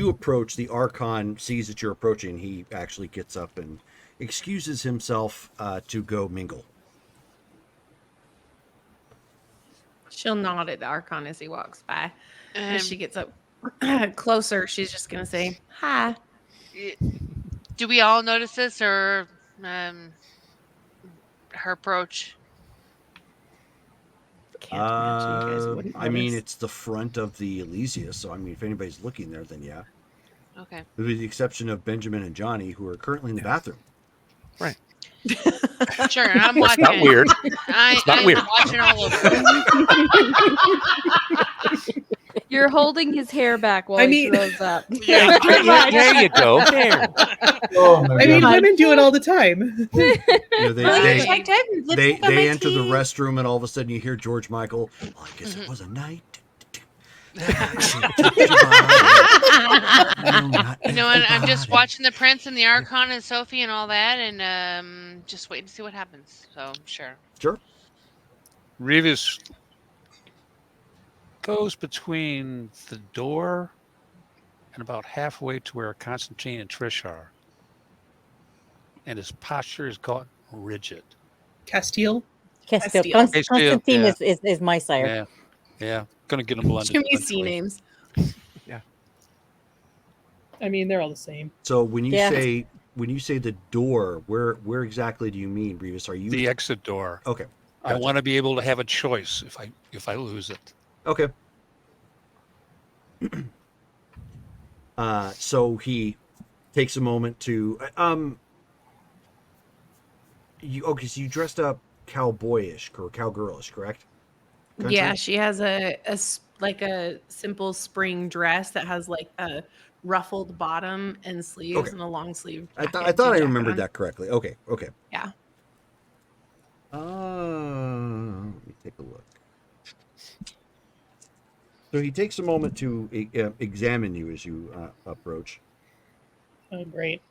Speaker 4: approach, the Archon sees that you're approaching. He actually gets up and excuses himself to go mingle.
Speaker 5: She'll nod at the Archon as he walks by. As she gets up closer, she's just gonna say hi.
Speaker 12: Do we all notice this, or her approach?
Speaker 5: Can't imagine you guys wouldn't
Speaker 4: I mean,
Speaker 5: notice.
Speaker 4: it's the front of the Elysia, so I mean, if anybody's looking there, then yeah.
Speaker 12: Okay.
Speaker 4: With the exception of Benjamin and Johnny, who are currently in the bathroom.
Speaker 11: Right.
Speaker 12: Sure, I'm
Speaker 11: That's
Speaker 12: watching.
Speaker 11: not weird.
Speaker 12: I'm
Speaker 11: not weird.
Speaker 12: watching all over.
Speaker 6: You're holding his hair back while
Speaker 10: I
Speaker 6: he
Speaker 10: mean-
Speaker 6: throws up.
Speaker 12: Yeah,
Speaker 11: There you go. There.
Speaker 13: Oh my
Speaker 10: I mean,
Speaker 13: God.
Speaker 10: women do it all the time.
Speaker 4: You know, they
Speaker 5: they
Speaker 4: enter the restroom, and all of a sudden you hear George Michael. Well, I guess it was a night.
Speaker 12: And I'm just watching the Prince and the Archon and Sophie and all that, and just waiting to see what happens. So sure.
Speaker 4: Sure.
Speaker 8: Revis goes between the door and about halfway to where Constantine and Trish are. And his posture is gotten rigid.
Speaker 10: Castile.
Speaker 7: Constantine
Speaker 8: yeah.
Speaker 7: is my sire.
Speaker 8: Yeah. Yeah. Gonna get them blended.
Speaker 5: Too many C
Speaker 8: eventually.
Speaker 5: names.
Speaker 8: Yeah.
Speaker 10: I mean, they're all the same.
Speaker 4: So when you
Speaker 7: Yeah.
Speaker 4: say the door, where exactly do you mean, Revis? Are you
Speaker 8: The exit door.
Speaker 4: Okay.
Speaker 8: I
Speaker 4: Gotcha.
Speaker 8: want to be able to have a choice if I lose it.
Speaker 4: Okay. So he takes a moment to so you dressed up cowboyish or cowgirlish, correct? Country?
Speaker 5: Yeah, she has a simple spring dress that has like a ruffled bottom and sleeves
Speaker 4: Okay.
Speaker 5: and a long sleeve.
Speaker 4: I thought I remembered that correctly. Okay.
Speaker 5: Yeah.
Speaker 4: Let me take a look. So he takes a moment to examine you as you approach.
Speaker 10: Oh, great.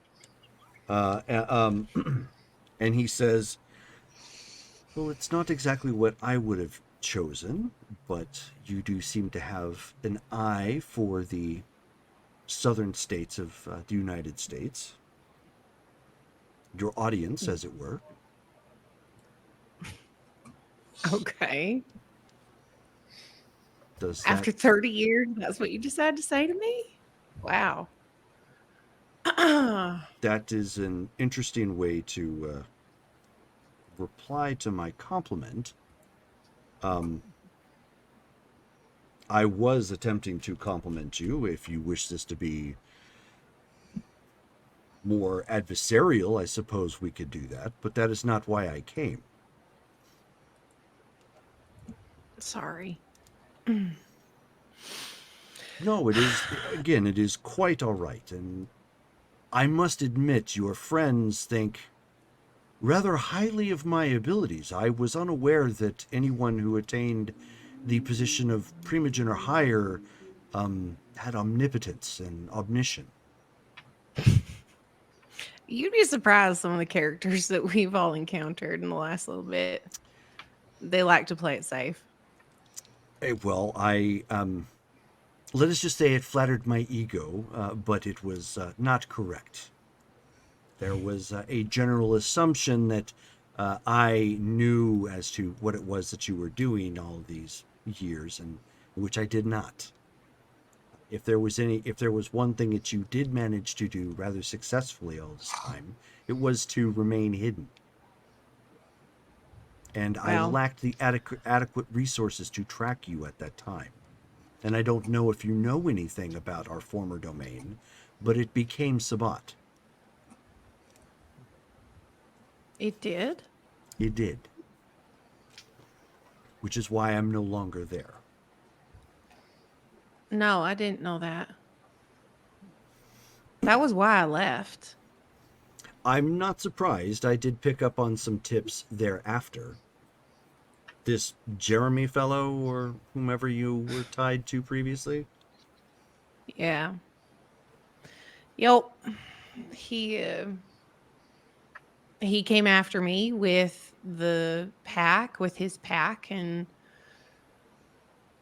Speaker 4: And he says, well, it's not exactly what I would have chosen, but you do seem to have an eye for the southern states of the United States. Your audience, as it were.
Speaker 5: Okay.
Speaker 4: Does that...
Speaker 5: After 30 years, that's what you decided to say to me? Wow.
Speaker 4: That is an interesting way to reply to my compliment. I was attempting to compliment you. If you wish this to be more adversarial, I suppose we could do that, but that is not why I came.
Speaker 5: Sorry.
Speaker 4: No, it is quite all right, and I must admit your friends think rather highly of my abilities. I was unaware that anyone who attained the position of primogen or higher had omnipotence and omniscience.
Speaker 5: You'd be surprised some of the characters that we've all encountered in the last little bit. They like to play it safe.
Speaker 4: Well, let us just say it flattered my ego, but it was not correct. There was a general assumption that I knew as to what it was that you were doing all these years, and which I did not. If there was one thing that you did manage to do rather successfully all this time, it was to remain hidden. And I lacked the adequate resources to track you at that time. And I don't know if you know anything about our former domain, but it became Sabat.
Speaker 5: It did?
Speaker 4: It did. Which is why I'm no longer there.
Speaker 5: No, I didn't know that. That was why I left.
Speaker 4: I'm not surprised. I did pick up on some tips thereafter. This Jeremy fellow, or whomever you were tied to previously?
Speaker 5: Yeah. Yep. He uh, he came after me with with his pack, and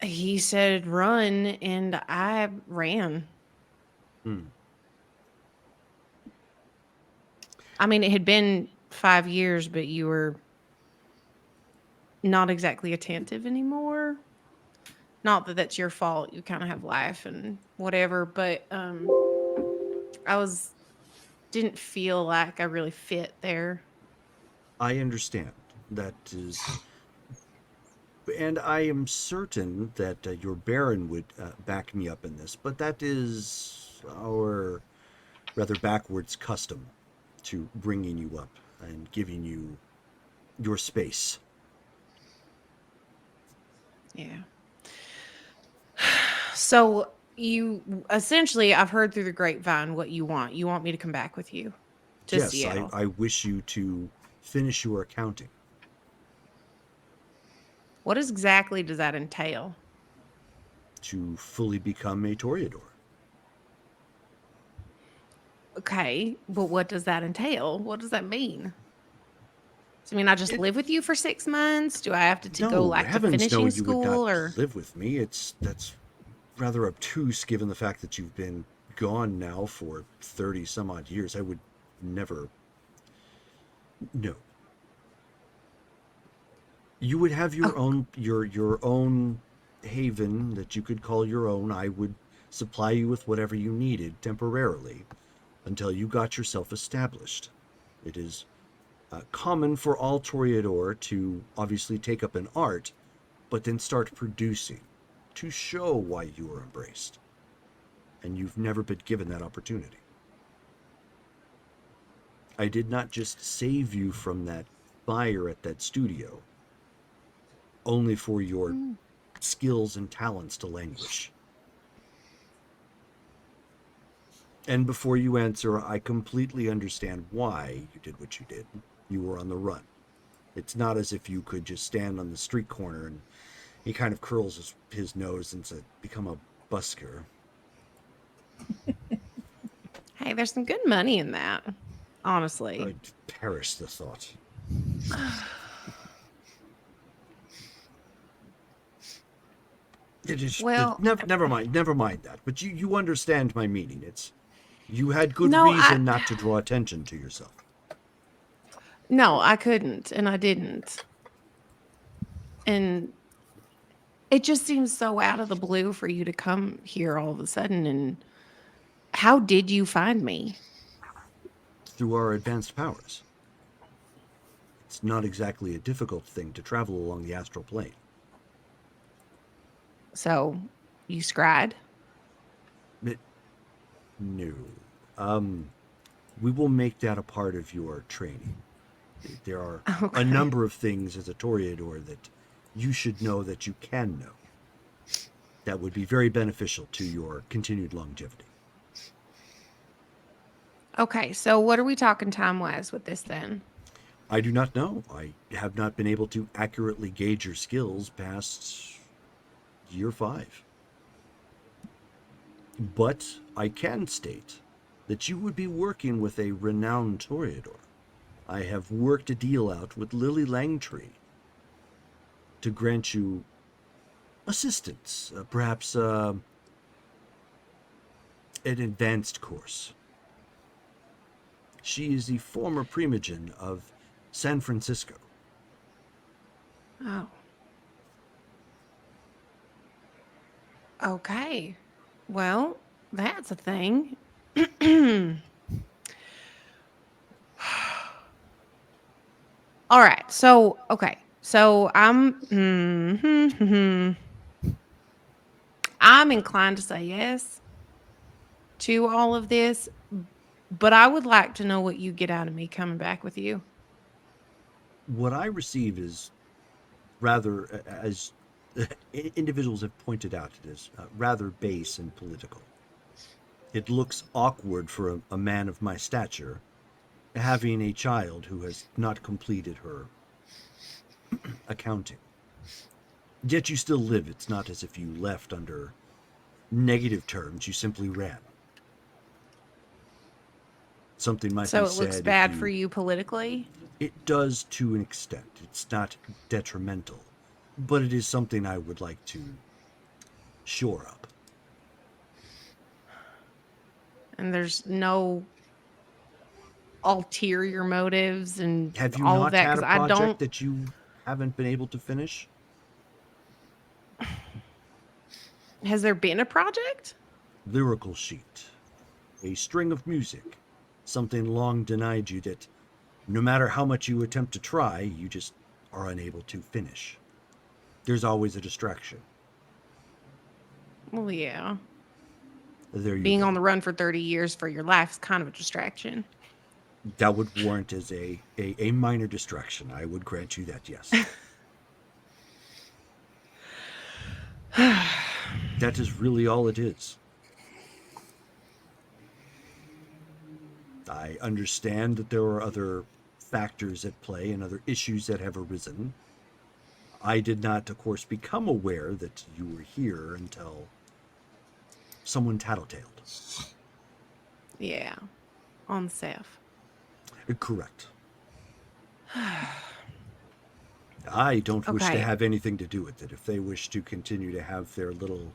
Speaker 5: he said run, and I ran.
Speaker 4: Hmm.
Speaker 5: I mean, it had been 5 years, but you were not exactly attentive anymore. Not that that's your fault. You kind of have life and whatever, but I was didn't feel like I really fit there.
Speaker 4: I understand. That is, and I am certain that your Baron would back me up in this, but that is our rather backwards custom to bringing you up and giving you your space.
Speaker 5: Yeah. So you essentially, I've heard through the grapevine what you want. You want me to come back with you to
Speaker 4: Yes,
Speaker 5: Seattle.
Speaker 4: I wish you to finish your accounting.
Speaker 5: What exactly does that entail?
Speaker 4: To fully become a Toreador.
Speaker 5: Okay, but what does that entail? What does that mean? So, I mean, I just live with you for 6 months? Do I have to go
Speaker 4: No,
Speaker 5: like to
Speaker 4: heavens no,
Speaker 5: finishing
Speaker 4: you would not
Speaker 5: school or?
Speaker 4: live with me. That's rather obtuse given the fact that you've been gone now for 30 some odd years. I would never. No. You would have your own your own haven that you could call your own. I would supply you with whatever you needed temporarily until you got yourself established. It is common for all Toreador to obviously take up an art, but then start producing to show why you are embraced. And you've never been given that opportunity. I did not just save you from that fire at that studio, only for your skills and talents to languish. And before you answer, I completely understand why you did what you did. You were on the run. It's not as if you could just stand on the street corner and he kind of curls his nose and said, become a busker.
Speaker 5: Hey, there's some good money in that, honestly.
Speaker 4: I'd perish the thought. It is
Speaker 5: Well,
Speaker 4: never mind that. But you understand my meaning. It's you had good
Speaker 5: No,
Speaker 4: reason not to draw attention to yourself.
Speaker 5: No, I couldn't, and I didn't. And it just seems so out of the blue for you to come here all of a sudden. And how did you find me?
Speaker 4: Through our advanced powers. It's not exactly a difficult thing to travel along the astral plane.
Speaker 5: So, you scried?
Speaker 4: No. We will make that a part of your training. There are a number of things as a Toreador that you should know that you can know. That would be very beneficial to your continued longevity.
Speaker 5: Okay, so what are we talking time-wise with this then?
Speaker 4: I do not know. I have not been able to accurately gauge your skills past year 5. But I can state that you would be working with a renowned Toreador. I have worked a deal out with Lily Langtree to grant you assistance, perhaps an advanced course. She is the former primogen of San Francisco.
Speaker 5: Oh. Okay. Well, that's a thing. All right. So, okay. So I'm inclined to say yes to all of this, but I would like to know what you get out of me coming back with you.
Speaker 4: What I receive is rather, as individuals have pointed out, it is rather base and political. It looks awkward for a man of my stature having a child who has not completed her accounting. Yet you still live. It's not as if you left under negative terms. You simply ran. Something might
Speaker 5: So
Speaker 4: be
Speaker 5: it looks
Speaker 4: said
Speaker 5: bad
Speaker 4: if
Speaker 5: for you politically?
Speaker 4: It does to an extent. It's not detrimental, but it is something I would like to shore up.
Speaker 5: And there's no ulterior motives and
Speaker 4: Have you
Speaker 5: all of
Speaker 4: not
Speaker 5: that?
Speaker 4: had
Speaker 5: Because
Speaker 4: a
Speaker 5: I
Speaker 4: project
Speaker 5: don't.
Speaker 4: that you haven't been able to finish?
Speaker 5: Has there been a project?
Speaker 4: Lyrical sheet, a string of music, something long denied you that no matter how much you attempt to try, you just are unable to finish. There's always a distraction.
Speaker 5: Well, yeah.
Speaker 4: There you
Speaker 5: Being
Speaker 4: go.
Speaker 5: on the run for 30 years for your life is kind of a distraction.
Speaker 4: That would warrant as a minor distraction. I would grant you that, yes. That is really all it is. I understand that there are other factors at play and other issues that have arisen. I did not, of course, become aware that you were here until someone tattletaled.
Speaker 5: Yeah. On Seth.
Speaker 4: Correct. I don't wish to
Speaker 5: Okay.
Speaker 4: have anything to do with it. If they wish to continue to have their little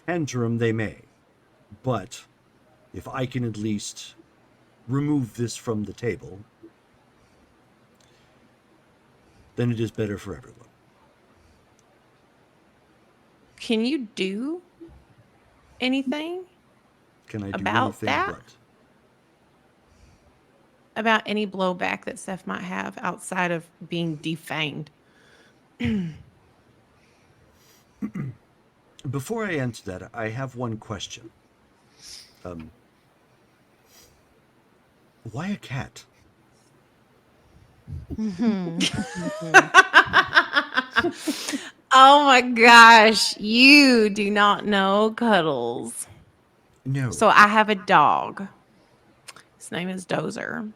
Speaker 4: tantrum, they may. But if I can at least remove this from the table, then it is better for everyone.
Speaker 5: Can you do anything
Speaker 4: Can I do
Speaker 5: about
Speaker 4: anything
Speaker 5: that?
Speaker 4: but?
Speaker 5: About any blowback that Seth might have outside of being defanged?
Speaker 4: Before I answer that, I have one question. Why a cat?
Speaker 5: Oh my gosh. You do not know Cuddles.
Speaker 4: No.
Speaker 5: So I have a dog. His name is Dozer.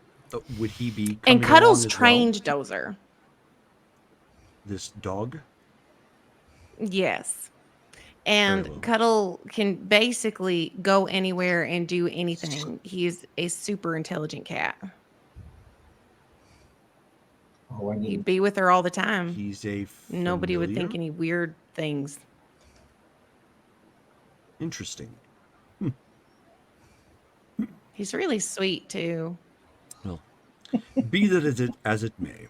Speaker 4: Would he be
Speaker 5: And
Speaker 4: coming along
Speaker 5: Cuddles
Speaker 4: as
Speaker 5: trained
Speaker 4: well?
Speaker 5: Dozer.
Speaker 4: This dog?
Speaker 5: Yes. And
Speaker 4: well.
Speaker 5: Cuddle can basically go anywhere and do anything. He's a super intelligent cat.
Speaker 13: Oh, I
Speaker 5: He'd
Speaker 13: didn't.
Speaker 5: be with her all the time.
Speaker 4: He's a
Speaker 5: Nobody would think
Speaker 4: familiar?
Speaker 5: any weird things.
Speaker 4: Interesting.
Speaker 5: He's really sweet too.
Speaker 4: Well, be that as it may,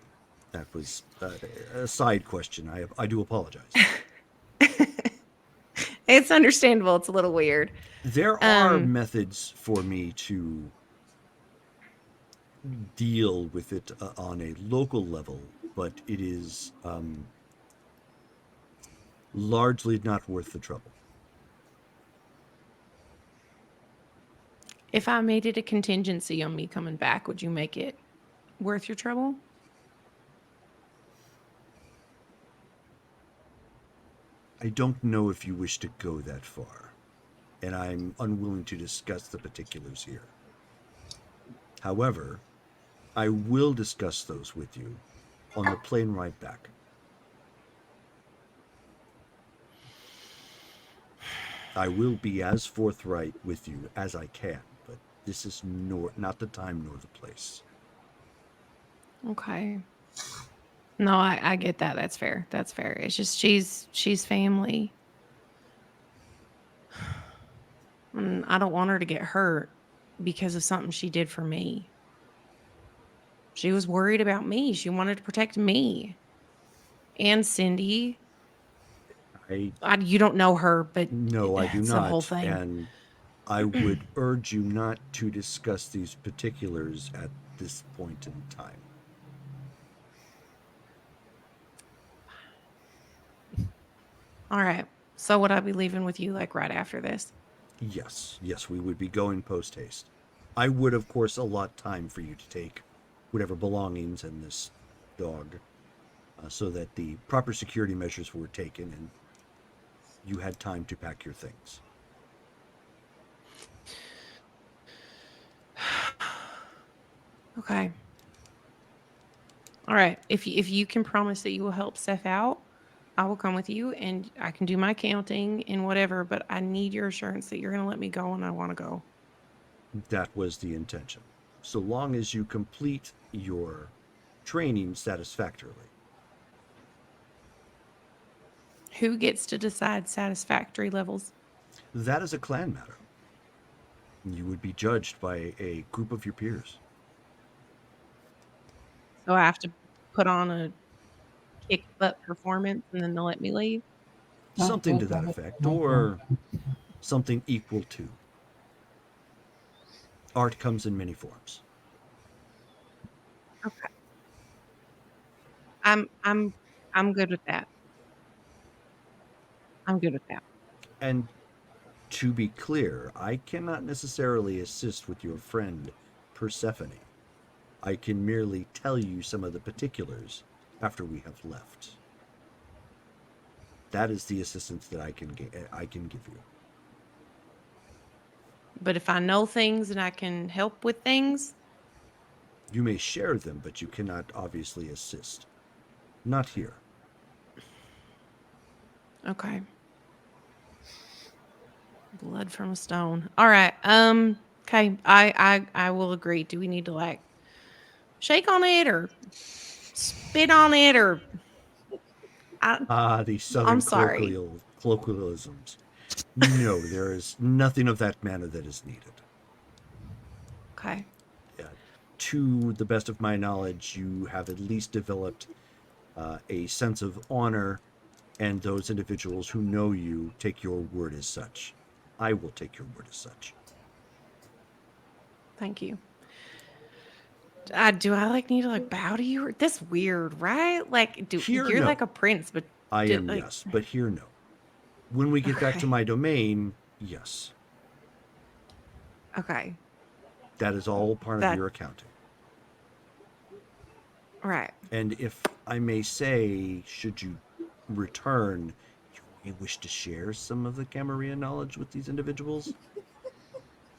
Speaker 4: that was a side question. I do apologize.
Speaker 5: It's understandable. It's a little weird.
Speaker 4: There are methods for me to deal with it on a local level, but it is largely not worth the trouble.
Speaker 5: If I made it a contingency on me coming back, would you make it worth your trouble?
Speaker 4: I don't know if you wish to go that far, and I'm unwilling to discuss the particulars here. However, I will discuss those with you on the plane ride back. I will be as forthright with you as I can, but this is not the time nor the place.
Speaker 5: Okay. No, I get that. That's fair. That's fair. It's just she's family. And I don't want her to get hurt because of something she did for me. She was worried about me. She wanted to protect me. And Cindy. You don't know her, but
Speaker 4: no, I do
Speaker 5: it's
Speaker 4: not.
Speaker 5: The whole thing.
Speaker 4: And I would urge you not to discuss these particulars at this point in time.
Speaker 5: All right. So would I be leaving with you like right after this?
Speaker 4: Yes, we would be going post haste. I would, of course, allot time for you to take whatever belongings and this dog, so that the proper security measures were taken and you had time to pack your things.
Speaker 5: Okay. All right. If you can promise that you will help Seth out, I will come with you and I can do my counting and whatever, but I need your assurance that you're going to let me go and I want to go.
Speaker 4: That was the intention. So long as you complete your training satisfactorily.
Speaker 5: Who gets to decide satisfactory levels?
Speaker 4: That is a clan matter. You would be judged by a group of your peers.
Speaker 5: So I have to put on a kick butt performance and then they'll let me leave?
Speaker 4: Something to that effect, or something equal to. Art comes in many forms.
Speaker 5: Okay. I'm good with that. I'm good with that.
Speaker 4: And to be clear, I cannot necessarily assist with your friend Persephone. I can merely tell you some of the particulars after we have left. That is the assistance that I can give you.
Speaker 5: But if I know things and I can help with things,
Speaker 4: You may share them, but you cannot obviously assist. Not here.
Speaker 5: okay. Blood from a stone. All right. Okay. I will agree. Do we need to like shake on it or spit on it or
Speaker 4: The
Speaker 5: I'm
Speaker 4: southern
Speaker 5: sorry.
Speaker 4: colloquialisms. No, there is nothing of that manner that is needed.
Speaker 5: Okay.
Speaker 4: To the best of my knowledge, you have at least developed a sense of honor, and those individuals who know you take your word as such. I will take your word as such.
Speaker 5: Thank you. Do I like need to like bow to you? Or this weird, right? Like,
Speaker 4: Here,
Speaker 5: you're
Speaker 4: no.
Speaker 5: like a prince, but
Speaker 4: I am,
Speaker 5: like,
Speaker 4: yes, but here, no. When we get back to my domain, yes.
Speaker 5: Okay.
Speaker 4: That is all part of
Speaker 5: That
Speaker 4: your accounting.
Speaker 5: right.
Speaker 4: And if I may say, should you return, you may wish to share some of the Camarilla knowledge with these individuals.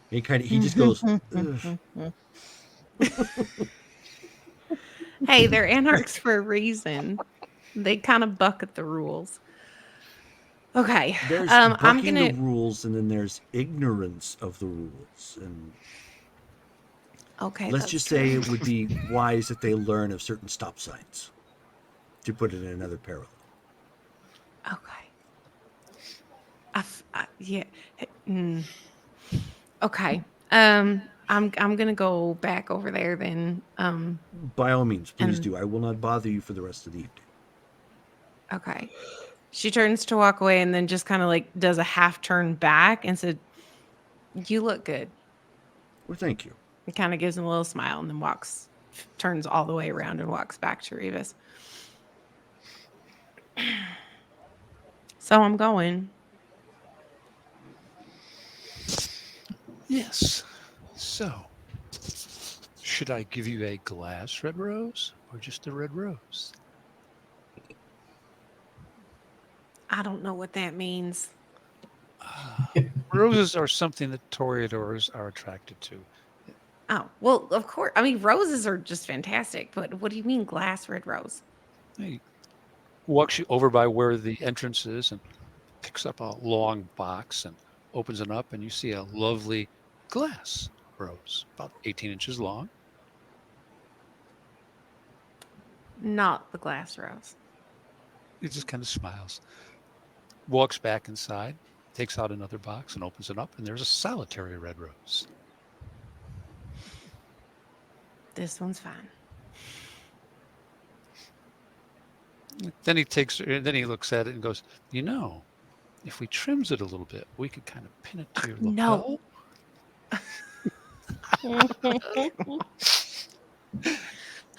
Speaker 4: He just goes, ugh.
Speaker 5: Hey, they're anarchs for a reason. They kind of buck at the rules. Okay.
Speaker 4: There's
Speaker 5: I'm
Speaker 4: bucking the
Speaker 5: gonna.
Speaker 4: rules, and then there's ignorance of the rules. And
Speaker 5: Okay,
Speaker 4: let's
Speaker 5: that's
Speaker 4: just say
Speaker 5: true.
Speaker 4: it would be wise if they learn of certain stop signs, to put it in another parallel.
Speaker 5: Okay. Yeah. Mm. Okay. I'm gonna go back over there then.
Speaker 4: By all means, please
Speaker 5: And
Speaker 4: do. I will not bother you for the rest of the evening.
Speaker 5: okay. She turns to walk away and then just kind of like does a half turn back and said, "You look good."
Speaker 4: Well, thank you.
Speaker 5: It kind of gives him a little smile and then turns all the way around and walks back to Revis. So I'm going.
Speaker 8: Yes. So, should I give you a glass red rose or just a red rose?
Speaker 5: I don't know what that means.
Speaker 8: Roses are something that toreadors are attracted to.
Speaker 5: Oh, well, of course. I mean, roses are just fantastic, but what do you mean glass red rose?
Speaker 8: He walks you over by where the entrance is and picks up a long box and opens it up, and you see a lovely glass rose, about 18 inches long.
Speaker 5: Not the glass rose.
Speaker 8: He just kind of smiles, walks back inside, takes out another box and opens it up, and there's a solitary red rose.
Speaker 5: This one's fine.
Speaker 8: Then he looks at it and goes, if we trims it a little bit, we could kind of pin it to your lapel.
Speaker 5: No.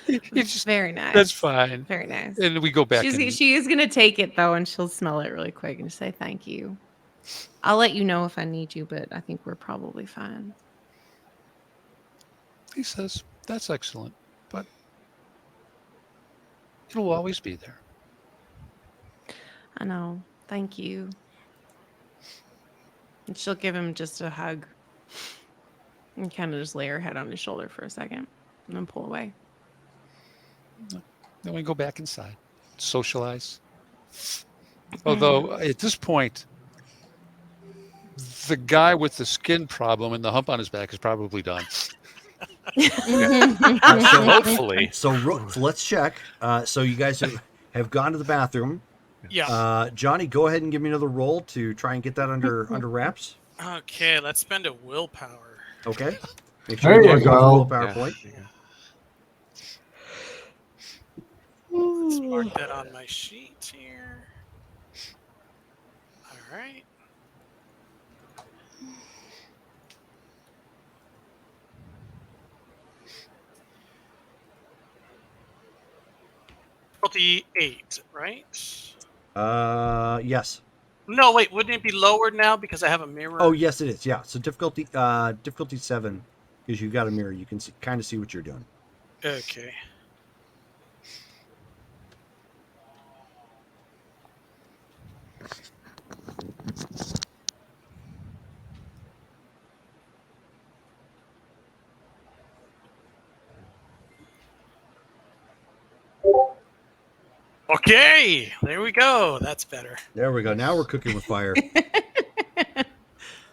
Speaker 8: It's
Speaker 5: very nice.
Speaker 8: That's fine.
Speaker 5: Very nice.
Speaker 8: And we go back.
Speaker 5: She is gonna take it though, and she'll smell it really quick and just say thank you. I'll let you know if I need you, but I think we're probably fine.
Speaker 8: He says, "That's excellent, but It will always be there.
Speaker 5: I know. Thank you. And she'll give him just a hug and kind of just lay her head on his shoulder for a second and then pull away.
Speaker 8: Then we go back inside, socialize. Although at this point, the guy with the skin problem and the hump on his back is probably done.
Speaker 11: Hopefully.
Speaker 4: So let's check. So you guys have gone to the bathroom.
Speaker 9: Yeah.
Speaker 4: Johnny, go ahead and give me another roll to try and get that under wraps.
Speaker 9: Okay, let's spend a willpower.
Speaker 4: Okay. Make
Speaker 13: There you
Speaker 4: mark off a
Speaker 13: go.
Speaker 4: willpower point.
Speaker 9: Let's mark that on my sheet here. All right. Difficulty 8, right?
Speaker 4: Yes.
Speaker 9: No, wait. Wouldn't it be lowered now because I have a mirror?
Speaker 4: Oh, yes, it is. Yeah. So difficulty 7, because you've got a mirror. You can kind of see what you're doing.
Speaker 9: Okay. Okay, there we go. That's better.
Speaker 4: There we go. Now we're cooking with fire.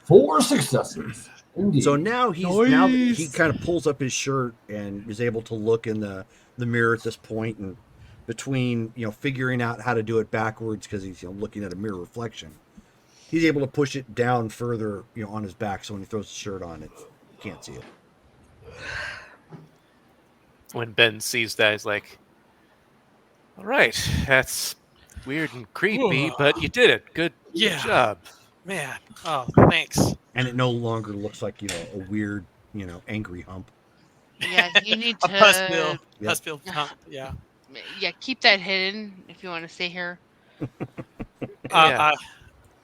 Speaker 13: 4 successes. Indeed.
Speaker 4: So now he kind of pulls up his shirt and is able to look in the mirror at this point, and between figuring out how to do it backwards because he's looking at a mirror reflection, he's able to push it down further on his back, so when he throws the shirt on, you can't see it.
Speaker 11: When Ben sees that, he's like, "All right, that's weird and creepy, but you did it. Good job,
Speaker 9: man. Oh, thanks."
Speaker 4: And it no longer looks like a weird angry hump.
Speaker 12: Yeah, you need
Speaker 9: A
Speaker 12: to
Speaker 9: pus-filled hump. Yeah.
Speaker 12: Yeah, keep that hidden if you want to stay here.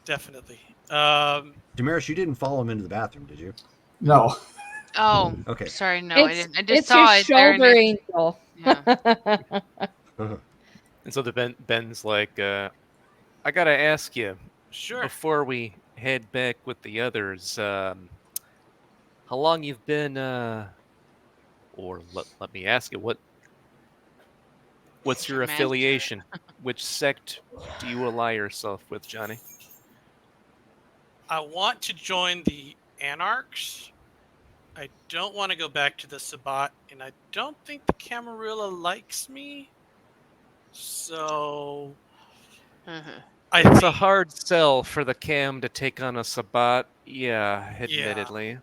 Speaker 9: Definitely.
Speaker 4: Damaris, you didn't follow him into the bathroom, did you?
Speaker 13: No.
Speaker 12: Oh,
Speaker 4: okay.
Speaker 12: Sorry, no, I didn't. I just
Speaker 6: It's
Speaker 12: saw
Speaker 6: his
Speaker 12: it there.
Speaker 6: shoulder angel.
Speaker 12: Yeah.
Speaker 11: And so Ben's like, I gotta ask you,
Speaker 9: Sure.
Speaker 11: before we head back with the others, how long you've been, or let me ask you, what's your
Speaker 12: master?
Speaker 11: affiliation? Which sect do you ally yourself with, Johnny?
Speaker 9: I want to join the Anarchs. I don't want to go back to the Sabbat, and I don't think the Camarilla likes me. So,
Speaker 11: It's a hard sell for the Cam to take on a Sabbat. Yeah, admittedly.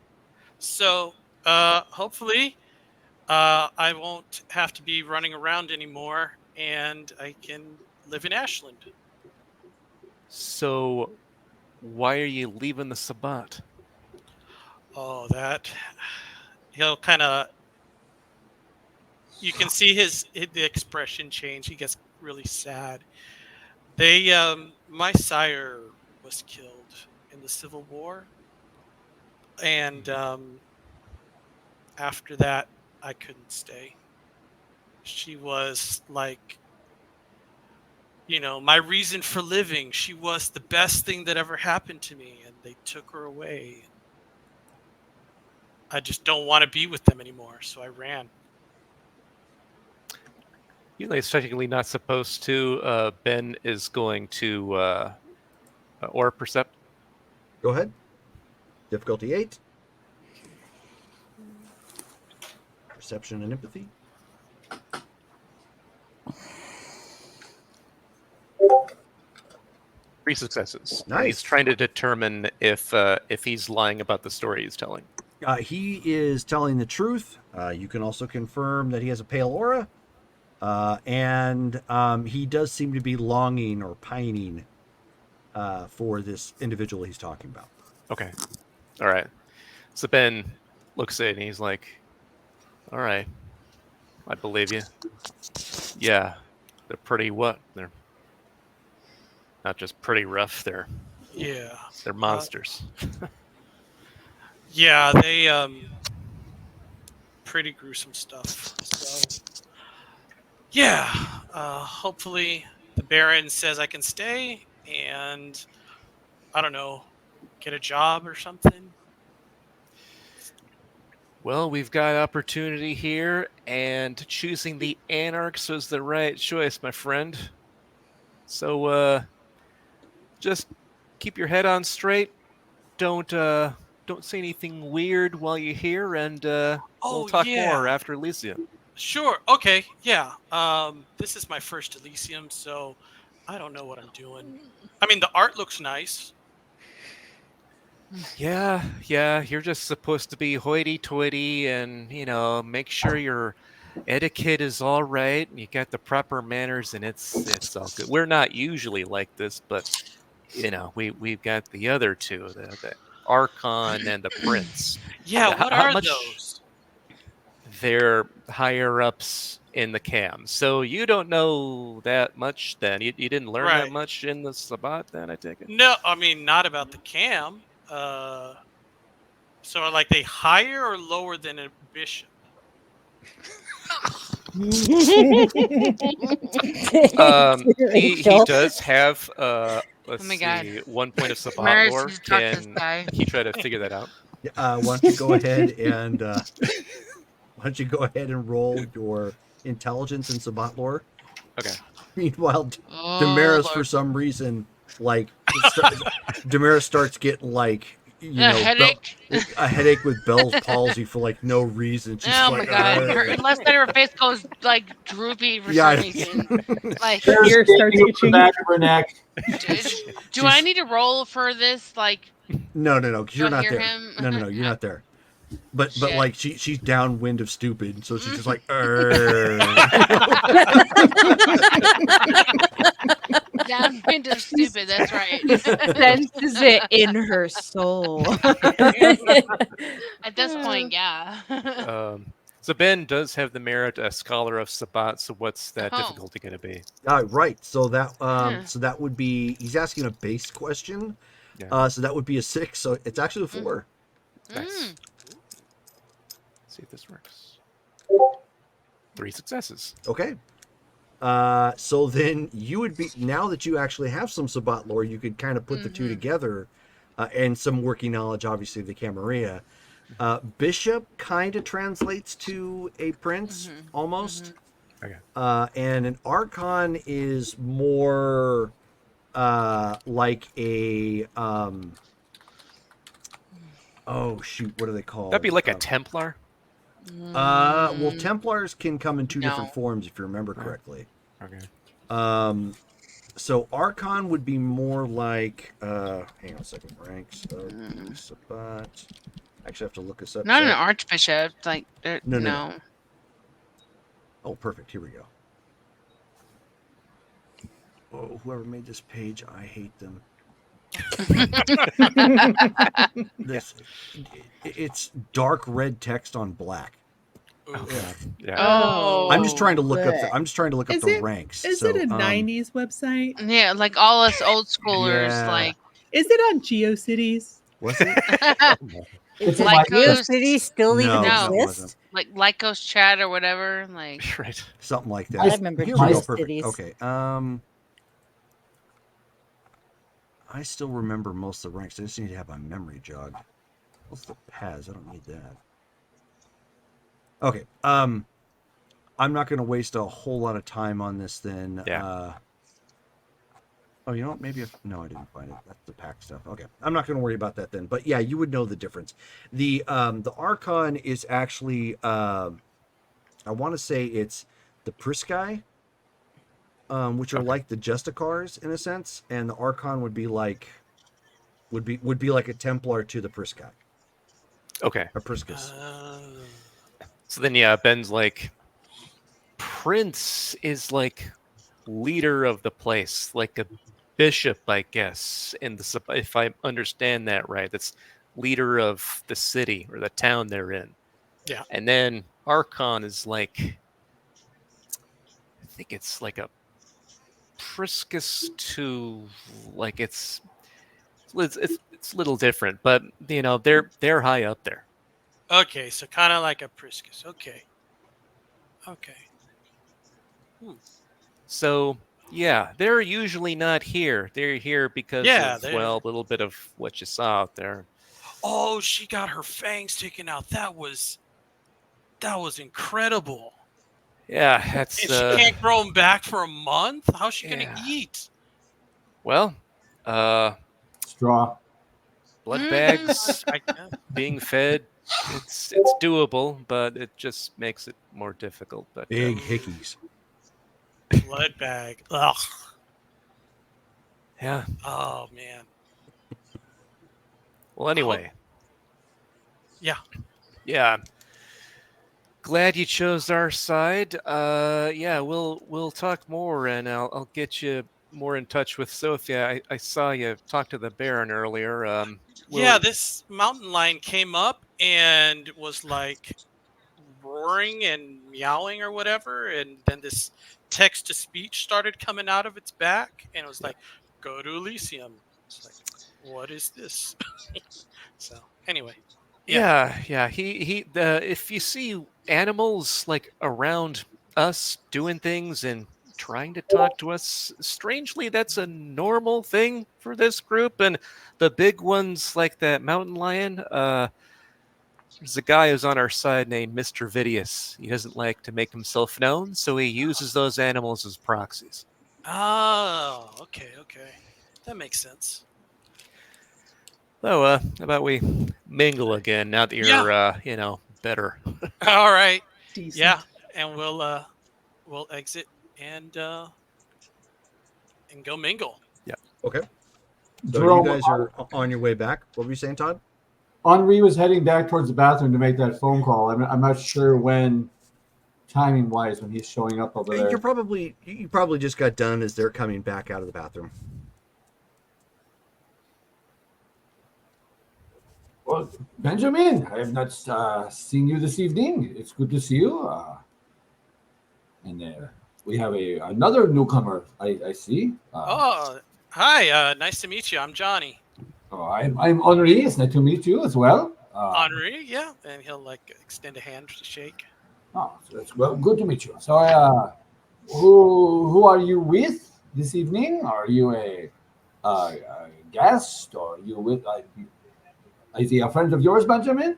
Speaker 9: So, hopefully, I won't have to be running around anymore, and I can live in Ashland.
Speaker 11: So, why are you leaving the Sabbat?
Speaker 9: Oh, that he'll kind of. You can see the expression change. He gets really sad. My sire was killed in the Civil War, and after that, I couldn't stay. She was like, my reason for living. She was the best thing that ever happened to me, and they took her away. I just don't want to be with them anymore, so I ran.
Speaker 11: Even though he's technically not supposed to, Ben is going to or percept.
Speaker 4: Go ahead. Difficulty 8. Perception and empathy.
Speaker 11: 3 successes.
Speaker 4: Nice.
Speaker 11: And he's trying to determine if he's lying about the story he's telling.
Speaker 4: He is telling the truth. You can also confirm that he has a pale aura. And he does seem to be longing or pining for this individual he's talking about.
Speaker 11: Okay. All right. So Ben looks at it and he's like, all right, I believe you. Yeah, they're pretty what? They're not just pretty rough, they're monsters.
Speaker 9: Yeah, they pretty gruesome stuff. So yeah, Hopefully, the Baron says I can stay, and I don't know, get a job or something.
Speaker 11: Well, we've got opportunity here, and choosing the Anarchs was the right choice, my friend. So, just keep your head on straight. Don't say anything weird while you're here, and we'll
Speaker 9: Oh
Speaker 11: talk more
Speaker 9: yeah,
Speaker 11: after Elysium.
Speaker 9: sure. Okay, yeah. This is my first Elysium, so I don't know what I'm doing. I mean, the art looks nice.
Speaker 11: Yeah, you're just supposed to be hoity-toity and, make sure your etiquette is all right and you got the proper manners and it's all good. We're not usually like this, but we've got the other two, the Archon and the Prince.
Speaker 9: Yeah, what
Speaker 11: How
Speaker 9: are
Speaker 11: much
Speaker 9: those?
Speaker 11: they're higher ups in the cam. So you don't know that much then. You didn't learn that
Speaker 9: Right.
Speaker 11: much in the Sabbat then, I take it?
Speaker 9: No, I mean not about the cam. So are like they higher or lower than a bishop?
Speaker 11: He does have let's
Speaker 12: Oh my God.
Speaker 11: see, 1 point of Sabbat
Speaker 12: Damaris
Speaker 11: lore.
Speaker 12: needs to talk to this
Speaker 11: Can
Speaker 12: guy.
Speaker 11: he try to figure that out?
Speaker 4: Why don't you go ahead and roll your intelligence and Sabbat lore?
Speaker 11: Okay.
Speaker 4: Meanwhile,
Speaker 12: Oh,
Speaker 4: Damaris, for
Speaker 12: Lord.
Speaker 4: some reason, like Damaris starts getting like
Speaker 12: A headache?
Speaker 4: a headache with Bell's palsy for like no reason. She's
Speaker 12: Oh
Speaker 4: like,
Speaker 12: my God. Her
Speaker 4: "Ugh."
Speaker 12: left side of her face goes like droopy for
Speaker 4: Yeah,
Speaker 12: some reason. Like,
Speaker 10: Ear starts itching.
Speaker 13: Back of her neck.
Speaker 12: do I need to roll for this? Like,
Speaker 4: no, because
Speaker 12: do
Speaker 4: you're
Speaker 12: I
Speaker 4: not
Speaker 12: hear
Speaker 4: there.
Speaker 12: him?
Speaker 4: No, you're not there. But
Speaker 12: Shit.
Speaker 4: like she's downwind of stupid, so she's just like,
Speaker 12: Downwind of stupid, that's right.
Speaker 6: Senses it in her soul.
Speaker 12: At this point, yeah.
Speaker 11: So Ben does have the merit scholar of Sabbat. So what's that
Speaker 12: Oh.
Speaker 11: difficulty going to be?
Speaker 4: right. So that
Speaker 12: Yeah.
Speaker 4: so that would be, he's asking a base question.
Speaker 11: Yeah.
Speaker 4: So that would be a 6. So it's actually a 4.
Speaker 11: Nice. See if this works. 3 successes.
Speaker 4: Okay. So then you would be, now that you actually have some Sabbat lore, you could kind of put the two together, and some working knowledge, obviously, of the Camarilla. Bishop kind of translates to a prince, almost.
Speaker 11: Okay.
Speaker 4: And an Archon is more like a oh shoot, what are they called?
Speaker 11: That'd be like a Templar.
Speaker 4: Well, Templars can come in two
Speaker 12: No.
Speaker 4: different forms, if you remember correctly.
Speaker 11: Okay.
Speaker 4: So Archon would be more like hang on a second, ranks of Sabbat. Actually, I have to look this up.
Speaker 12: Not an archbishop. Like,
Speaker 4: No. Oh, perfect. Here we go. Oh, whoever made this page, I hate them. It's dark red text on black.
Speaker 11: Yeah.
Speaker 12: Oh.
Speaker 4: I'm just trying to look up. I'm just trying to look up
Speaker 10: Is
Speaker 4: the
Speaker 10: it-
Speaker 4: ranks.
Speaker 10: Is
Speaker 4: So,
Speaker 10: it a 90s website?
Speaker 12: Yeah, like all us old schoolers,
Speaker 4: Yeah.
Speaker 12: like.
Speaker 10: Is it on GeoCities?
Speaker 4: Was it?
Speaker 7: Is
Speaker 12: Like
Speaker 7: it
Speaker 12: Ghost-
Speaker 7: City still even
Speaker 12: No.
Speaker 7: exist?
Speaker 12: Like Lycos chat or whatever. Like,
Speaker 11: Right.
Speaker 4: Something like that.
Speaker 7: I remember
Speaker 4: Here we go.
Speaker 7: GeoCities.
Speaker 4: Perfect. Okay. I still remember most of the ranks. I just need to have my memory jogged. What's the PAS? I don't need that. Okay. I'm not going to waste a whole lot of time on this then.
Speaker 11: Yeah.
Speaker 4: Oh, you know what? Maybe no, I didn't find it. That's the pack stuff. Okay. I'm not going to worry about that then. But yeah, you would know the difference. The Archon is actually I want to say it's the Priskai, which are like the Justicars in a sense, and the Archon would be like like a Templar to the Priskai.
Speaker 11: Okay.
Speaker 4: A Priscus.
Speaker 11: So then, yeah, Ben's like, Prince is like leader of the place, like a bishop, I guess. In the, if I understand that right, that's leader of the city or the town they're in.
Speaker 9: Yeah.
Speaker 11: And then Archon is like, I think it's like a Priscus to, like it's a little different, but they're high up there.
Speaker 9: Okay, so kind of like a Priscus. Okay.
Speaker 11: So, yeah, they're usually not here. They're here because of, well, a little bit of what you saw out there.
Speaker 9: Oh, she got her fangs taken out. That was incredible.
Speaker 11: Yeah, that's...
Speaker 9: And she can't grow them back for a month? How's she going to eat?
Speaker 11: Well,
Speaker 13: straw.
Speaker 11: Blood bags being fed, it's doable, but it just makes it more difficult. But
Speaker 4: big hickeys.
Speaker 9: Blood bag. Ugh.
Speaker 11: Yeah.
Speaker 9: Oh man.
Speaker 11: Well, anyway.
Speaker 9: Yeah.
Speaker 11: Yeah. Glad you chose our side. Yeah, we'll talk more, and I'll get you more in touch with Sophia. I saw you talk to the Baron earlier.
Speaker 9: Yeah, this mountain lion came up and was like roaring and meowing or whatever, and then this text to speech started coming out of its back, and it was like, "Go to Elysium." It's like, what is this? So anyway,
Speaker 11: yeah. He if you see animals like around us doing things and trying to talk to us, strangely, that's a normal thing for this group. And the big ones like that mountain lion, there's a guy who's on our side named Mr. Vidius. He doesn't like to make himself known, so he uses those animals as proxies.
Speaker 9: Oh, okay, that makes sense.
Speaker 11: So, how about we mingle again now that you're, better?
Speaker 9: All right.
Speaker 10: Decent.
Speaker 9: Yeah, and we'll exit and go mingle.
Speaker 11: Yeah.
Speaker 4: Okay. So
Speaker 13: Jerome,
Speaker 4: you guys are on your way back. What were you saying, Todd?
Speaker 13: Henri was heading back towards the bathroom to make that phone call. I'm not sure when, timing wise, when he's showing up over there.
Speaker 4: You probably just got done as they're coming back out of the bathroom.
Speaker 13: Well, Benjamin, I have not seen you this evening. It's good to see you. And we have another newcomer, I see.
Speaker 9: Hi. Nice to meet you. I'm Johnny.
Speaker 13: I'm Henri. It's nice to meet you as well.
Speaker 9: Henri, yeah. And he'll extend a hand to shake.
Speaker 13: Oh, so that's well. Good to meet you. So, who are you with this evening? Are you a guest, or are you with? Is he a friend of yours, Benjamin?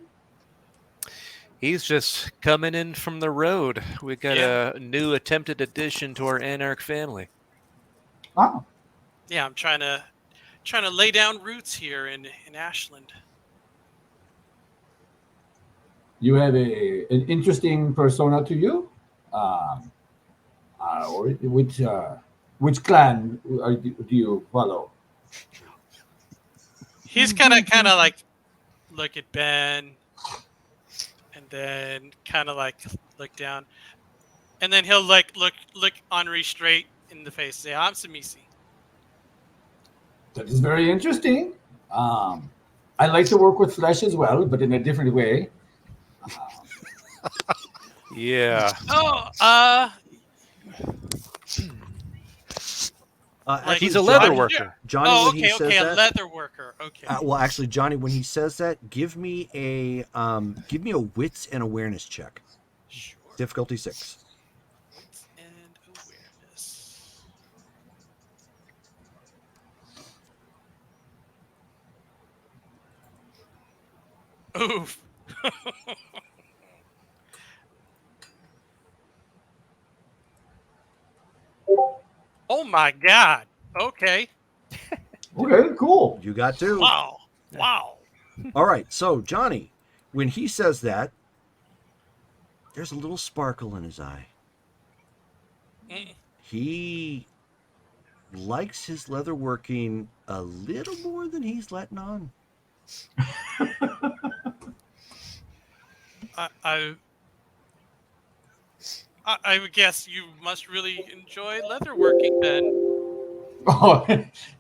Speaker 11: He's just coming in from the road. We got a new attempted addition to our Anarch family.
Speaker 13: Oh.
Speaker 9: Yeah, I'm trying to lay down roots here in Ashland.
Speaker 13: You have an interesting persona to you. Or which clan do you follow?
Speaker 9: He's kind of like look at Ben, and then kind of like look down, and then he'll look Henri straight in the face and say, "I'm Samisi."
Speaker 13: That is very interesting. I like to work with flesh as well, but in a different way.
Speaker 11: Yeah.
Speaker 4: He's
Speaker 11: a leather worker.
Speaker 4: Johnny,
Speaker 9: a leather worker. Okay.
Speaker 4: Well, actually, Johnny, when he says that, give me a wits and awareness check.
Speaker 9: Sure.
Speaker 4: Difficulty 6.
Speaker 9: Wits and awareness. Oof. Oh my God. Okay.
Speaker 13: Okay, cool.
Speaker 4: You got 2.
Speaker 9: Wow.
Speaker 4: All right, so Johnny, when he says that, there's a little sparkle in his eye. He likes his leatherworking a little more than he's letting on.
Speaker 9: I would guess you must really enjoy leatherworking then.
Speaker 13: Oh,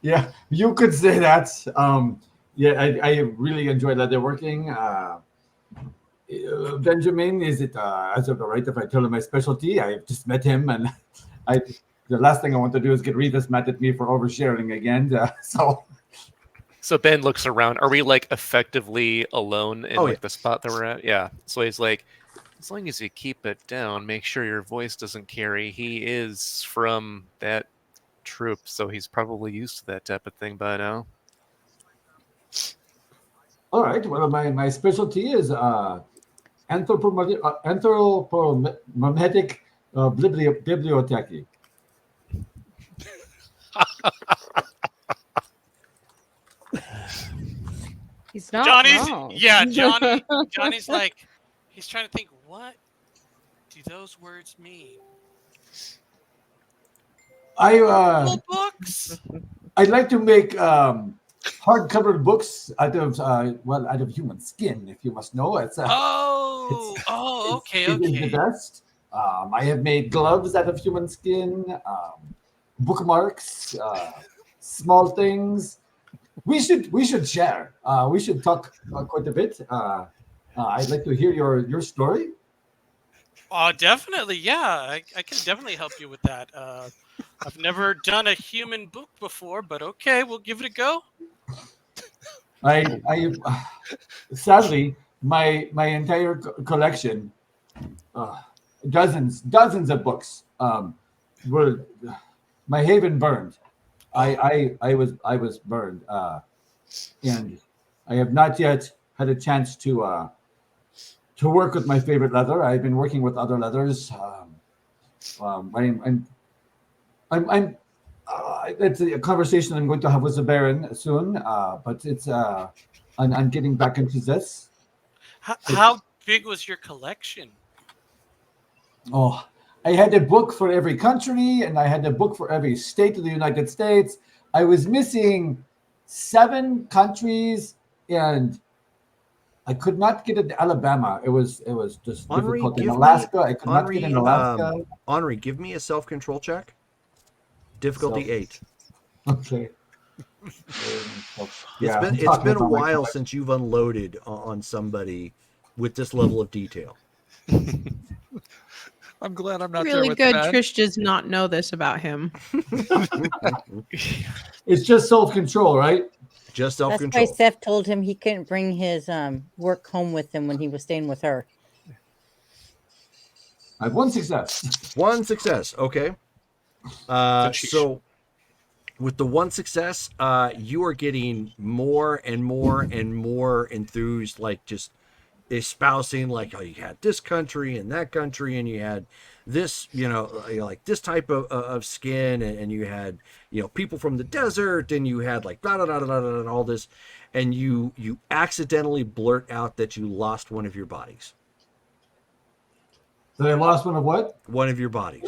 Speaker 13: yeah, you could say that. I really enjoy leatherworking. Benjamin, is it as of the right if I tell him my specialty? I just met him, and the last thing I want to do is get Revis mad at me for oversharing again.
Speaker 11: So Ben looks around. Are we effectively alone in the spot that we're at? Yeah. So he's like, As long as you keep it down, make sure your voice doesn't carry. He is from that troop, so he's probably used to that type of thing by now.
Speaker 13: All right. Well, my specialty is anthropomorphic bibliotech.
Speaker 6: He's not
Speaker 9: Johnny's
Speaker 6: wrong.
Speaker 9: Johnny's like he's trying to think, what do those words mean? Books.
Speaker 13: I like to make hardcover books out of human skin. If you must know, it's
Speaker 9: okay.
Speaker 13: It is the best. I have made gloves out of human skin, bookmarks, small things. We should share. We should talk quite a bit. I'd like to hear your story.
Speaker 9: Definitely. Yeah, I can definitely help you with that. I've never done a human book before, but okay, we'll give it a go.
Speaker 13: I sadly my entire collection, dozens of books, were my haven burned. I was burned, and I have not yet had a chance to work with my favorite leather. I've been working with other leathers. It's a conversation I'm going to have with the Baron soon. But it's I'm getting back into this.
Speaker 9: How big was your collection?
Speaker 13: Oh, I had a book for every country, and I had a book for every state of the United States. I was missing 7 countries, and I could not get into Alabama. It was just difficult. In Alaska, I could not get in Alaska.
Speaker 4: Henri, give me a self-control check. Difficulty 8.
Speaker 13: Okay.
Speaker 4: It's been a while since you've unloaded on somebody with this level of detail.
Speaker 8: I'm glad I'm not
Speaker 14: really
Speaker 8: there with
Speaker 14: good.
Speaker 8: Ben.
Speaker 14: Trish does not know this about him.
Speaker 13: It's just self-control, right?
Speaker 4: Just
Speaker 7: That's
Speaker 4: self-control.
Speaker 7: why Seth told him he couldn't bring his work home with him when he was staying with her.
Speaker 13: I have 1 success.
Speaker 4: 1 success. Okay. So with the 1 success, you are getting more and more and more enthused, like just espousing, like, oh, you had this country and that country, and you had this, like this type of skin, and you had, people from the desert, and you had like blah, blah, blah, blah, blah, blah, all this, and you accidentally blurt out that you lost one of your bodies.
Speaker 13: That I lost one of what?
Speaker 4: One of your bodies.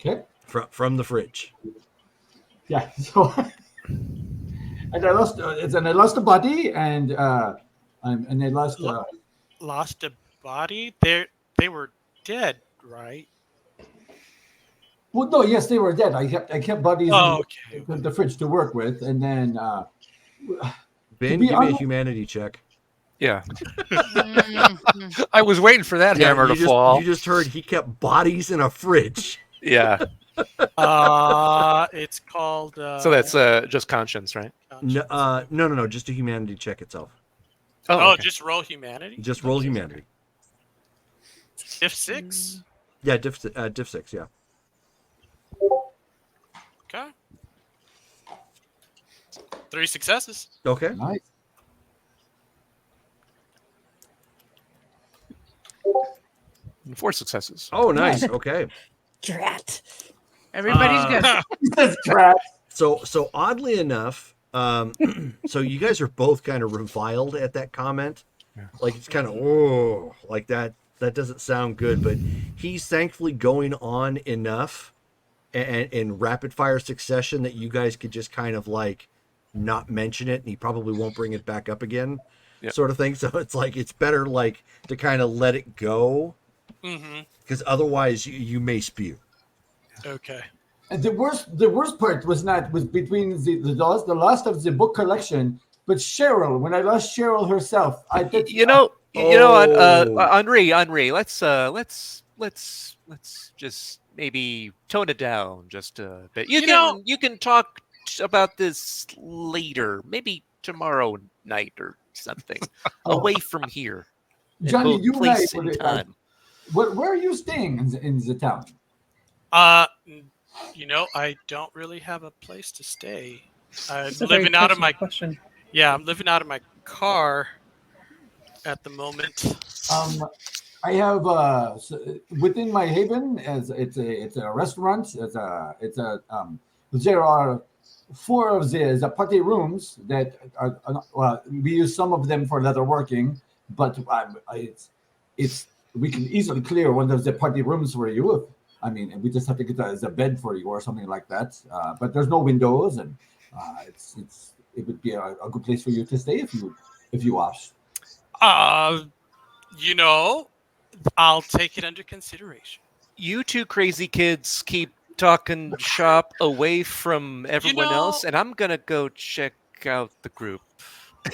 Speaker 13: Okay.
Speaker 4: From the fridge.
Speaker 13: Yeah. So, and I lost. I lost a body, and I lost.
Speaker 9: Lost a body? They were dead, right?
Speaker 13: Well, no. Yes, they were dead. I kept bodies
Speaker 9: in
Speaker 13: the fridge to work with, and then.
Speaker 4: Ben, give me a humanity check.
Speaker 8: Yeah. I was waiting for that hammer to fall.
Speaker 4: You just heard he kept bodies in a fridge.
Speaker 11: Yeah.
Speaker 9: It's called.
Speaker 11: So that's just conscience, right?
Speaker 4: No. Just a humanity check itself.
Speaker 9: Oh, okay. Just roll humanity.
Speaker 4: Just roll humanity.
Speaker 9: Diff 6.
Speaker 4: Yeah, diff 6. Yeah.
Speaker 9: Okay. 3 successes.
Speaker 4: Okay.
Speaker 13: Nice.
Speaker 11: And 4 successes.
Speaker 4: Oh, nice. Okay.
Speaker 7: Drat.
Speaker 14: Everybody's good.
Speaker 13: Drat.
Speaker 4: So oddly enough, so you guys are both kind of reviled at that comment. Yeah. Like it's kind of like that doesn't sound good, but he's thankfully going on enough and in rapid fire succession that you guys could just kind of like not mention it, and he probably won't bring it back up again. Yep. Sort of thing. So it's like it's better like to kind of let it go, because otherwise you may spew.
Speaker 9: Okay.
Speaker 13: And the worst part was between the loss of the book collection, but Cheryl. When I lost Cheryl herself, I did.
Speaker 11: Henri, let's just maybe tone it down just a bit. You can talk about this later, maybe tomorrow night or something, away from here.
Speaker 13: Johnny,
Speaker 11: both
Speaker 13: you and I,
Speaker 11: place and time.
Speaker 13: where are you staying in the town?
Speaker 9: I don't really have a place to stay. I'm
Speaker 10: That's a very
Speaker 9: living out of
Speaker 10: personal
Speaker 9: my
Speaker 10: question.
Speaker 9: I'm living out of my car at the moment.
Speaker 13: I have within my haven as it's a restaurant. There are four of the party rooms that are well, we use some of them for leatherworking, but it's we can easily clear one of the party rooms for you. I mean, we just have to get the bed for you or something like that. But there's no windows, and it would be a good place for you to stay if you opt.
Speaker 9: Uh, you know, I'll take it under consideration.
Speaker 11: You two crazy kids keep talking shop away from everyone else, and I'm gonna go check out the group.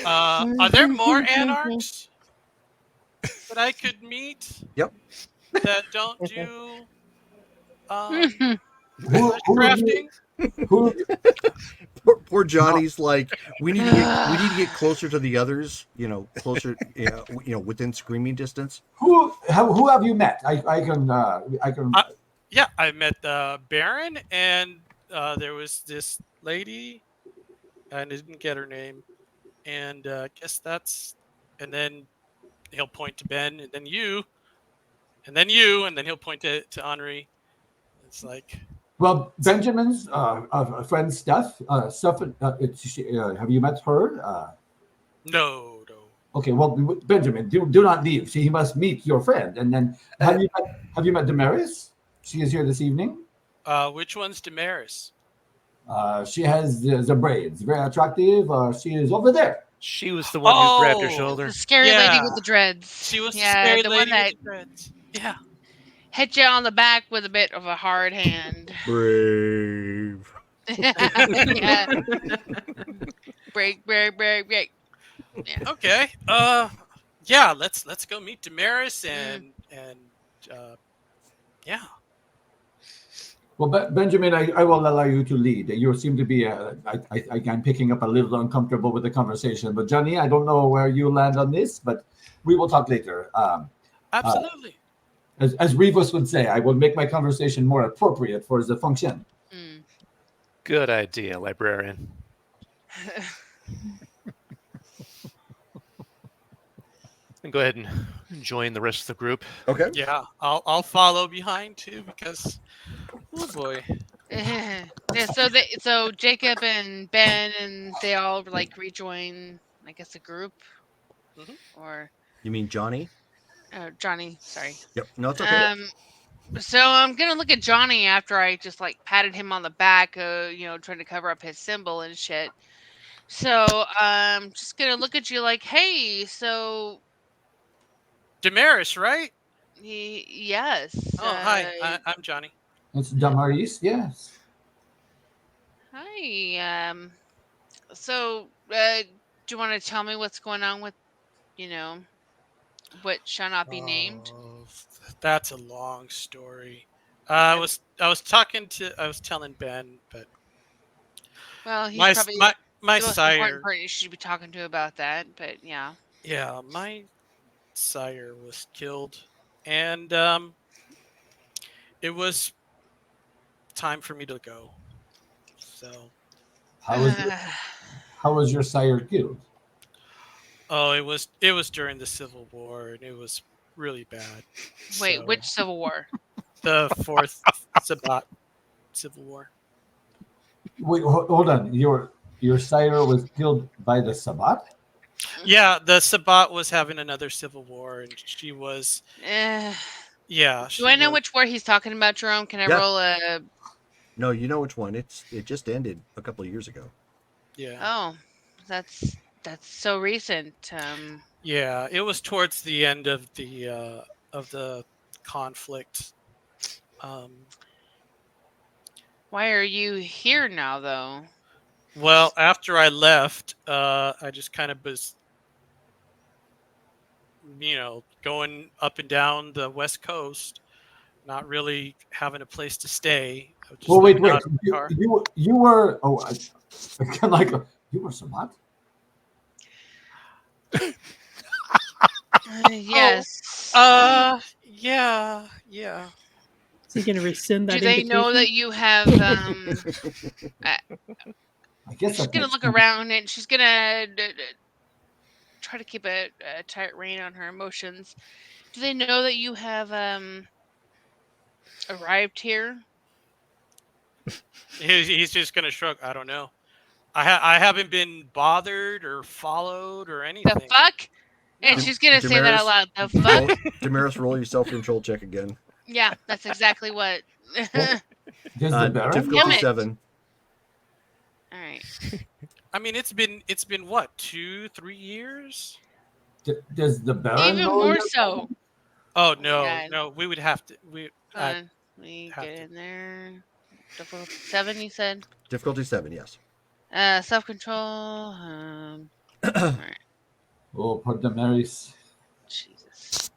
Speaker 9: Are there more anarchs that I could meet?
Speaker 4: Yep.
Speaker 9: That don't do
Speaker 13: Who
Speaker 9: crafting?
Speaker 13: who
Speaker 4: Poor Johnny's like, we need to get closer to the others. Closer. Within screaming distance.
Speaker 13: who have you met? I can.
Speaker 9: Yeah, I met the Baron, and there was this lady. I didn't get her name, and guess that's. And then he'll point to Ben, and then you, and then you, and then he'll point to Henri. It's like,
Speaker 13: Well, Benjamin's friend Steph. Have you met her?
Speaker 9: no.
Speaker 13: Okay, well, Benjamin, do not leave. He must meet your friend. And then have you met Damaris? She is here this evening.
Speaker 9: Which one's Damaris?
Speaker 13: She has the braids, very attractive. She is over there.
Speaker 11: She was the one who grabbed your shoulder.
Speaker 12: The scary lady with the dreads.
Speaker 9: She was the scary
Speaker 12: the
Speaker 9: lady
Speaker 12: one that
Speaker 9: with the dreads. Yeah.
Speaker 12: hit you on the back with a bit of a hard hand.
Speaker 4: Brave.
Speaker 12: Yeah. Break. Yeah.
Speaker 9: Okay. Yeah. Let's go meet Damaris and yeah.
Speaker 13: Well, Benjamin, I will allow you to lead. You seem to be, I'm picking up a little uncomfortable with the conversation. But Johnny, I don't know where you land on this, but we will talk later.
Speaker 9: Absolutely.
Speaker 13: As Rivas would say, I will make my conversation more appropriate for the function.
Speaker 11: Good idea, librarian. And go ahead and join the rest of the group.
Speaker 4: Okay.
Speaker 9: Yeah, I'll follow behind too because, oh boy.
Speaker 12: Yeah. So Jacob and Ben and they all like rejoin, I guess, a group, or
Speaker 4: You mean Johnny?
Speaker 12: Johnny. Sorry.
Speaker 4: Yep. No, it's okay.
Speaker 12: So I'm gonna look at Johnny after I just like patted him on the back, trying to cover up his symbol and shit. So I'm just gonna look at you like, hey, so
Speaker 9: Damaris, right?
Speaker 12: yes.
Speaker 9: Oh, hi. I'm Johnny.
Speaker 13: It's Damaris, yes.
Speaker 12: Hi. So do you want to tell me what's going on with, what shall not be named?
Speaker 9: That's a long story. I was telling Ben, but
Speaker 12: well, he's
Speaker 9: my
Speaker 12: probably
Speaker 9: my
Speaker 12: the most
Speaker 9: sire.
Speaker 12: important person you should be talking to about that. But yeah.
Speaker 9: Yeah, my sire was killed, and it was time for me to go. So
Speaker 13: How was your sire killed?
Speaker 9: Oh, it was during the Civil War, and it was really bad.
Speaker 12: Wait,
Speaker 9: So,
Speaker 12: which Civil War?
Speaker 9: the Fourth Sabbat Civil War.
Speaker 13: Wait, hold on. Your sire was killed by the Sabbat?
Speaker 9: Yeah, the Sabbat was having another civil war, and she was. Yeah.
Speaker 12: Do I know which war he's talking about, Jerome? Can I roll a?
Speaker 4: No, you know which one. It just ended a couple of years ago.
Speaker 9: Yeah.
Speaker 12: Oh, that's so recent.
Speaker 9: Yeah, it was towards the end of the conflict.
Speaker 12: Why are you here now, though?
Speaker 9: Well, after I left, I just kind of was, going up and down the West Coast, not really having a place to stay.
Speaker 13: Well, wait. You were. Oh, I kind of like you were Sabbat.
Speaker 12: Yes.
Speaker 9: Yeah.
Speaker 10: Is he going to rescind that
Speaker 12: Do they know
Speaker 10: invitation?
Speaker 12: that you have
Speaker 13: I guess
Speaker 12: she's
Speaker 13: that
Speaker 12: gonna
Speaker 13: makes
Speaker 12: look
Speaker 13: sense.
Speaker 12: around and she's gonna try to keep a tight rein on her emotions. Do they know that you have arrived here?
Speaker 9: He's just gonna shrug. I don't know. I haven't been bothered or followed or
Speaker 12: The
Speaker 9: anything.
Speaker 12: fuck? And
Speaker 9: No.
Speaker 12: she's gonna say that out loud. The fuck?
Speaker 4: Damaris, roll your self-control check again.
Speaker 12: Yeah, that's exactly what.
Speaker 13: Does the Baron
Speaker 4: Difficulty
Speaker 12: Damn it.
Speaker 4: 7.
Speaker 12: All right.
Speaker 9: I mean, it's been what, 2-3 years?
Speaker 13: Does the Baron
Speaker 12: Even
Speaker 13: know
Speaker 12: more
Speaker 13: you're
Speaker 12: so.
Speaker 9: Oh no,
Speaker 12: God.
Speaker 9: no, we would have to.
Speaker 12: Hold on. Let me get in there. Difficulty 7, you said?
Speaker 4: Difficulty 7, yes.
Speaker 12: Self control. All right.
Speaker 13: Oh, poor Damaris.
Speaker 12: Jesus.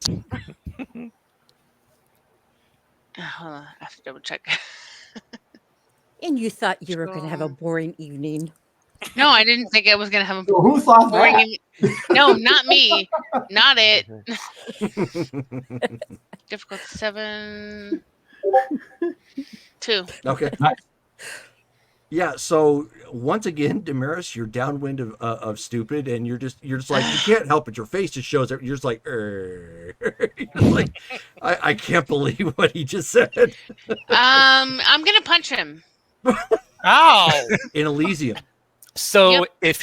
Speaker 12: Hold on. I have to double check.
Speaker 7: And you thought you were going to have a boring evening.
Speaker 12: No, I didn't think I was gonna have a
Speaker 13: So who thought
Speaker 12: boring
Speaker 13: that?
Speaker 12: evening. No, not me. Not it. Difficulty 7. 2.
Speaker 4: Okay.
Speaker 13: Nice.
Speaker 4: Yeah, so once again, Damaris, you're downwind of stupid, and you're just like, you can't help it. Your face just shows it. You're just like, you're like, I can't believe what he just said.
Speaker 12: I'm gonna punch him.
Speaker 9: Ow!
Speaker 4: In Elysium.
Speaker 11: So if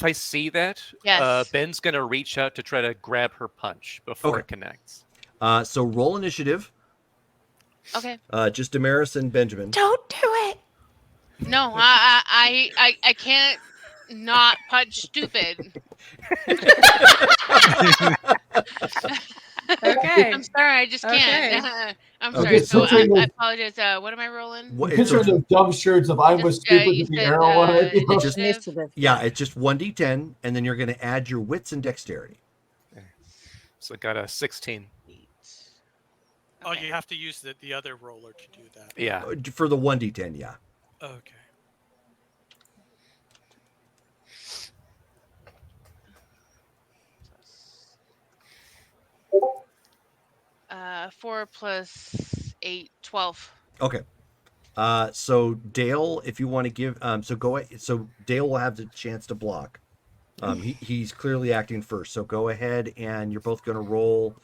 Speaker 11: I see that,
Speaker 12: Yes.
Speaker 11: Ben's gonna reach out to try to grab her punch before it connects.
Speaker 4: So roll initiative.
Speaker 12: Okay.
Speaker 4: Just Damaris and Benjamin.
Speaker 5: Don't do it.
Speaker 12: No, I can't not punch stupid.
Speaker 5: Okay.
Speaker 12: I'm sorry, I just can't.
Speaker 5: Okay.
Speaker 12: I'm
Speaker 13: Okay,
Speaker 12: sorry. So
Speaker 13: so
Speaker 12: I apologize. What am I rolling?
Speaker 13: Picture those dumb shirts of I was stupid
Speaker 12: you
Speaker 13: with the
Speaker 12: said,
Speaker 13: arrow on it. you know?
Speaker 4: Just,
Speaker 7: Initiative.
Speaker 4: yeah, it's just 1d10, and then you're going to add your wits and dexterity.
Speaker 11: So I got a 16.
Speaker 9: Oh, you have to use the other roller to do that.
Speaker 11: Yeah.
Speaker 4: For the 1d10, yeah.
Speaker 9: Okay.
Speaker 12: 4 plus 8, 12.
Speaker 4: Okay. So Dale, if you want to give, so Dale will have the chance to block. He's clearly acting first. So go ahead, and you're both going to roll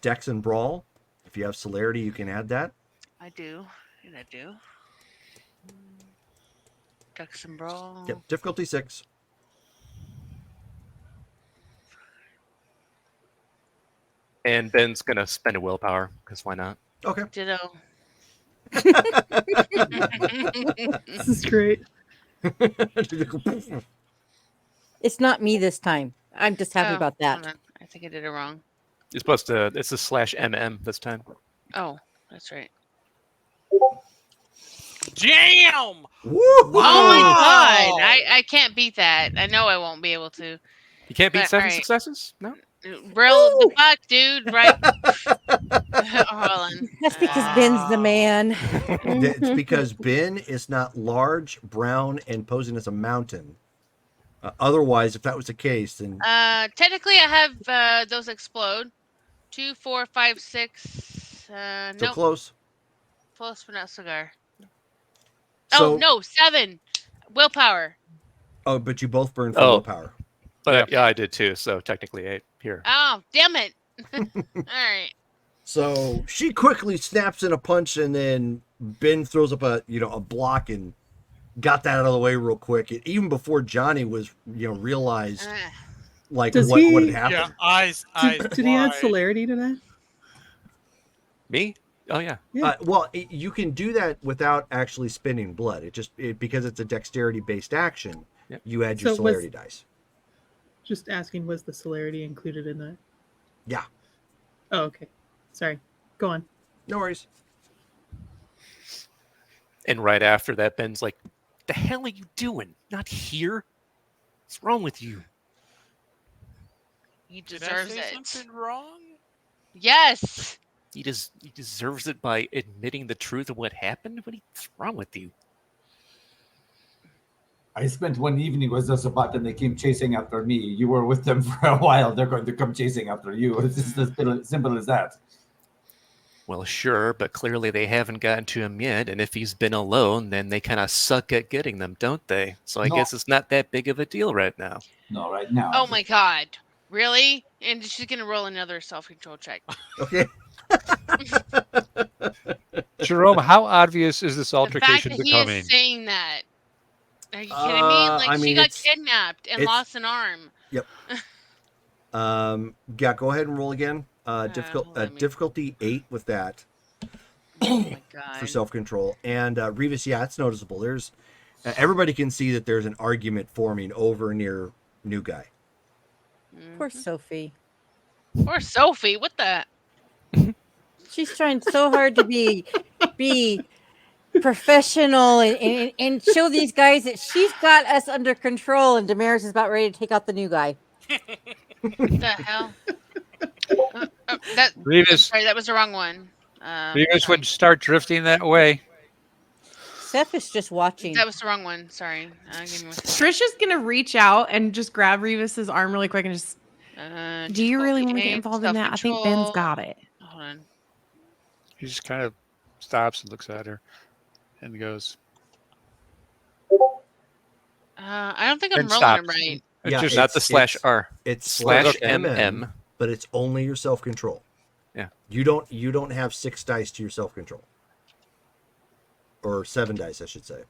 Speaker 4: Dex and Brawl. If you have celerity, you can add that.
Speaker 12: I do. And I do. Dex and Brawl.
Speaker 4: Yep. Difficulty 6.
Speaker 11: And Ben's gonna spend a willpower because why not?
Speaker 4: Okay.
Speaker 12: Ditto.
Speaker 10: This is great.
Speaker 7: It's not me this time. I'm just happy about
Speaker 12: Hold
Speaker 7: that.
Speaker 12: on. I think I did it wrong.
Speaker 11: You're supposed to. It's a /MM this time.
Speaker 12: Oh, that's right.
Speaker 9: Jam!
Speaker 4: Woo!
Speaker 12: Oh my god! I can't beat that. I know I won't be able to.
Speaker 11: You can't beat
Speaker 12: But,
Speaker 11: 7
Speaker 12: alright.
Speaker 11: successes? No.
Speaker 12: Real the fuck, dude. Right. Hold on.
Speaker 7: That's because Ben's the man.
Speaker 4: It's because Ben is not large, brown, and posing as a mountain. Otherwise, if that was the case, then
Speaker 12: Technically, I have those explode. 2, 4, 5, 6.
Speaker 4: so
Speaker 12: Nope.
Speaker 4: close.
Speaker 12: Close but not cigar.
Speaker 4: So,
Speaker 12: Oh no, 7. Willpower.
Speaker 4: Oh, but you both burn for
Speaker 11: Oh.
Speaker 4: willpower.
Speaker 11: But yeah, I did too. So technically 8 here.
Speaker 12: Oh, damn it. All right.
Speaker 4: So she quickly snaps in a punch, and then Ben throws up a block and got that out of the way real quick. Even before Johnny was realized like
Speaker 10: Does
Speaker 4: what
Speaker 10: he-
Speaker 4: had happened.
Speaker 9: Yeah, eyes.
Speaker 10: Did he add
Speaker 9: wide.
Speaker 10: celerity to that?
Speaker 11: Me? Oh yeah.
Speaker 4: You can do that without actually spending blood. Because it's a dexterity based action.
Speaker 11: Yep.
Speaker 4: You add your
Speaker 10: So was-
Speaker 4: celerity dice.
Speaker 10: Just asking, was the celerity included in that?
Speaker 4: Yeah.
Speaker 10: Oh, okay. Sorry. Go on.
Speaker 4: No worries.
Speaker 11: And right after that, Ben's like, "The hell are you doing? Not here? What's wrong with you?"
Speaker 12: He
Speaker 9: Did I
Speaker 12: deserves
Speaker 9: say
Speaker 12: it.
Speaker 9: something wrong?
Speaker 12: Yes.
Speaker 11: He deserves it by admitting the truth of what happened. What's wrong with you?
Speaker 13: I spent one evening with the Sabat and they came chasing after me. You were with them for a while. They're going to come chasing after you. It's just as simple as that.
Speaker 11: Well, sure, but clearly they haven't gotten to him yet, and if he's been alone, then they kind of suck at getting them, don't they? So I
Speaker 13: No.
Speaker 11: guess it's not that big of a deal right now.
Speaker 13: No, right now.
Speaker 12: Oh my god. Really? And she's going to roll another self-control check.
Speaker 4: Okay.
Speaker 8: Jerome, how obvious is this
Speaker 12: The fact
Speaker 8: altercation
Speaker 12: that he
Speaker 8: becoming?
Speaker 12: is saying that. Are you kidding me? Like,
Speaker 4: I
Speaker 12: she
Speaker 4: mean,
Speaker 12: got
Speaker 4: it's-
Speaker 12: kidnapped and
Speaker 4: it's-
Speaker 12: lost an arm.
Speaker 4: Yep. Yeah, go ahead and roll again. Difficulty 8 with that.
Speaker 12: Oh my god.
Speaker 4: For self-control. And Revis, yeah, it's noticeable. There's everybody can see that there's an argument forming over near new guy.
Speaker 7: Poor Sophie.
Speaker 12: Poor Sophie. What the?
Speaker 7: She's trying so hard to be professional and show these guys that she's got us under control, and Damaris is about ready to take out the new guy.
Speaker 12: What the hell?
Speaker 8: Revis.
Speaker 12: Sorry, that was the wrong one.
Speaker 8: Revis would start drifting that way.
Speaker 7: Seth is just watching.
Speaker 12: That was the wrong one. Sorry. Give me one second.
Speaker 5: Trish is gonna reach out and just grab Revis's arm really quick and just. Do you really want to get involved in that? I think Ben's got it.
Speaker 12: Hold on.
Speaker 8: He just kind of stops and looks at her and goes.
Speaker 12: I don't think I'm
Speaker 8: And
Speaker 12: rolling
Speaker 8: stops.
Speaker 12: them right.
Speaker 11: It's just not the slash R.
Speaker 4: It's
Speaker 11: slash MM.
Speaker 4: But it's only your self-control.
Speaker 11: Yeah.
Speaker 4: You don't have 6 dice to your self-control. Or 7 dice, I should say.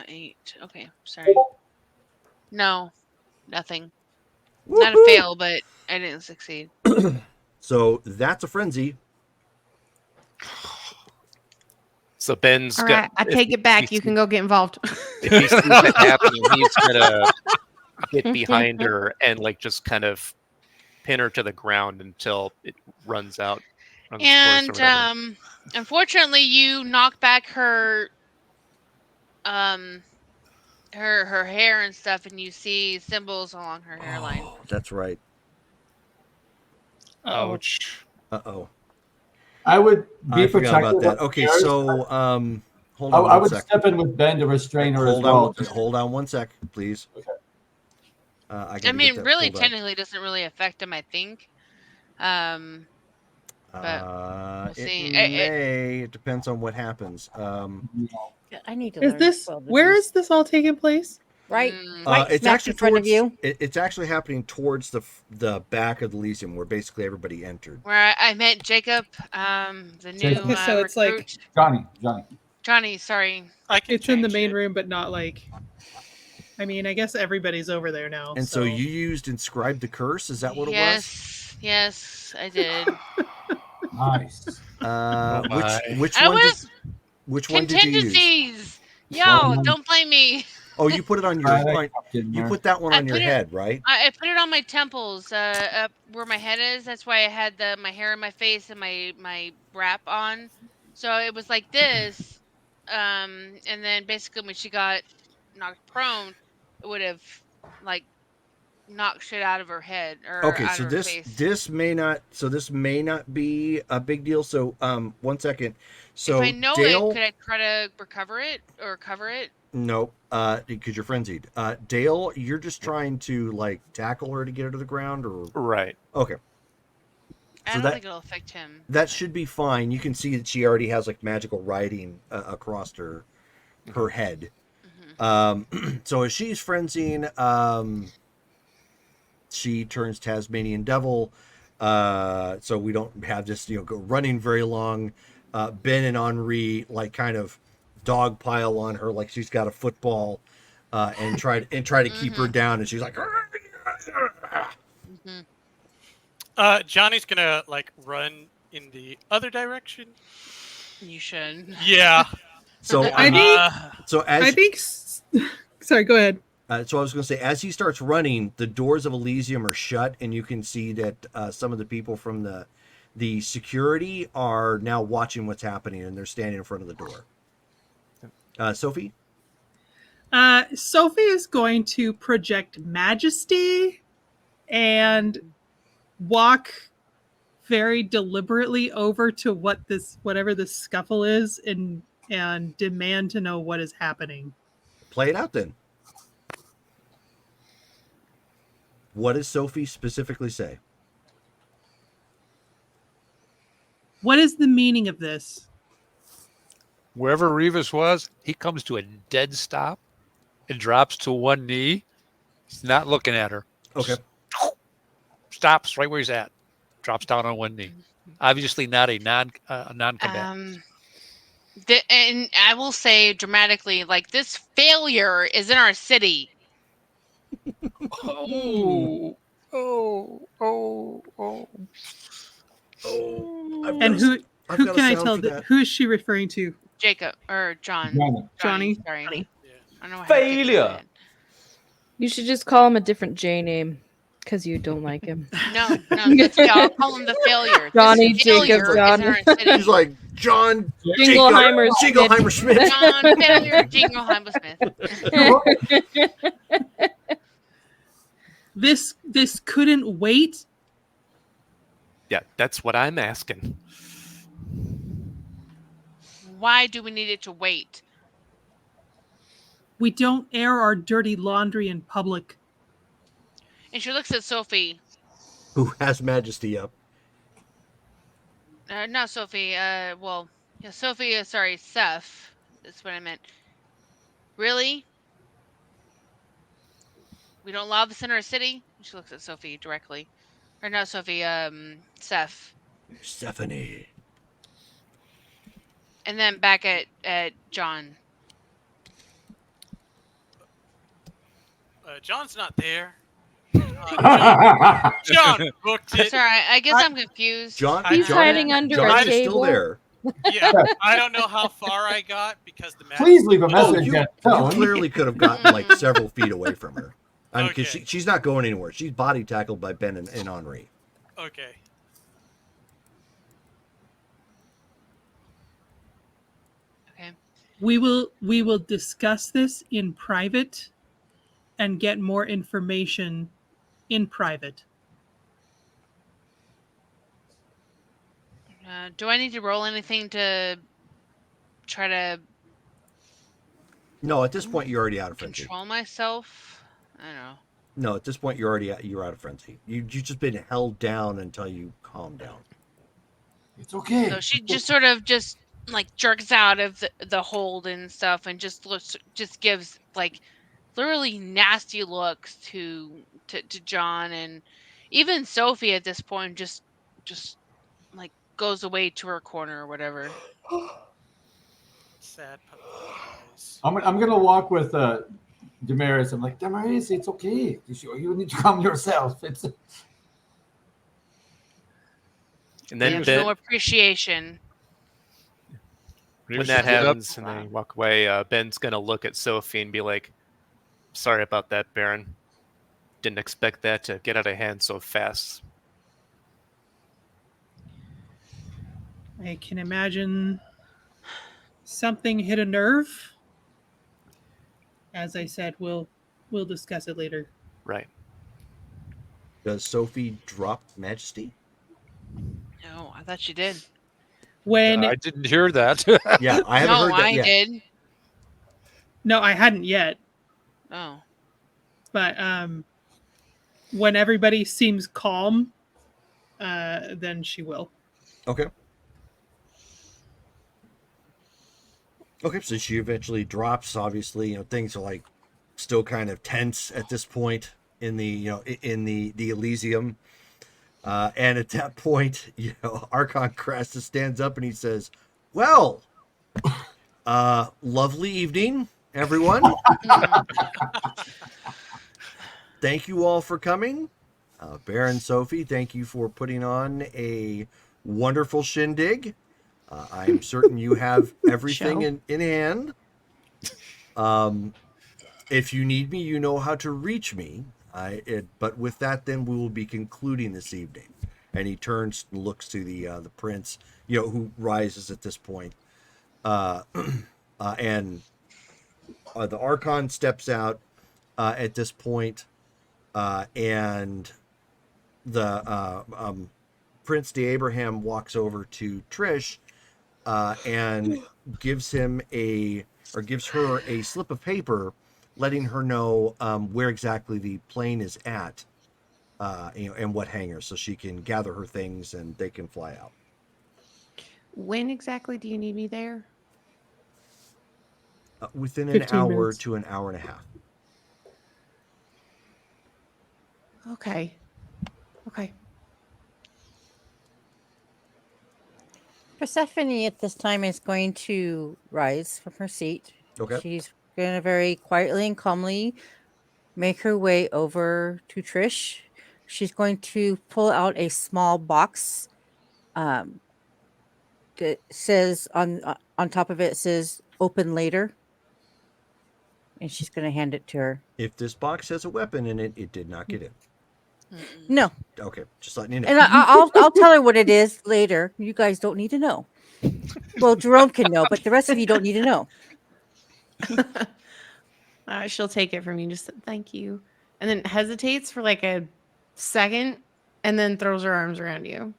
Speaker 12: 8. Okay, sorry. No, nothing. Not a fail, but I didn't succeed.
Speaker 4: So that's a frenzy.
Speaker 11: So Ben's
Speaker 5: All right, I take it back. You can go get involved.
Speaker 11: If he sees it happening, he's gonna get behind her and like just kind of pin her to the ground until it runs out. On its course or
Speaker 12: And
Speaker 11: whatever.
Speaker 12: unfortunately, you knock back her her hair and stuff, and you see symbols along her hairline.
Speaker 4: Oh, that's right.
Speaker 8: Ouch.
Speaker 4: Uh-oh.
Speaker 13: I would be
Speaker 4: I forgot about
Speaker 13: protective
Speaker 4: that.
Speaker 13: of
Speaker 4: Okay,
Speaker 13: theirs.
Speaker 4: so hold
Speaker 13: I
Speaker 4: on one
Speaker 13: would
Speaker 4: sec.
Speaker 13: step in with Ben to restrain her as
Speaker 4: Hold
Speaker 13: well.
Speaker 4: on, hold on one sec, please.
Speaker 13: Okay.
Speaker 4: I
Speaker 12: I mean, really, technically, doesn't really affect him. I think. But we'll
Speaker 4: it
Speaker 12: see.
Speaker 4: may. It depends on what happens.
Speaker 7: I need to
Speaker 10: Is
Speaker 7: learn
Speaker 10: this
Speaker 7: to build
Speaker 10: where is this all taking place?
Speaker 7: right?
Speaker 12: Mm.
Speaker 7: Right
Speaker 4: It's
Speaker 7: smack
Speaker 4: actually
Speaker 7: in front of
Speaker 4: towards
Speaker 7: you.
Speaker 4: It's actually happening towards the back of the Elysium, where basically everybody entered.
Speaker 12: Where I met Jacob, the new
Speaker 13: Jacob.
Speaker 10: Okay, so it's like
Speaker 12: recruit.
Speaker 13: Johnny.
Speaker 12: Sorry.
Speaker 10: it's in the main room, but not like. I mean, I guess everybody's over there now.
Speaker 4: And so you used inscribe the curse. Is that what it was?
Speaker 12: Yes, I did.
Speaker 13: Nice.
Speaker 4: Which
Speaker 12: I
Speaker 4: one?
Speaker 12: was
Speaker 4: Which one did you use?
Speaker 12: contingencies. Yo, don't blame me.
Speaker 4: Oh, you put it on your. You put that one
Speaker 12: I
Speaker 4: on your
Speaker 12: put it-
Speaker 4: head, right?
Speaker 12: I put it on my temples, up where my head is. That's why I had my hair in my face and my wrap on. So it was like this. And then basically when she got knocked prone, it would have like knocked shit out of her head or
Speaker 4: Okay,
Speaker 12: out
Speaker 4: so
Speaker 12: of her
Speaker 4: this
Speaker 12: face.
Speaker 4: this may not be a big deal. So 1 second. So
Speaker 12: if I know
Speaker 4: Dale,
Speaker 12: it, could I try to recover it or cover it?
Speaker 4: no, because you're frenzied. Dale, you're just trying to like tackle her to get her to the ground, or
Speaker 11: Right.
Speaker 4: Okay.
Speaker 12: I
Speaker 4: So
Speaker 12: don't
Speaker 4: that-
Speaker 12: think it'll affect him.
Speaker 4: That should be fine. You can see that she already has like magical writing across her head. So as she's frenzying, she turns Tasmanian Devil. So we don't have this, go running very long. Ben and Henri like kind of dog pile on her like she's got a football, and try to keep her down. And she's like,
Speaker 9: Johnny's gonna like run in the other direction.
Speaker 12: You should.
Speaker 9: Yeah.
Speaker 4: so
Speaker 10: I think. Sorry, go ahead.
Speaker 4: So I was going to say, as he starts running, the doors of Elysium are shut, and you can see that some of the people from the security are now watching what's happening, and they're standing in front of the door. Sophie?
Speaker 10: Sophie is going to project majesty and walk very deliberately over to whatever this scuffle is and demand to know what is happening.
Speaker 4: Play it out then. What does Sophie specifically say?
Speaker 10: What is the meaning of this?
Speaker 8: Wherever Revis was, he comes to a dead stop and drops to one knee. He's not looking at her.
Speaker 4: Okay.
Speaker 8: Stops right where he's at. Drops down on one knee. Obviously not a non-combatant.
Speaker 12: And I will say dramatically, like, this failure is in our city.
Speaker 8: Oh.
Speaker 10: And who can I tell that? Who is she referring to?
Speaker 12: Jacob or John.
Speaker 10: Johnny.
Speaker 12: Sorry. I don't know why
Speaker 15: Failure.
Speaker 6: You should just call him a different J name because you don't like him.
Speaker 12: No, that's okay. I'll call him the failure.
Speaker 6: Johnny
Speaker 12: This failure
Speaker 6: Jacob
Speaker 12: is in
Speaker 6: Johnny.
Speaker 12: our city.
Speaker 4: He's like John
Speaker 6: Jingleheimer
Speaker 4: Jingleheimer Smith.
Speaker 12: John Failure Jingleheimer
Speaker 10: Smith. This couldn't wait.
Speaker 11: Yeah, that's what I'm asking.
Speaker 12: Why do we need it to wait?
Speaker 10: We don't air our dirty laundry in public.
Speaker 12: And she looks at Sophie.
Speaker 4: Who has Majesty up?
Speaker 12: Not Sophie. Sophie. Sorry, Seth. That's what I meant. Really? We don't allow this in our city? She looks at Sophie directly. Or not Sophie, Seth.
Speaker 4: Stephanie.
Speaker 12: And then back at John.
Speaker 9: John's not there. John booked it.
Speaker 12: Sorry, I guess I'm confused.
Speaker 6: He's hiding under a table.
Speaker 4: Still there.
Speaker 9: Yeah, I don't know how far I got because the
Speaker 13: Please leave a message.
Speaker 4: You clearly could have gotten like several feet away from her. I mean, because
Speaker 9: Okay.
Speaker 4: she's not going anywhere. She's body tackled by Ben and Henri.
Speaker 9: Okay.
Speaker 10: We will discuss this in private and get more information in private.
Speaker 12: Do I need to roll anything to try to
Speaker 4: No, at this point you're already out of frenzy.
Speaker 12: control myself? I don't know.
Speaker 4: No, at this point you're out of frenzy. You've just been held down until you calm down.
Speaker 13: It's okay.
Speaker 12: So she just sort of just like jerks out of the hold and stuff, and just gives like literally nasty looks to John, and even Sophie at this point just like goes away to her corner or whatever.
Speaker 9: Sad puppy eyes.
Speaker 13: I'm gonna walk with Damaris. I'm like, Damaris, it's okay. You need to calm yourself. It's
Speaker 11: And then
Speaker 12: There's
Speaker 11: Ben,
Speaker 12: no appreciation.
Speaker 11: when that happens and they walk away, Ben's gonna look at Sophie and be like, "Sorry about that, Baron. Didn't expect that to get out of hand so fast."
Speaker 10: I can imagine something hit a nerve. As I said, we'll discuss it later.
Speaker 11: Right.
Speaker 4: Does Sophie drop Majesty?
Speaker 12: No, I thought she did.
Speaker 10: When
Speaker 8: I didn't hear that.
Speaker 4: Yeah, I haven't heard that
Speaker 12: I
Speaker 4: yet.
Speaker 12: did.
Speaker 10: No, I hadn't yet.
Speaker 12: Oh.
Speaker 10: But when everybody seems calm, then she will.
Speaker 4: Okay. Okay, so she eventually drops. Obviously, things are like still kind of tense at this point in the the Elysium. And at that point, Archon Crassus stands up and he says, "Well, lovely evening, everyone. Thank you all for coming. Baron Sophie, thank you for putting on a wonderful shindig. I am certain you have everything in hand. If you need me, you know how to reach me. But with that, then we will be concluding this evening." And he turns and looks to the prince, who rises at this point. And the Archon steps out at this point, and the Prince d'Abraham walks over to Trish and gives her a slip of paper, letting her know where exactly the plane is at. and what hangar, so she can gather her things and they can fly out.
Speaker 5: When exactly do you need me there?
Speaker 4: Within an
Speaker 10: 15
Speaker 4: hour
Speaker 10: minutes.
Speaker 4: to an hour and a half.
Speaker 5: Okay. Okay.
Speaker 7: Persephone at this time is going to rise from her seat.
Speaker 4: Okay.
Speaker 7: She's going to very quietly and calmly make her way over to Trish. She's going to pull out a small box. That says on top of it says "Open later," and she's going to hand it to her.
Speaker 4: If this box has a weapon in it, it did not get in.
Speaker 7: No,
Speaker 4: Okay, just letting you know.
Speaker 7: and I'll tell her what it is later. You guys don't need to know. Well, Jerome can know, but the rest of you don't need to know.
Speaker 5: She'll take it from you. Just thank you, and then hesitates for like a second, and then throws her arms around you.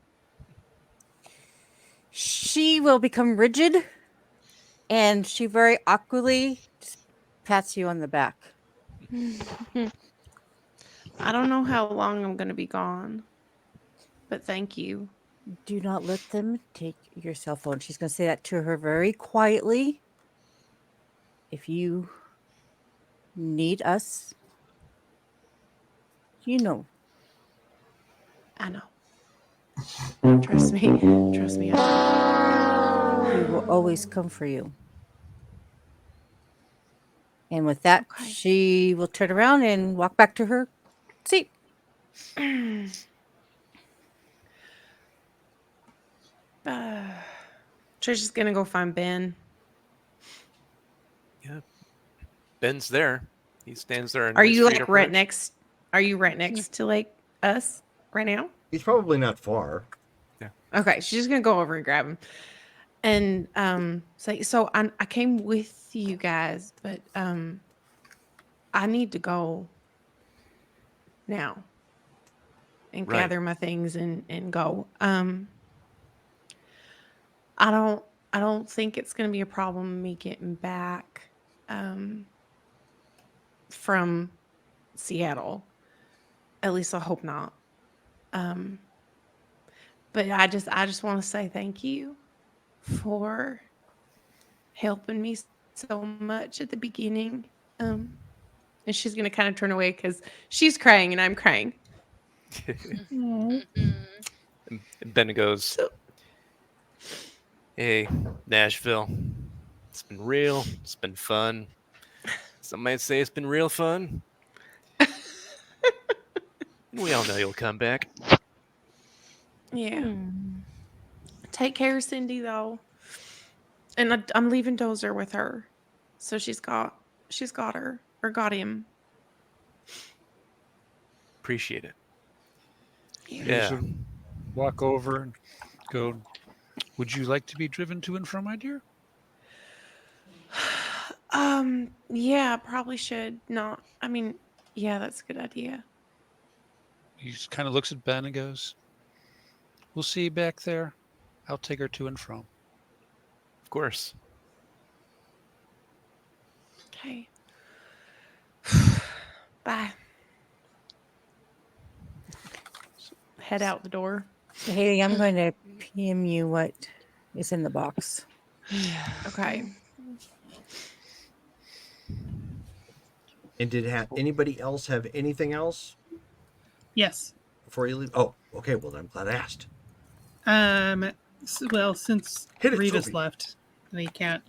Speaker 7: She will become rigid, and she very awkwardly just pats you on the back.
Speaker 5: I don't know how long I'm going to be gone, but thank you.
Speaker 7: Do not let them take your cell phone. She's going to say that to her very quietly. If you need us, you know.
Speaker 5: I know. Trust me. Trust me. I
Speaker 7: We will always come for you. And with that, she will turn around and walk back to her seat.
Speaker 5: Trish is going to go find Ben.
Speaker 11: Yeah. Ben's there. He stands there.
Speaker 5: Are you like right next? Are you right next to like us right now?
Speaker 4: He's probably not far.
Speaker 11: Yeah.
Speaker 5: Okay, she's just gonna go over and grab him, and say, so I came with you guys, but I need to go now and
Speaker 11: Right.
Speaker 5: gather my things and go. I don't think it's gonna be a problem me getting back from Seattle. At least I hope not. But I just want to say thank you for helping me so much at the beginning. And she's gonna kind of turn away because she's crying and I'm crying.
Speaker 11: And Ben goes, "Hey, Nashville. It's been real. It's been fun. Some might say it's been real fun. And we all know you'll come back."
Speaker 5: Yeah. Take care, Cindy, though. And I'm leaving Dozer with her, so she's got her or got him.
Speaker 11: Appreciate it.
Speaker 8: Yeah. Walk over and go, "Would you like to be driven to and from, my dear?"
Speaker 5: Yeah, probably should not. I mean, yeah, that's a good idea.
Speaker 8: He just kind of looks at Ben and goes, "We'll see you back there. I'll take her to and from."
Speaker 11: Of course.
Speaker 5: Okay. Bye. Head out the door.
Speaker 7: So, Haley, I'm going to PM you what is in the box.
Speaker 5: Okay.
Speaker 4: And did anybody else have anything else
Speaker 10: Yes.
Speaker 4: before you leave? Oh, okay. Well, then I'm glad I asked.
Speaker 10: Well, since
Speaker 4: Hit it,
Speaker 10: Rita's
Speaker 4: Sophie.
Speaker 10: left, and he can't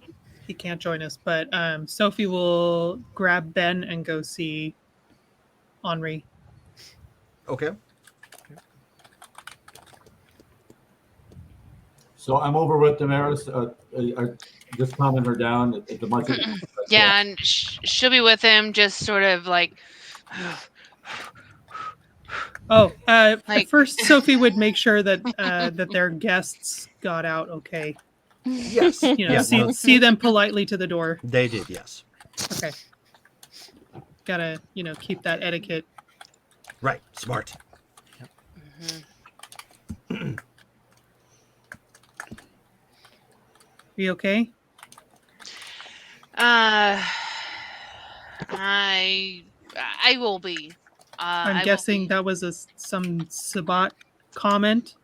Speaker 10: join us, but Sophie will grab Ben and go see Henri.
Speaker 4: Okay.
Speaker 13: So I'm over with Damaris. I just calming her down at the much.
Speaker 12: Yeah, and she'll be with him, just sort of like.
Speaker 10: Oh,
Speaker 12: Like-
Speaker 10: first Sophie would make sure that that their guests got out okay.
Speaker 4: Yes.
Speaker 10: You know,
Speaker 4: Yeah,
Speaker 10: see them politely to the door.
Speaker 4: They did, yes.
Speaker 10: Okay. Gotta, keep that etiquette.
Speaker 4: Right. Smart.
Speaker 10: You okay?
Speaker 12: I will be.
Speaker 10: I'm guessing that was some Sabat comment.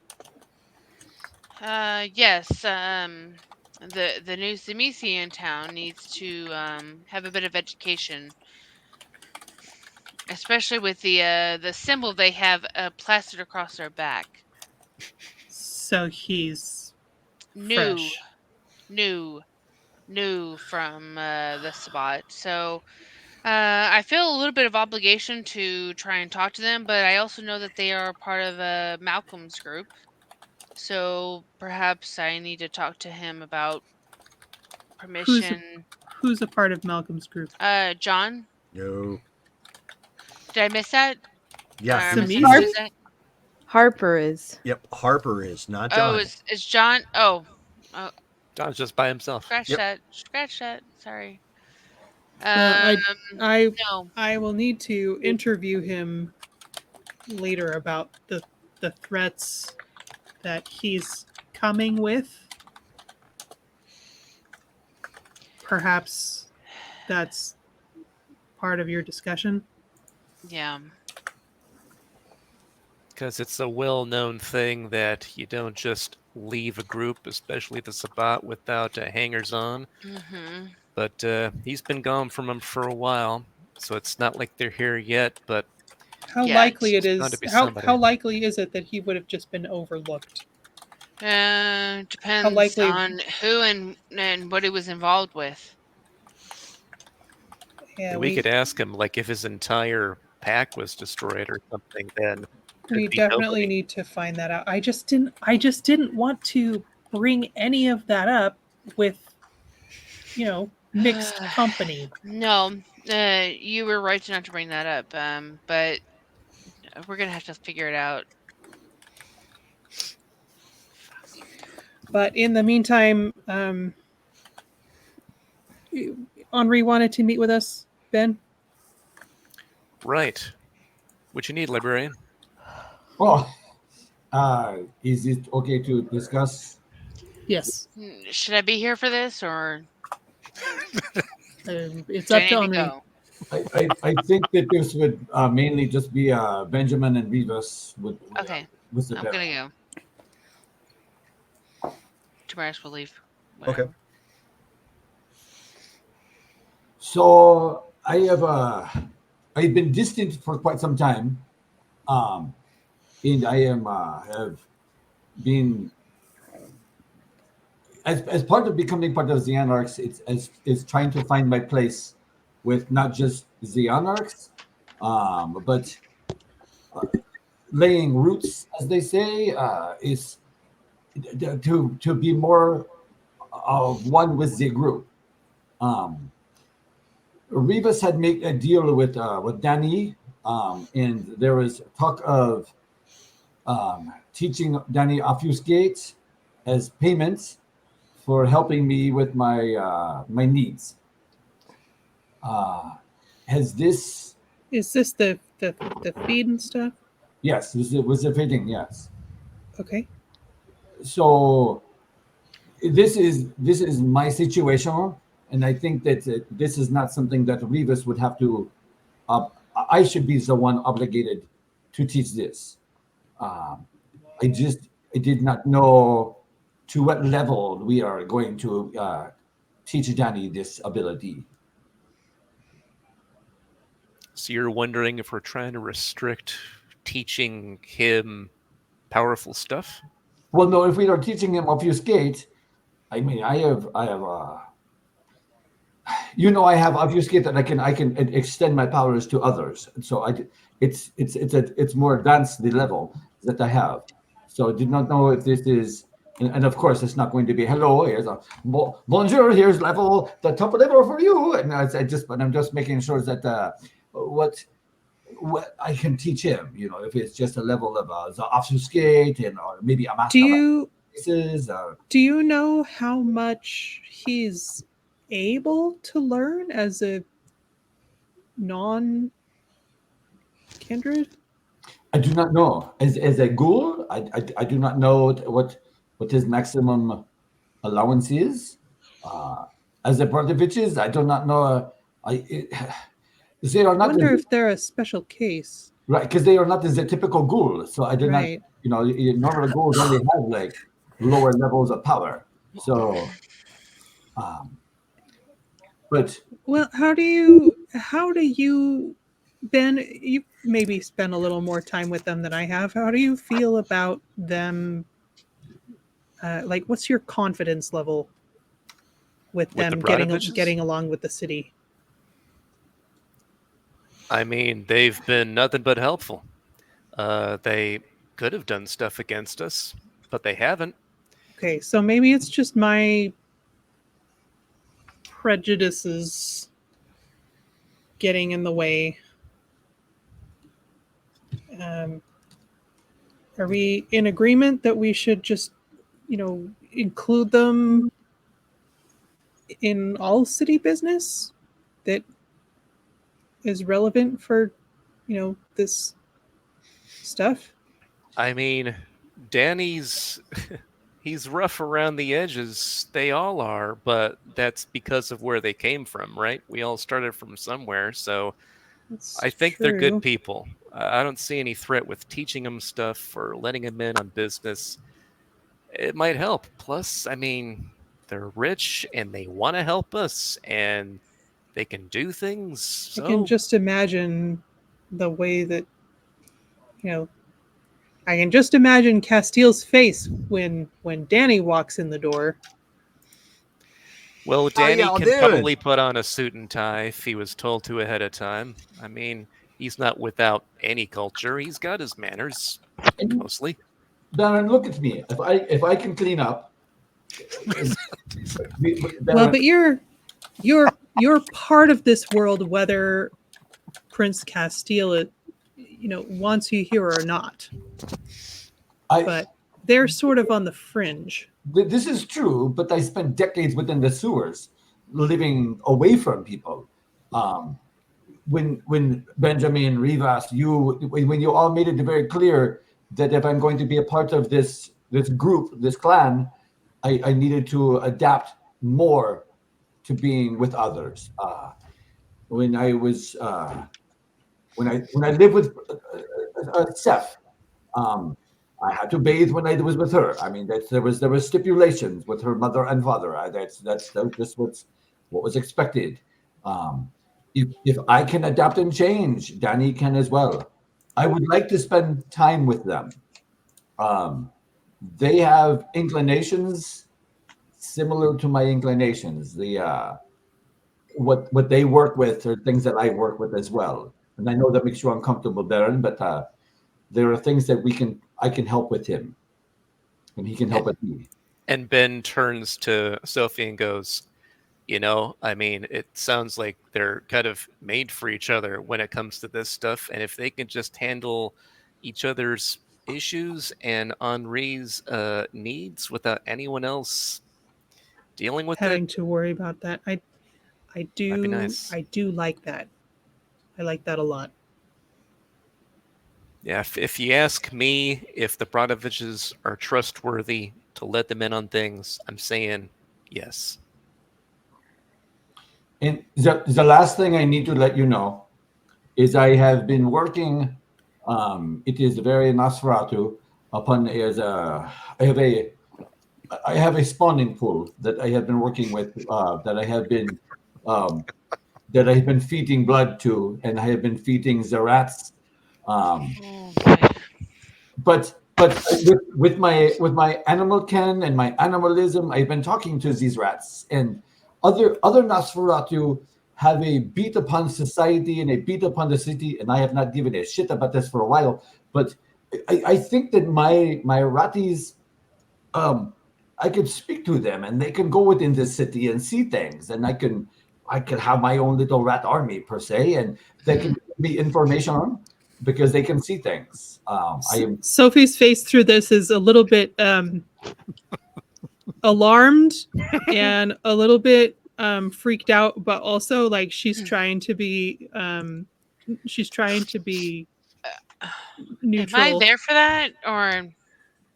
Speaker 12: Yes. The new Zamisi in town needs to have a bit of education, especially with the symbol they have plastered across their back.
Speaker 10: So he's
Speaker 12: New,
Speaker 10: fresh.
Speaker 12: new from the Sabat. So I feel a little bit of obligation to try and talk to them, but I also know that they are part of Malcolm's group. So perhaps I need to talk to him about permission.
Speaker 10: Who's a part of Malcolm's group?
Speaker 12: John,
Speaker 4: No.
Speaker 12: did I miss that?
Speaker 4: Yes.
Speaker 12: Or misunderstood that?
Speaker 6: Harper is.
Speaker 4: Yep. Harper is, not
Speaker 12: Oh,
Speaker 4: Johnny.
Speaker 12: is John? Oh,
Speaker 11: John's just by himself.
Speaker 12: scratch that. Scratch that. Sorry.
Speaker 10: I
Speaker 12: No.
Speaker 10: I will need to interview him later about the threats that he's coming with. Perhaps that's part of your discussion.
Speaker 12: Yeah.
Speaker 11: Because it's a well-known thing that you don't just leave a group, especially the Sabat, without hangers-on.
Speaker 12: Mm-hmm.
Speaker 11: But he's been gone from them for a while, so it's not like they're here yet. But
Speaker 10: How likely it
Speaker 11: it's bound
Speaker 10: is?
Speaker 11: to be
Speaker 10: How
Speaker 11: somebody.
Speaker 10: likely is it that he would have just been overlooked?
Speaker 12: Depends
Speaker 10: likely-
Speaker 12: on who and what he was involved with.
Speaker 10: Yeah,
Speaker 11: we could ask him, like, if his entire pack was destroyed or something. Then
Speaker 10: we
Speaker 11: could be
Speaker 10: definitely
Speaker 11: nobody.
Speaker 10: need to find that out. I just didn't want to bring any of that up with, mixed company.
Speaker 12: No, you were right not to bring that up. But we're gonna have to figure it out.
Speaker 10: But in the meantime, Henri wanted to meet with us, Ben.
Speaker 11: Right. What you need, librarian?
Speaker 13: Oh, is it okay to discuss?
Speaker 10: Yes.
Speaker 12: Should I be here for this, or
Speaker 10: it's
Speaker 12: do I
Speaker 10: up to
Speaker 12: need to
Speaker 10: Henri.
Speaker 12: go?
Speaker 13: I think that this would mainly just be Benjamin and Rivas with
Speaker 12: Okay,
Speaker 13: with the
Speaker 12: I'm gonna go. Tomorrow's will leave.
Speaker 4: Okay.
Speaker 13: So I have I've been distant for quite some time, and I am have been as part of becoming part of the Anarchs. It's trying to find my place with not just the Anarchs, but laying roots, as they say, is to be more of one with the group. Rivas had made a deal with Danny, and there was talk of teaching Danny obfuscate as payments for helping me with my my needs. Has this?
Speaker 10: Is this the feed and stuff?
Speaker 13: Yes, was a fitting. Yes.
Speaker 10: Okay.
Speaker 13: So this is my situation, and I think that this is not something that Rivas would have to. I should be the one obligated to teach this. I did not know to what level we are going to teach Danny this ability.
Speaker 11: So you're wondering if we're trying to restrict teaching him powerful stuff?
Speaker 13: Well, no, if we are teaching him obfuscate, I mean, I have I have obfuscate that I can extend my powers to others. So it's more advanced the level that I have. So I did not know if this is, and of course it's not going to be hello. Here's a bonjour. Here's the top level for you. And but I'm just making sure that what I can teach him. If it's just a level of the obfuscate and or maybe a master.
Speaker 10: Do you know how much he's able to learn as a non-kindred?
Speaker 13: I do not know. As a ghoul, I do not know what his maximum allowance is. As a Bartovich, I do not know. They are
Speaker 10: I
Speaker 13: not.
Speaker 10: wonder if they're a special case.
Speaker 13: Right, because they are not the typical ghoul. So I did not,
Speaker 10: Right.
Speaker 13: normal ghouls only have like lower levels of power. So, um, but
Speaker 10: Well, how do you, Ben, you maybe spend a little more time with them than I have. How do you feel about them? Like, what's your confidence level with
Speaker 11: With the
Speaker 10: them
Speaker 11: Brodoviches?
Speaker 10: getting along with the city?
Speaker 11: I mean, they've been nothing but helpful. They could have done stuff against us, but they haven't.
Speaker 10: Okay, so maybe it's just my prejudices getting in the way. Um, are we in agreement that we should just, include them in all city business that is relevant for, this stuff?
Speaker 11: I mean, Danny's he's rough around the edges. They all are, but that's because of where they came from, right? We all started from somewhere, so
Speaker 10: That's
Speaker 11: I think they're good
Speaker 10: true.
Speaker 11: people. I don't see any threat with teaching them stuff or letting them in on business. It might help. Plus, I mean, they're rich and they want to help us and they can do things.
Speaker 10: I can
Speaker 11: So,
Speaker 10: just imagine the way that, you know, I can just imagine Castile's face when Danny walks in the door.
Speaker 11: well,
Speaker 1: How
Speaker 11: Danny
Speaker 1: y'all
Speaker 11: can
Speaker 1: doing?
Speaker 11: probably put on a suit and tie if he was told to ahead of time. I mean, he's not without any culture. He's got his manners,
Speaker 13: and
Speaker 11: mostly.
Speaker 13: Darren, look at me. If I can clean up,
Speaker 10: Well,
Speaker 13: Darren,
Speaker 10: but you're part of this world, whether Prince Castile, wants you here or not.
Speaker 13: I
Speaker 10: But they're sort of on the fringe.
Speaker 13: this is true, but I spent decades within the sewers, living away from people. Um, when Benjamin Rivas, when you all made it very clear that if I'm going to be a part of this group, this clan, I needed to adapt more to being with others. When I was when I lived with Seth, um, I had to bathe when I was with her. I mean, there was stipulations with her mother and father. That's just what was expected. Um, if I can adapt and change, Danny can as well. I would like to spend time with them. Um, they have inclinations similar to my inclinations. What they work with are things that I work with as well. And I know that makes you uncomfortable, Darren, but there are things that I can help with him, and he can help with me.
Speaker 11: And Ben turns to Sophie and goes, I mean, it sounds like they're kind of made for each other when it comes to this stuff. And if they can just handle each other's issues and Henri's needs without anyone else dealing with it,
Speaker 10: Having to worry about that. I
Speaker 11: that'd be
Speaker 10: do
Speaker 11: nice.
Speaker 10: I do like that. I like that a lot.
Speaker 11: Yeah, if you ask me if the Bradoviches are trustworthy to let them in on things, I'm saying yes.
Speaker 13: And the last thing I need to let you know is I have been working. It is very Nosferatu upon as a I have a spawning pool that I have been working with um, that I have been feeding blood to, and I have been feeding the rats. Um,
Speaker 12: Oh boy.
Speaker 13: but with my animal ken and my animalism, I've been talking to these rats, and other Nosferatu have a beat upon society and a beat upon the city, and I have not given a shit about this for a while. But I think that my ratties, um, I could speak to them, and they can go within the city and see things, and I can have my own little rat army per se, and they can give me information because they can see things. I am
Speaker 10: Sophie's face through this is a little bit alarmed and a little bit freaked out, but also like she's trying to be
Speaker 12: Am I
Speaker 10: neutral.
Speaker 12: there for that or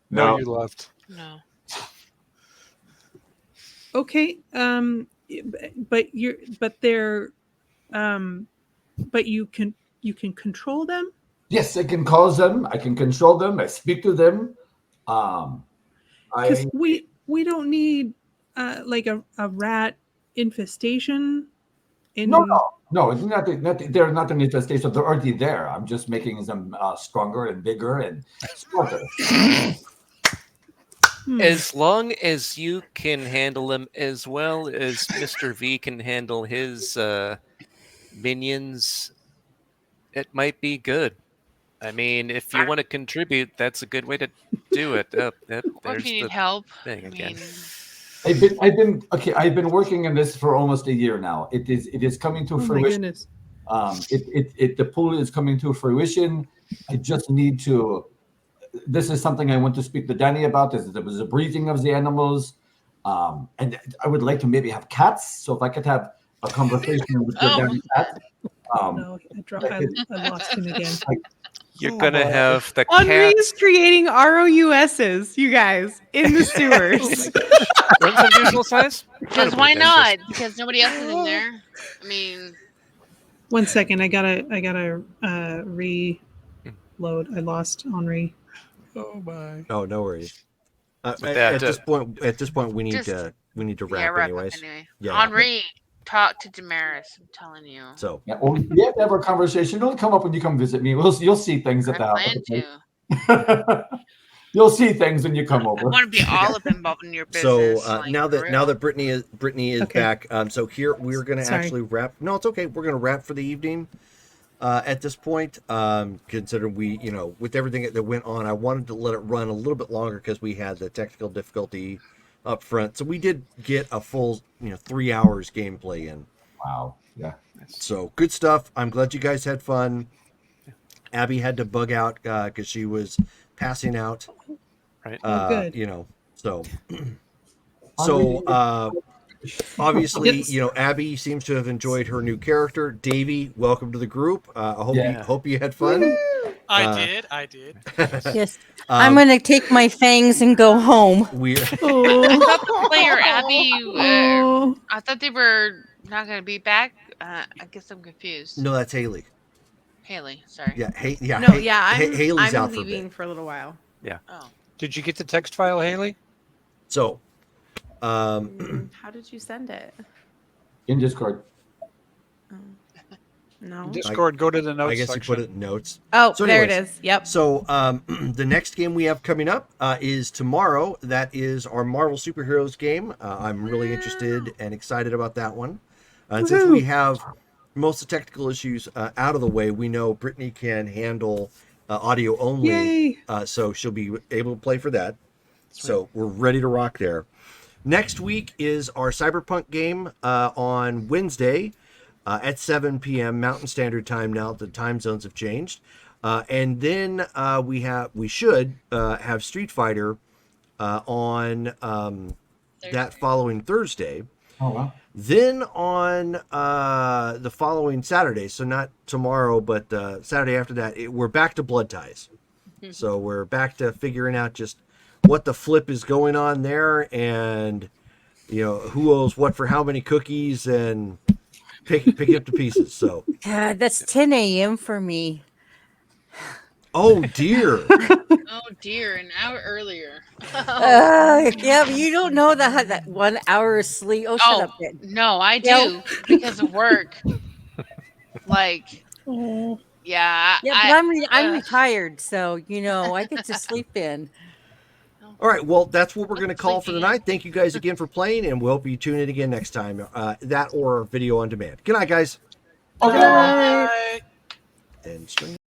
Speaker 8: No,
Speaker 1: No.
Speaker 8: you left.
Speaker 12: no?
Speaker 10: Okay, but you're but they're um but you can control them.
Speaker 13: Yes, I can cause them. I can control them. I speak to them.
Speaker 10: Because we don't need like a rat infestation.
Speaker 13: No, it's not, they're not an infestation. They're already there. I'm just making them stronger and bigger and smarter.
Speaker 11: As long as you can handle them as well as Mr. V can handle his minions, it might be good. I mean, if you want to contribute, that's a good way to do it.
Speaker 12: Or
Speaker 11: There's
Speaker 12: if you need
Speaker 11: the
Speaker 12: help.
Speaker 11: thing again.
Speaker 13: I've been working on this for almost a year now. It is coming to
Speaker 10: Oh my
Speaker 13: fruition.
Speaker 10: goodness.
Speaker 13: The pool is coming to fruition. I just need to. This is something I want to speak to Danny about. There was a breathing of the animals, and I would like to maybe have cats. So if I could have a conversation with your Danny cat.
Speaker 10: No, I lost him again.
Speaker 11: You're gonna have the
Speaker 14: Henri
Speaker 11: cats.
Speaker 14: is creating ROUSs, you guys, in the sewers.
Speaker 11: What's unusual size?
Speaker 12: Because why not? Because nobody else is in there. I mean,
Speaker 10: 1 second, I gotta reload. I lost Henri.
Speaker 8: Oh my.
Speaker 4: Oh, no worries. At
Speaker 11: that,
Speaker 4: this point, we need to wrap
Speaker 12: wrap
Speaker 4: anyways.
Speaker 12: up anyway.
Speaker 4: Yeah.
Speaker 12: Henri, talk to Damaris. I'm telling you.
Speaker 4: So
Speaker 13: Yeah, well, we have to have a conversation. Don't come up when you come visit me. You'll see things at the
Speaker 12: plan
Speaker 13: house. You'll see things when you come over.
Speaker 12: I want to be all up involved in your business.
Speaker 4: So now that Brittany is
Speaker 10: Okay.
Speaker 4: back, so here we're gonna
Speaker 10: Sorry.
Speaker 4: actually wrap. No, it's okay. We're gonna wrap for the evening. At this point, considering we, with everything that went on, I wanted to let it run a little bit longer because we had the technical difficulty up front. So we did get a full, 3 hours gameplay in.
Speaker 13: Wow. Yeah.
Speaker 4: So good stuff. I'm glad you guys had fun. Abby had to bug out because she was passing out.
Speaker 11: Right.
Speaker 10: Good.
Speaker 4: So obviously, Abby seems to have enjoyed her new character. Davey, welcome to the group. I hope you had fun.
Speaker 9: I did.
Speaker 7: Yes. I'm going to take my fangs and go home.
Speaker 12: I thought the player Abby. I thought they were not going to be back. I guess I'm confused.
Speaker 4: No, that's Haley.
Speaker 12: Haley, sorry.
Speaker 4: Yeah,
Speaker 5: I'm
Speaker 4: Haley's out for a
Speaker 5: leaving
Speaker 4: bit.
Speaker 5: for a little while.
Speaker 11: Yeah.
Speaker 12: Oh.
Speaker 8: Did you get the text file, Haley?
Speaker 4: So,
Speaker 5: How did you send it?
Speaker 13: In Discord.
Speaker 5: No.
Speaker 8: Discord, go to the notes
Speaker 4: I guess
Speaker 8: section.
Speaker 4: you put it in notes.
Speaker 5: Oh,
Speaker 4: So
Speaker 5: there it
Speaker 4: anyways,
Speaker 5: is. Yep.
Speaker 4: So the next game we have coming up is tomorrow. That is our Marvel Superheroes game. I'm really interested and excited about that one. And since we have most of the technical issues out of the way, we know Brittany can handle audio only.
Speaker 10: Yay.
Speaker 4: So she'll be able to play for that. So we're ready to rock there. Next week is our Cyberpunk game on Wednesday at 7 p.m. Mountain Standard Time. Now the time zones have changed. And then we should have Street Fighter on that following Thursday.
Speaker 13: Oh, wow.
Speaker 4: Then on the following Saturday, so not tomorrow, but Saturday after that, we're back to Blood Ties. So we're back to figuring out just what the flip is going on there, and who owes what for how many cookies, and pick up the pieces. So
Speaker 7: God, that's 10 a.m. for me.
Speaker 4: oh dear.
Speaker 12: Oh dear, an hour earlier.
Speaker 7: Yeah, but you don't know that 1 hour of sleep. Oh, shut up, Ben.
Speaker 12: No, I do
Speaker 7: Yeah.
Speaker 12: because of work. Like,
Speaker 10: Oh.
Speaker 12: yeah.
Speaker 7: Yeah, but I'm retired, so I get to sleep in.
Speaker 4: All right, well, that's what we're going to call for tonight. Thank you guys again for playing, and we'll be tuning in again next time. That or video on demand. Good night, guys.
Speaker 13: Okay.
Speaker 9: Bye.
Speaker 4: And string.